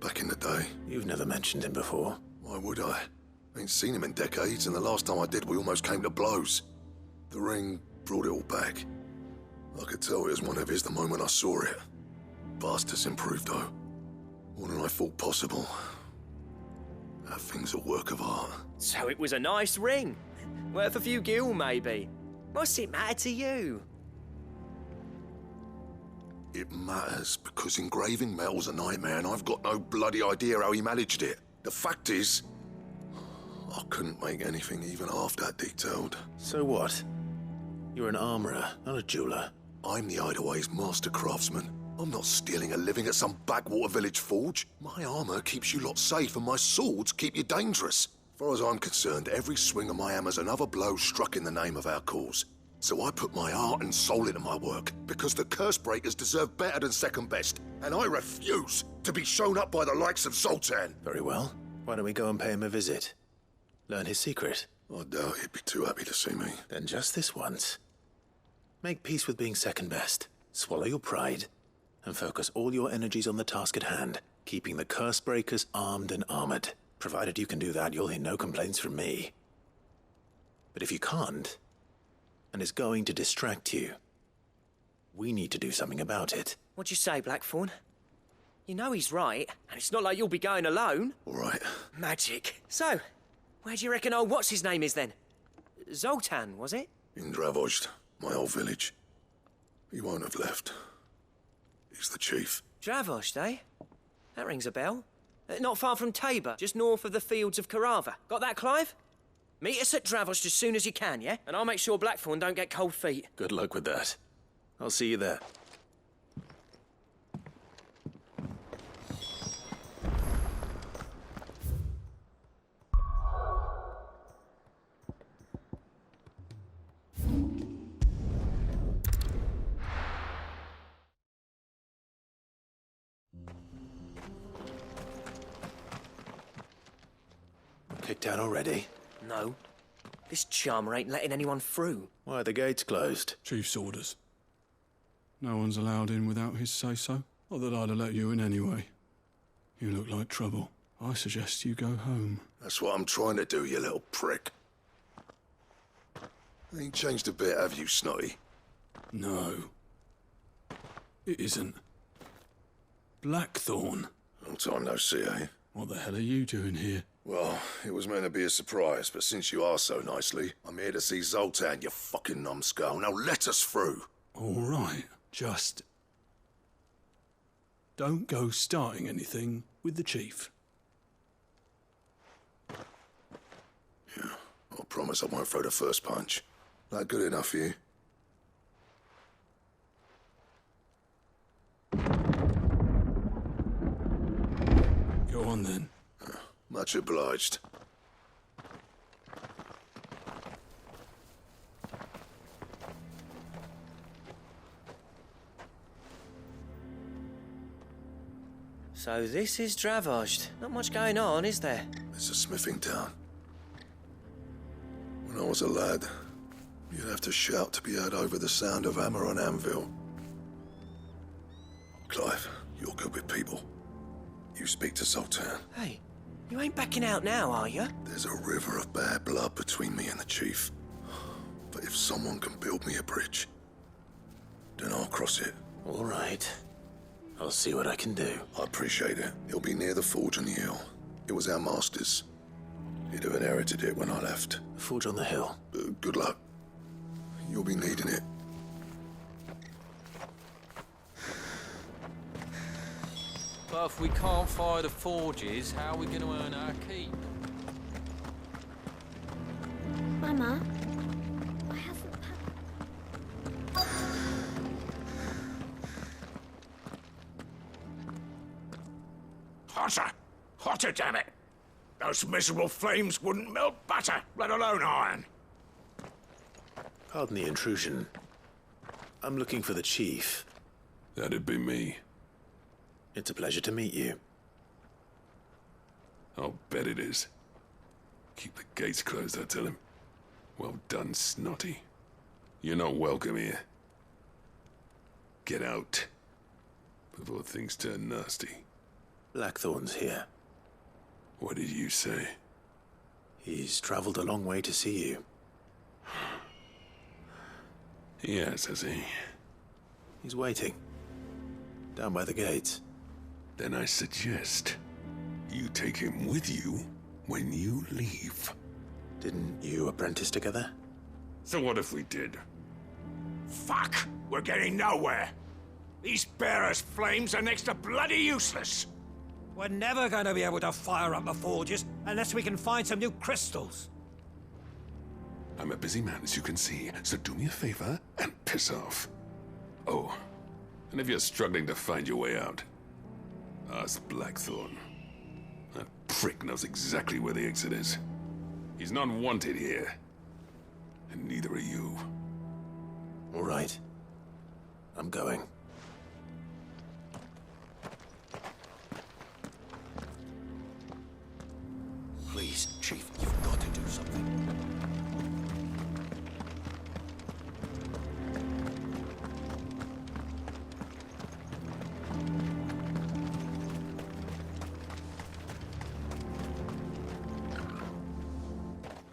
Back in the day. You've never mentioned him before. Why would I? Ain't seen him in decades, and the last time I did, we almost came to blows. The ring brought it all back. I could tell it was one of his the moment I saw it. Vast has improved, though. More than I thought possible. That thing's a work of art. So it was a nice ring. Worth a few gil, maybe. What's it matter to you? It matters because engraving metal's a nightmare, and I've got no bloody idea how he managed it. The fact is, I couldn't make anything even half that detailed. So what? You're an armorer, not a jeweler. I'm the Hideaway's master craftsman. I'm not stealing a living at some backwater village forge. My armor keeps you lot safe, and my swords keep you dangerous. As far as I'm concerned, every swing of my hammer's another blow struck in the name of our cause. So I put my heart and soul into my work, because the curse breakers deserve better than second best, and I refuse to be shown up by the likes of Zoltan. Very well. Why don't we go and pay him a visit? Learn his secret. I doubt he'd be too happy to see me. Then just this once. Make peace with being second best. Swallow your pride, and focus all your energies on the task at hand, keeping the curse breakers armed and armored. Provided you can do that, you'll hear no complaints from me. But if you can't, and it's going to distract you, we need to do something about it. What'd you say, Blackthorn? You know he's right, and it's not like you'll be going alone. All right. Magic. So, where do you reckon old what's-his-name is then? Zoltan, was it? In Dravozd, my old village. He won't have left. He's the chief. Dravozd, eh? That rings a bell. Not far from Tabor, just north of the fields of Carava. Got that, Clive? Meet us at Dravozd as soon as you can, yeah? And I'll make sure Blackthorn don't get cold feet. Good luck with that. I'll see you there. Kicked out already? No. This charmer ain't letting anyone through. Why are the gates closed? Chief's orders. No one's allowed in without his say-so. Not that I'd have let you in anyway. You look like trouble. I suggest you go home. That's what I'm trying to do, you little prick. Ain't changed a bit, have you, Snotty? No. It isn't. Blackthorn. Long time no see, eh? What the hell are you doing here? Well, it was meant to be a surprise, but since you asked so nicely, I'm here to see Zoltan, you fucking numbskull. Now let us through. All right, just don't go starting anything with the chief. Yeah, I promise I won't throw the first punch. That good enough for you? Go on then. Much obliged. So this is Dravozd. Not much going on, is there? It's a smithing town. When I was a lad, you'd have to shout to be heard over the sound of hammer on anvil. Clive, you're good with people. You speak to Zoltan. Hey, you ain't backing out now, are you? There's a river of bad blood between me and the chief. But if someone can build me a bridge, then I'll cross it. All right. I'll see what I can do. I appreciate it. It'll be near the forge on the hill. It was our master's. He'd have inherited it when I left. The forge on the hill? Good luck. You'll be needing it. But if we can't fire the forges, how are we going to earn our keep? Mama, I haven't Hotter! Hotter, damn it! Those miserable flames wouldn't melt butter, let alone iron. Pardon the intrusion. I'm looking for the chief. That'd be me. It's a pleasure to meet you. I'll bet it is. Keep the gates closed, I tell him. Well done, Snotty. You're not welcome here. Get out. Before things turn nasty. Blackthorn's here. What did you say? He's traveled a long way to see you. Yes, has he? He's waiting. Down by the gates. Then I suggest you take him with you when you leave. Didn't you apprentice together? So what if we did? Fuck! We're getting nowhere. These bearers' flames are next to bloody useless. We're never going to be able to fire up the forges unless we can find some new crystals. I'm a busy man, as you can see, so do me a favor and piss off. Oh, and if you're struggling to find your way out, ask Blackthorn. That prick knows exactly where the exit is. He's not wanted here. And neither are you. All right. I'm going. Please, Chief, you've got to do something.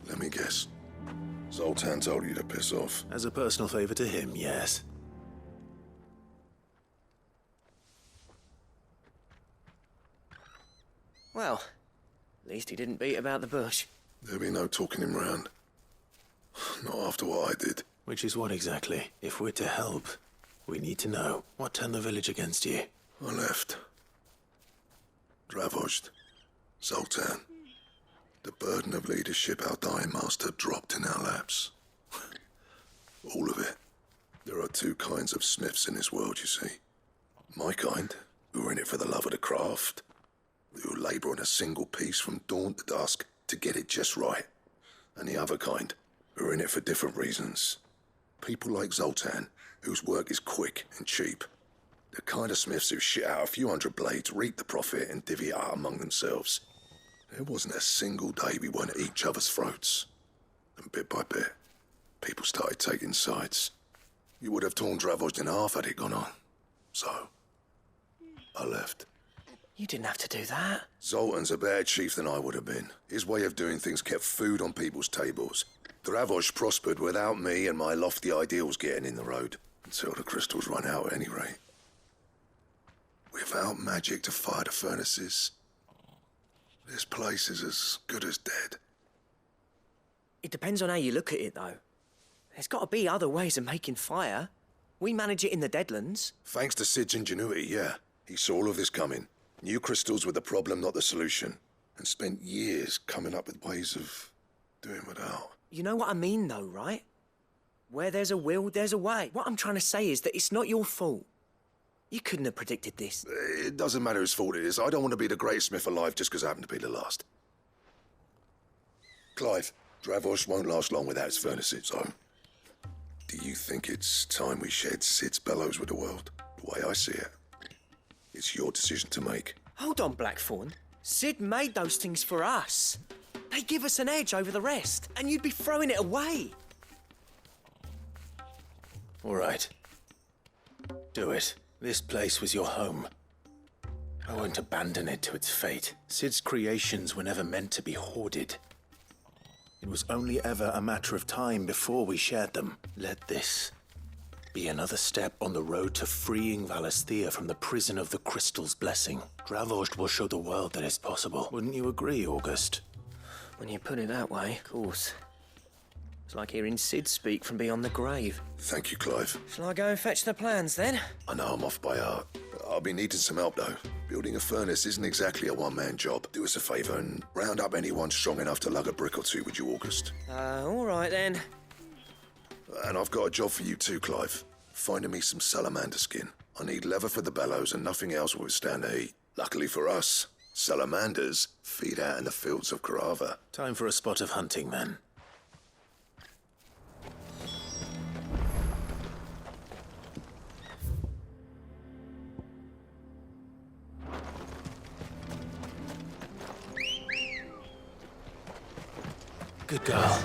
Let me guess. Zoltan told you to piss off. As a personal favor to him, yes. Well, at least he didn't beat about the bush. There'll be no talking him round. Not after what I did. Which is what exactly? If we're to help, we need to know what turned the village against you. I left. Dravozd. Zoltan. The burden of leadership our dying master dropped in our laps. All of it. There are two kinds of smiths in this world, you see. My kind, who are in it for the love of the craft, who labour on a single piece from dawn to dusk to get it just right. And the other kind, who are in it for different reasons. People like Zoltan, whose work is quick and cheap. The kind of smiths who shit out a few hundred blades, reap the profit, and divvy it out among themselves. There wasn't a single day we weren't at each other's throats. And bit by bit, people started taking sides. You would have torn Dravozd in half had it gone on. So, I left. You didn't have to do that. Zoltan's a better chief than I would have been. His way of doing things kept food on people's tables. Dravozd prospered without me and my lofty ideals getting in the road. Until the crystals run out at any rate. Without magic to fire the furnaces, this place is as good as dead. It depends on how you look at it, though. There's got to be other ways of making fire. We manage it in the Deadlands. Thanks to Sid's ingenuity, yeah. He saw all of this coming. Knew crystals were the problem, not the solution. And spent years coming up with ways of doing without. You know what I mean, though, right? Where there's a will, there's a way. What I'm trying to say is that it's not your fault. You couldn't have predicted this. It doesn't matter whose fault it is. I don't want to be the greatest smith alive just because I happen to be the last. Clive, Dravozd won't last long without its furnaces, so... Do you think it's time we shared Sid's bellows with the world? The way I see it. It's your decision to make. Hold on, Blackthorn. Sid made those things for us. They give us an edge over the rest, and you'd be throwing it away. All right. Do it. This place was your home. I won't abandon it to its fate. Sid's creations were never meant to be hoarded. It was only ever a matter of time before we shared them. Let this be another step on the road to freeing Valisthea from the prison of the Crystal's blessing. Dravozd will show the world that it's possible. Wouldn't you agree, August? When you put it that way, of course. It's like hearing Sid speak from beyond the grave. Thank you, Clive. Shall I go and fetch the plans, then? I know I'm off by heart. I'll be needing some help, though. Building a furnace isn't exactly a one-man job. Do us a favour and round up anyone strong enough to lug a brick or two, would you, August? All right, then. And I've got a job for you too, Clive. Finding me some salamander skin. I need leather for the bellows and nothing else will withstand the heat. Luckily for us, salamanders feed out in the fields of Karava. Time for a spot of hunting, then. Good girl.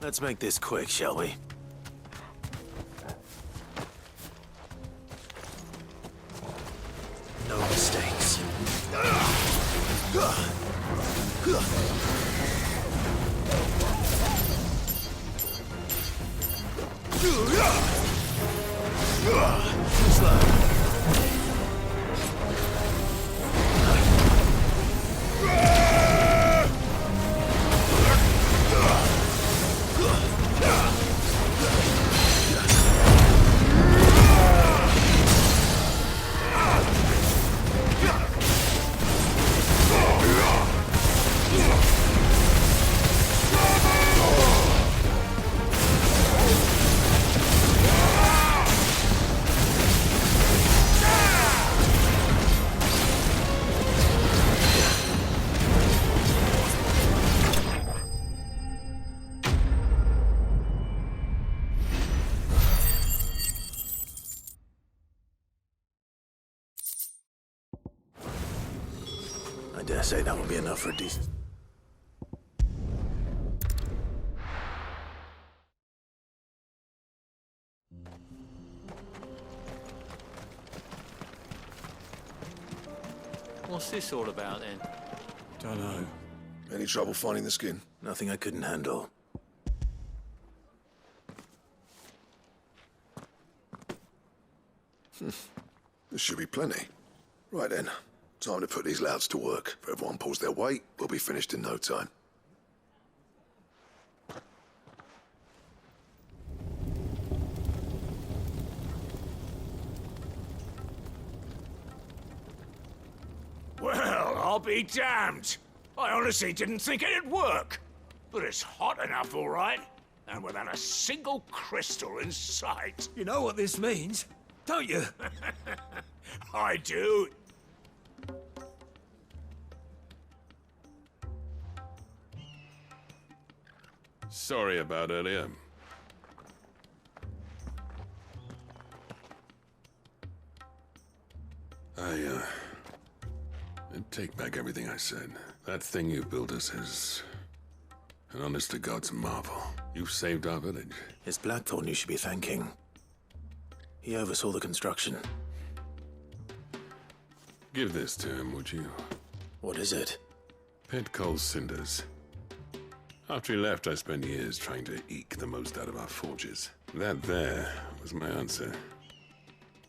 Let's make this quick, shall we? No mistakes. I dare say that will be enough for a decent... What's this all about then? Don't know. Any trouble finding the skin? Nothing I couldn't handle. There should be plenty. Right then, time to put these louds to work. If everyone pulls their weight, we'll be finished in no time. Well, I'll be damned. I honestly didn't think it'd work. But it's hot enough, all right. And without a single crystal in sight. You know what this means, don't you? I do. Sorry about earlier. I take back everything I said. That thing you built us is an honest-to-God's marvel. You've saved our village. It's Blackthorn you should be thanking. He oversaw the construction. Give this to him, would you? What is it? Pit coal cinders. After he left, I spent years trying to eke the most out of our forges. That there was my answer.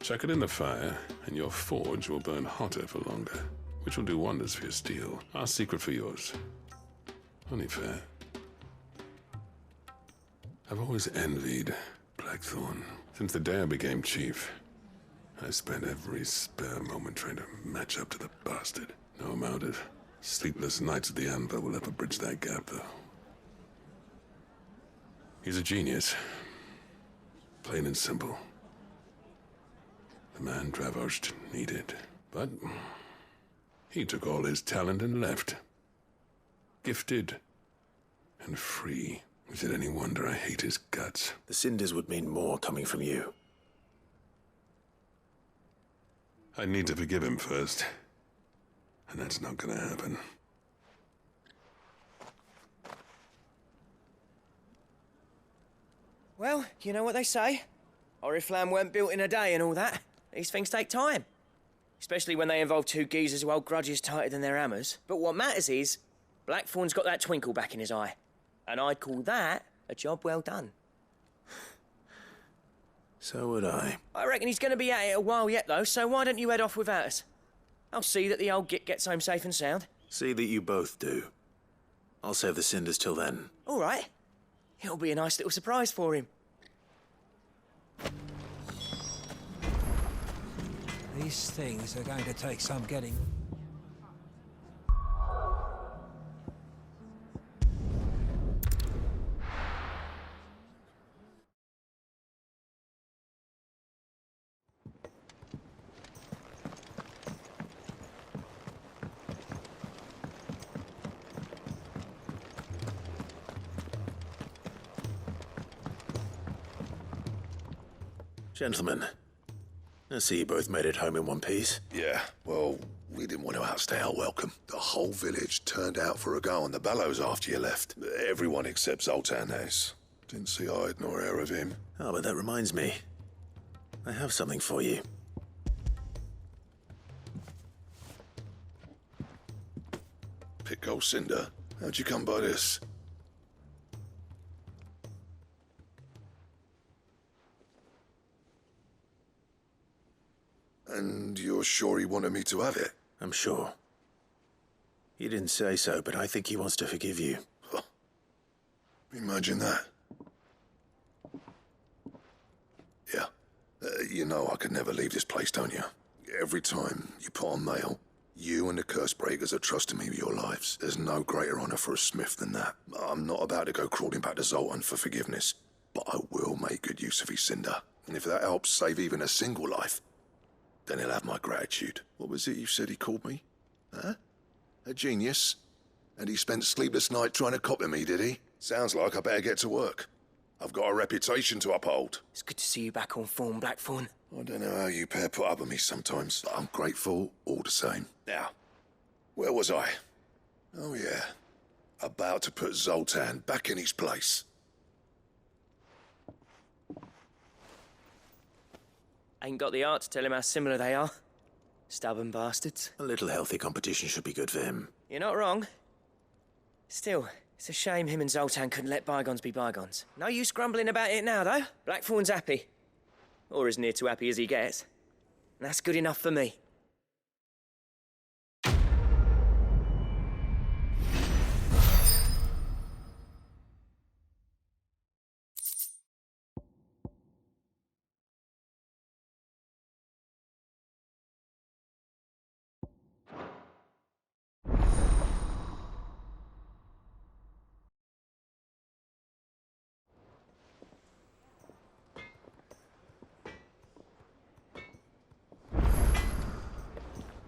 Chuck it in the fire, and your forge will burn hotter for longer, which will do wonders for your steel. Our secret for yours. Only fair. I've always envied Blackthorn. Since the day I became chief, I spent every spare moment trying to match up to the bastard. No amount of sleepless nights at the Anvil will ever bridge that gap, though. He's a genius. Plain and simple. The man Dravosht needed. But he took all his talent and left. Gifted and free. Is it any wonder I hate his guts? The cinders would mean more coming from you. I need to forgive him first. And that's not gonna happen. Well, you know what they say. Oriflamme weren't built in a day and all that. These things take time. Especially when they involve two geezers who hold grudges tighter than their hammers. But what matters is, Blackthorn's got that twinkle back in his eye. And I'd call that a job well done. So would I. I reckon he's going to be at it a while yet, though, so why don't you head off without us? I'll see that the old git gets home safe and sound. See that you both do. I'll save the cinders till then. All right. It'll be a nice little surprise for him. These things are going to take some getting. Gentlemen, I see you both made it home in one piece. Yeah, well, we didn't want to outstay our welcome. The whole village turned out for a go on the bellows after you left. Everyone except Zoltan has. Didn't see hide nor hair of him. Oh, but that reminds me. I have something for you. Pick old Cinder. How'd you come by this? And you're sure he wanted me to have it? I'm sure. He didn't say so, but I think he wants to forgive you. Huh. Imagine that. Yeah. You know I could never leave this place, don't you? Every time you put on mail, you and the curse breakers are trusting me with your lives. There's no greater honor for a smith than that. I'm not about to go crawling back to Zoltan for forgiveness, but I will make good use of his Cinder. And if that helps save even a single life, then he'll have my gratitude. What was it you said he called me? Huh? A genius? And he spent sleepless night trying to copy me, did he? Sounds like I better get to work. I've got a reputation to uphold. It's good to see you back on form, Blackthorn. I don't know how you pair put up with me sometimes, but I'm grateful all the same. Now, where was I? Oh yeah, about to put Zoltan back in his place. Ain't got the art to tell him how similar they are. Stubborn bastards. A little healthy competition should be good for him. You're not wrong. Still, it's a shame him and Zoltan couldn't let bygones be bygones. No use grumbling about it now, though. Blackthorn's happy. Or as near to happy as he gets. And that's good enough for me.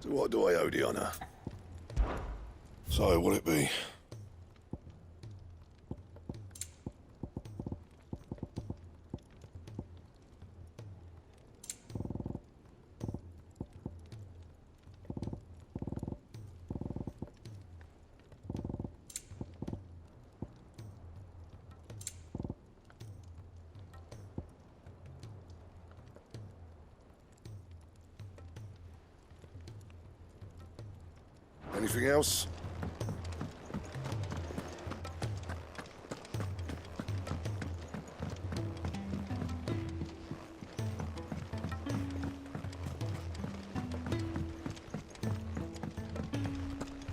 So what do I owe the honor? So, what'll it be? Anything else?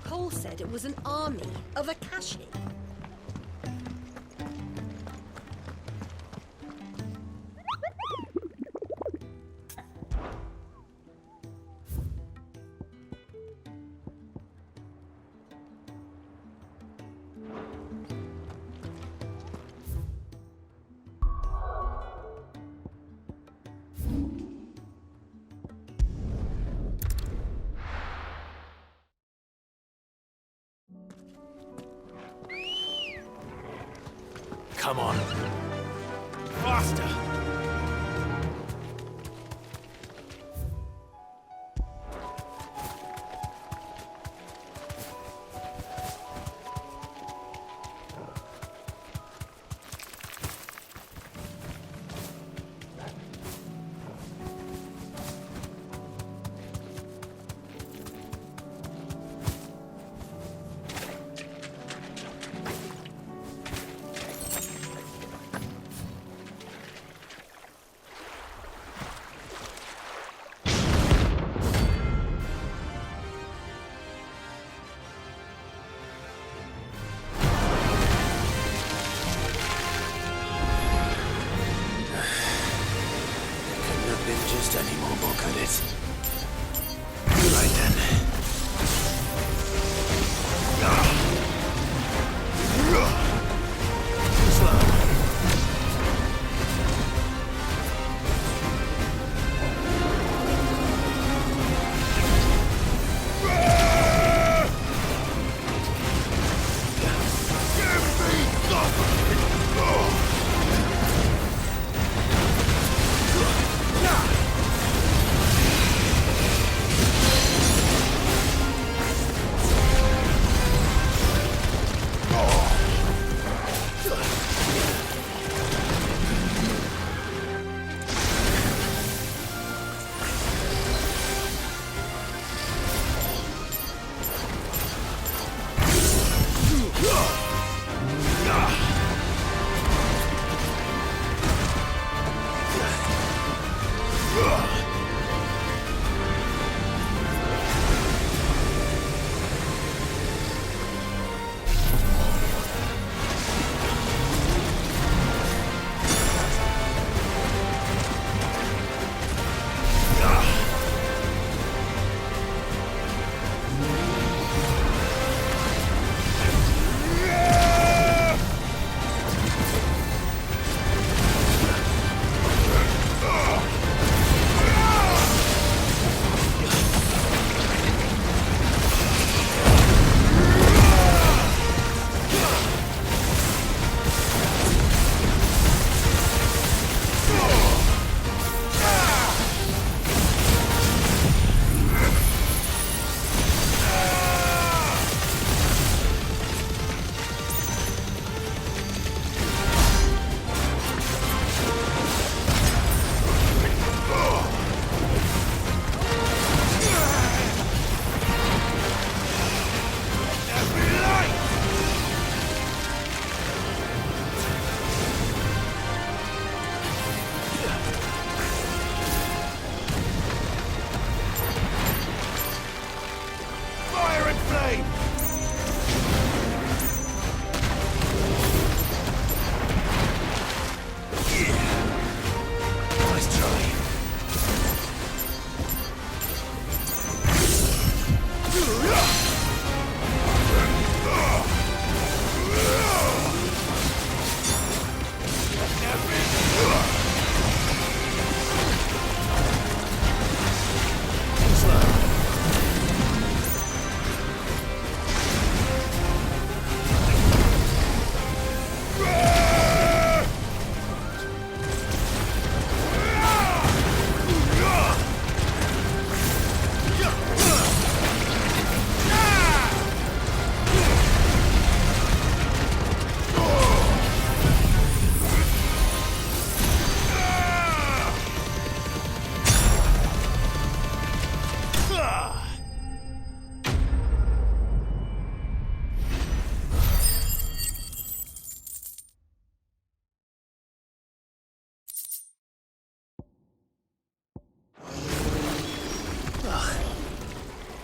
Cole said it was an army of Akashi. Come on. Faster!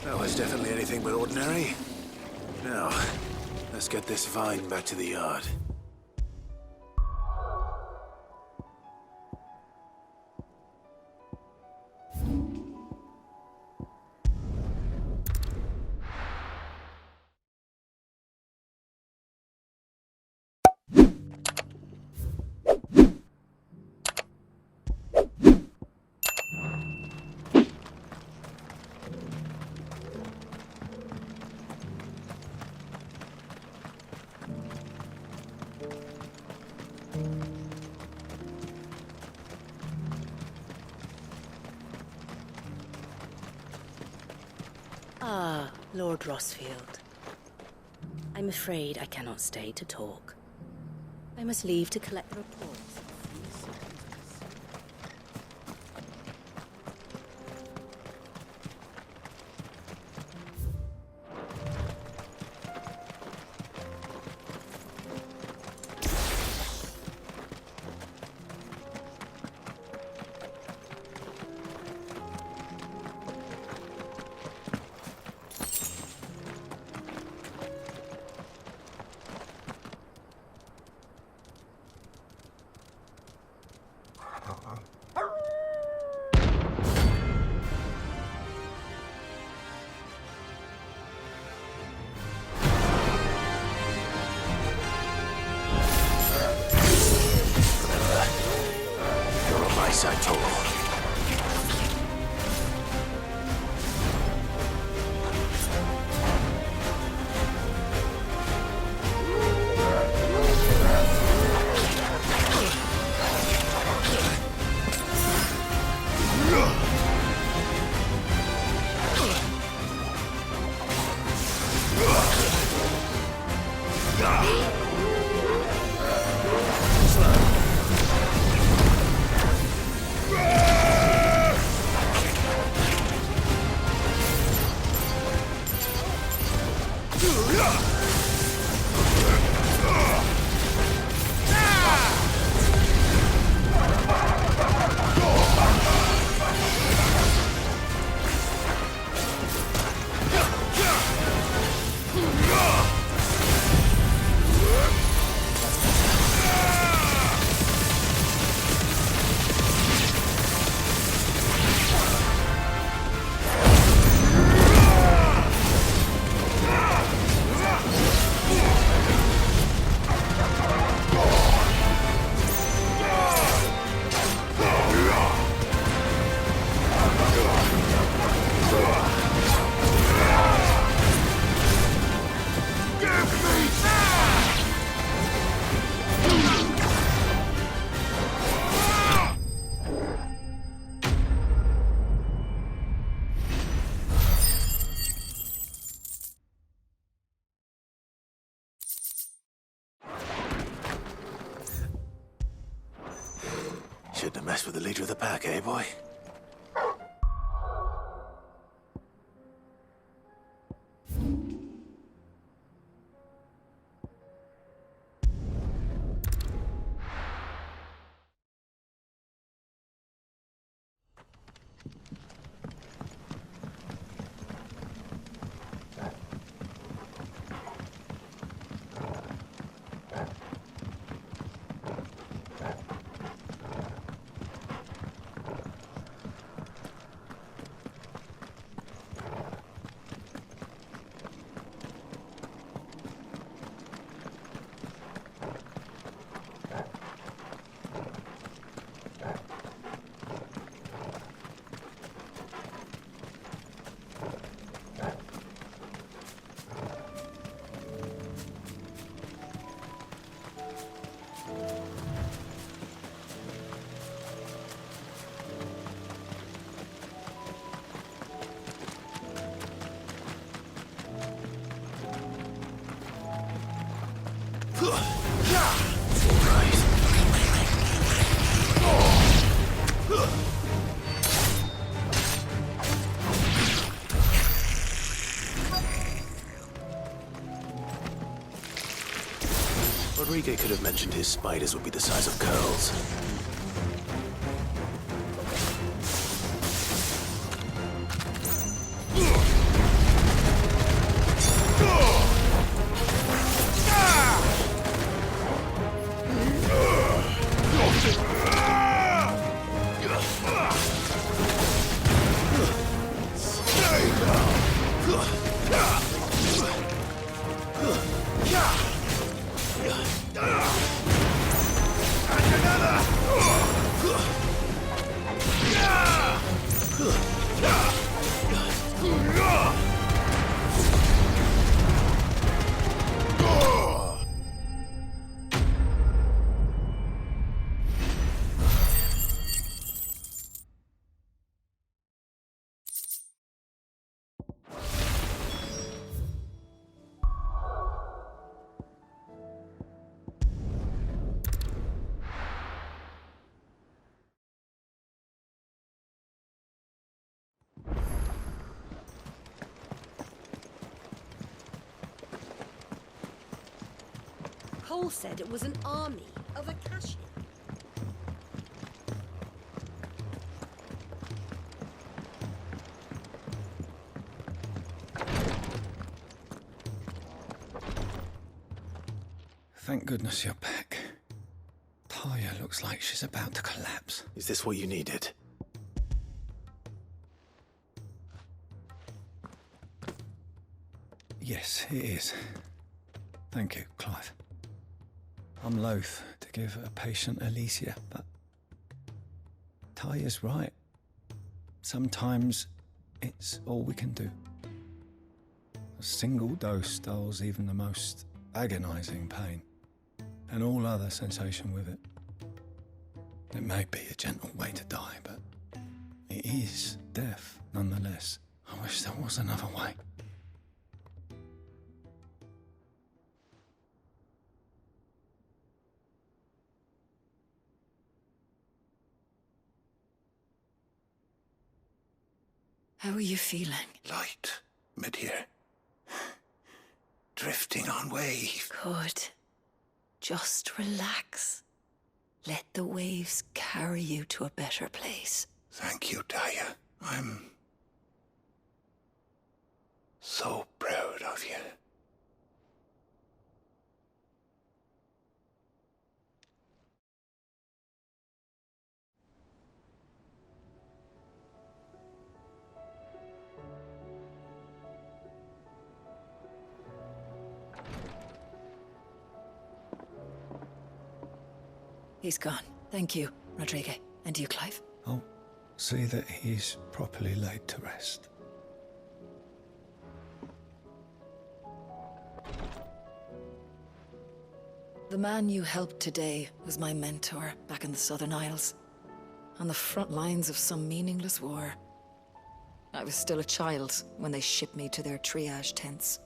That was definitely anything but ordinary. Now, let's get this vine back to the yard. Ah, Lord Rossfield. I'm afraid I cannot stay to talk. I must leave to collect the reports. I told. Shouldn't have messed with the leader of the pack, eh, boy? Rodriguez could have mentioned his spiders would be the size of curls. Cole said it was an army of Akashi. Thank goodness you're back. Taya looks like she's about to collapse. Is this what you needed? Yes, it is. Thank you, Clive. I'm loath to give a patient Alicia, but Taya's right. Sometimes it's all we can do. A single dose dulls even the most agonizing pain, and all other sensation with it. It may be a gentle way to die, but it is death nonetheless. I wish there was another way. How are you feeling? Light, mid-here. Drifting on waves. Good. Just relax. Let the waves carry you to a better place. Thank you, Taya. I'm so proud of you. He's gone. Thank you, Rodrigue. And you, Clive? I'll see that he's properly laid to rest. The man you helped today was my mentor back in the Southern Isles, on the front lines of some meaningless war. I was still a child when they shipped me to their triage tents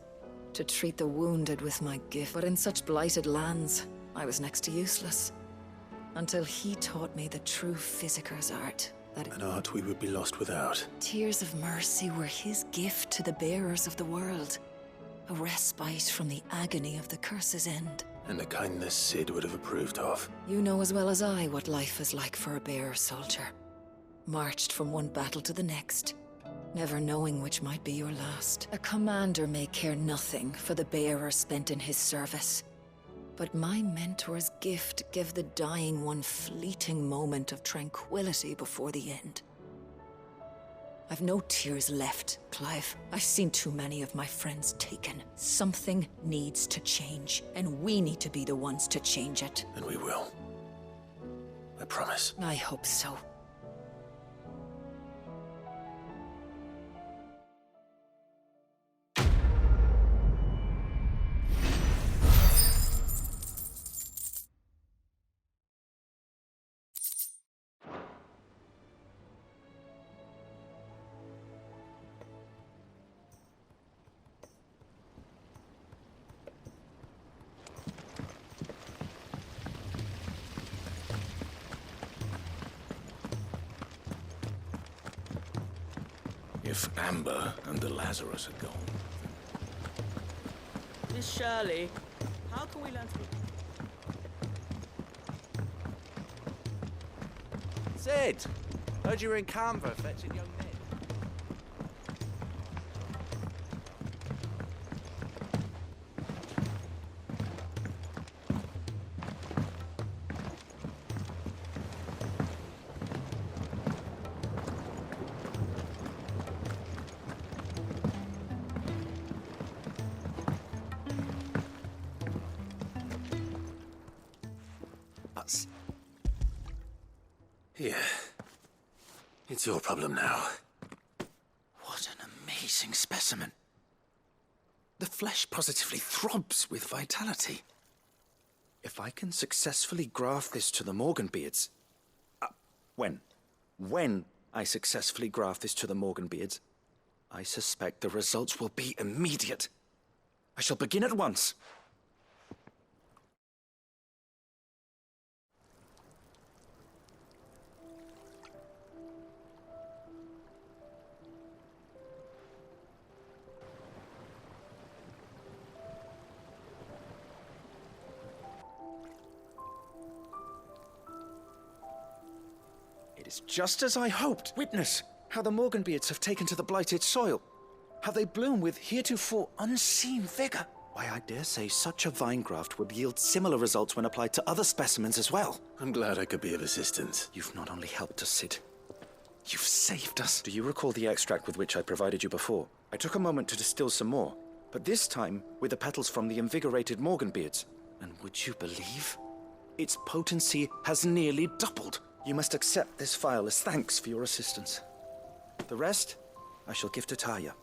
to treat the wounded with my gift. But in such blighted lands, I was next to useless. Until he taught me the true physicker's art. An art we would be lost without. Tears of mercy were his gift to the bearers of the world. A respite from the agony of the curse's end. And a kindness Sid would have approved of. You know as well as I what life is like for a bearer soldier. Marched from one battle to the next, never knowing which might be your last. A commander may care nothing for the bearer spent in his service. But my mentor's gift gave the dying one fleeting moment of tranquility before the end. I've no tears left, Clive. I've seen too many of my friends taken. Something needs to change, and we need to be the ones to change it. And we will. I promise. I hope so. If Amber and the Lazarus are gone. Miss Shirley, how can we learn to... Sid! Heard you were in Canva fetching young men. Here. It's your problem now. What an amazing specimen. The flesh positively throbs with vitality. If I can successfully graft this to the Morganbeards... When I successfully graft this to the Morganbeards, I suspect the results will be immediate. I shall begin at once. It is just as I hoped. Witness how the Morganbeards have taken to the blighted soil. How they bloom with heretofore unseen vigor. Why, I dare say such a vine graft would yield similar results when applied to other specimens as well. I'm glad I could be of assistance. You've not only helped us, Sid. You've saved us. Do you recall the extract with which I provided you before? I took a moment to distill some more, but this time with the petals from the invigorated Morganbeards. And would you believe? Its potency has nearly doubled. You must accept this vial as thanks for your assistance. The rest, I shall give to Taya.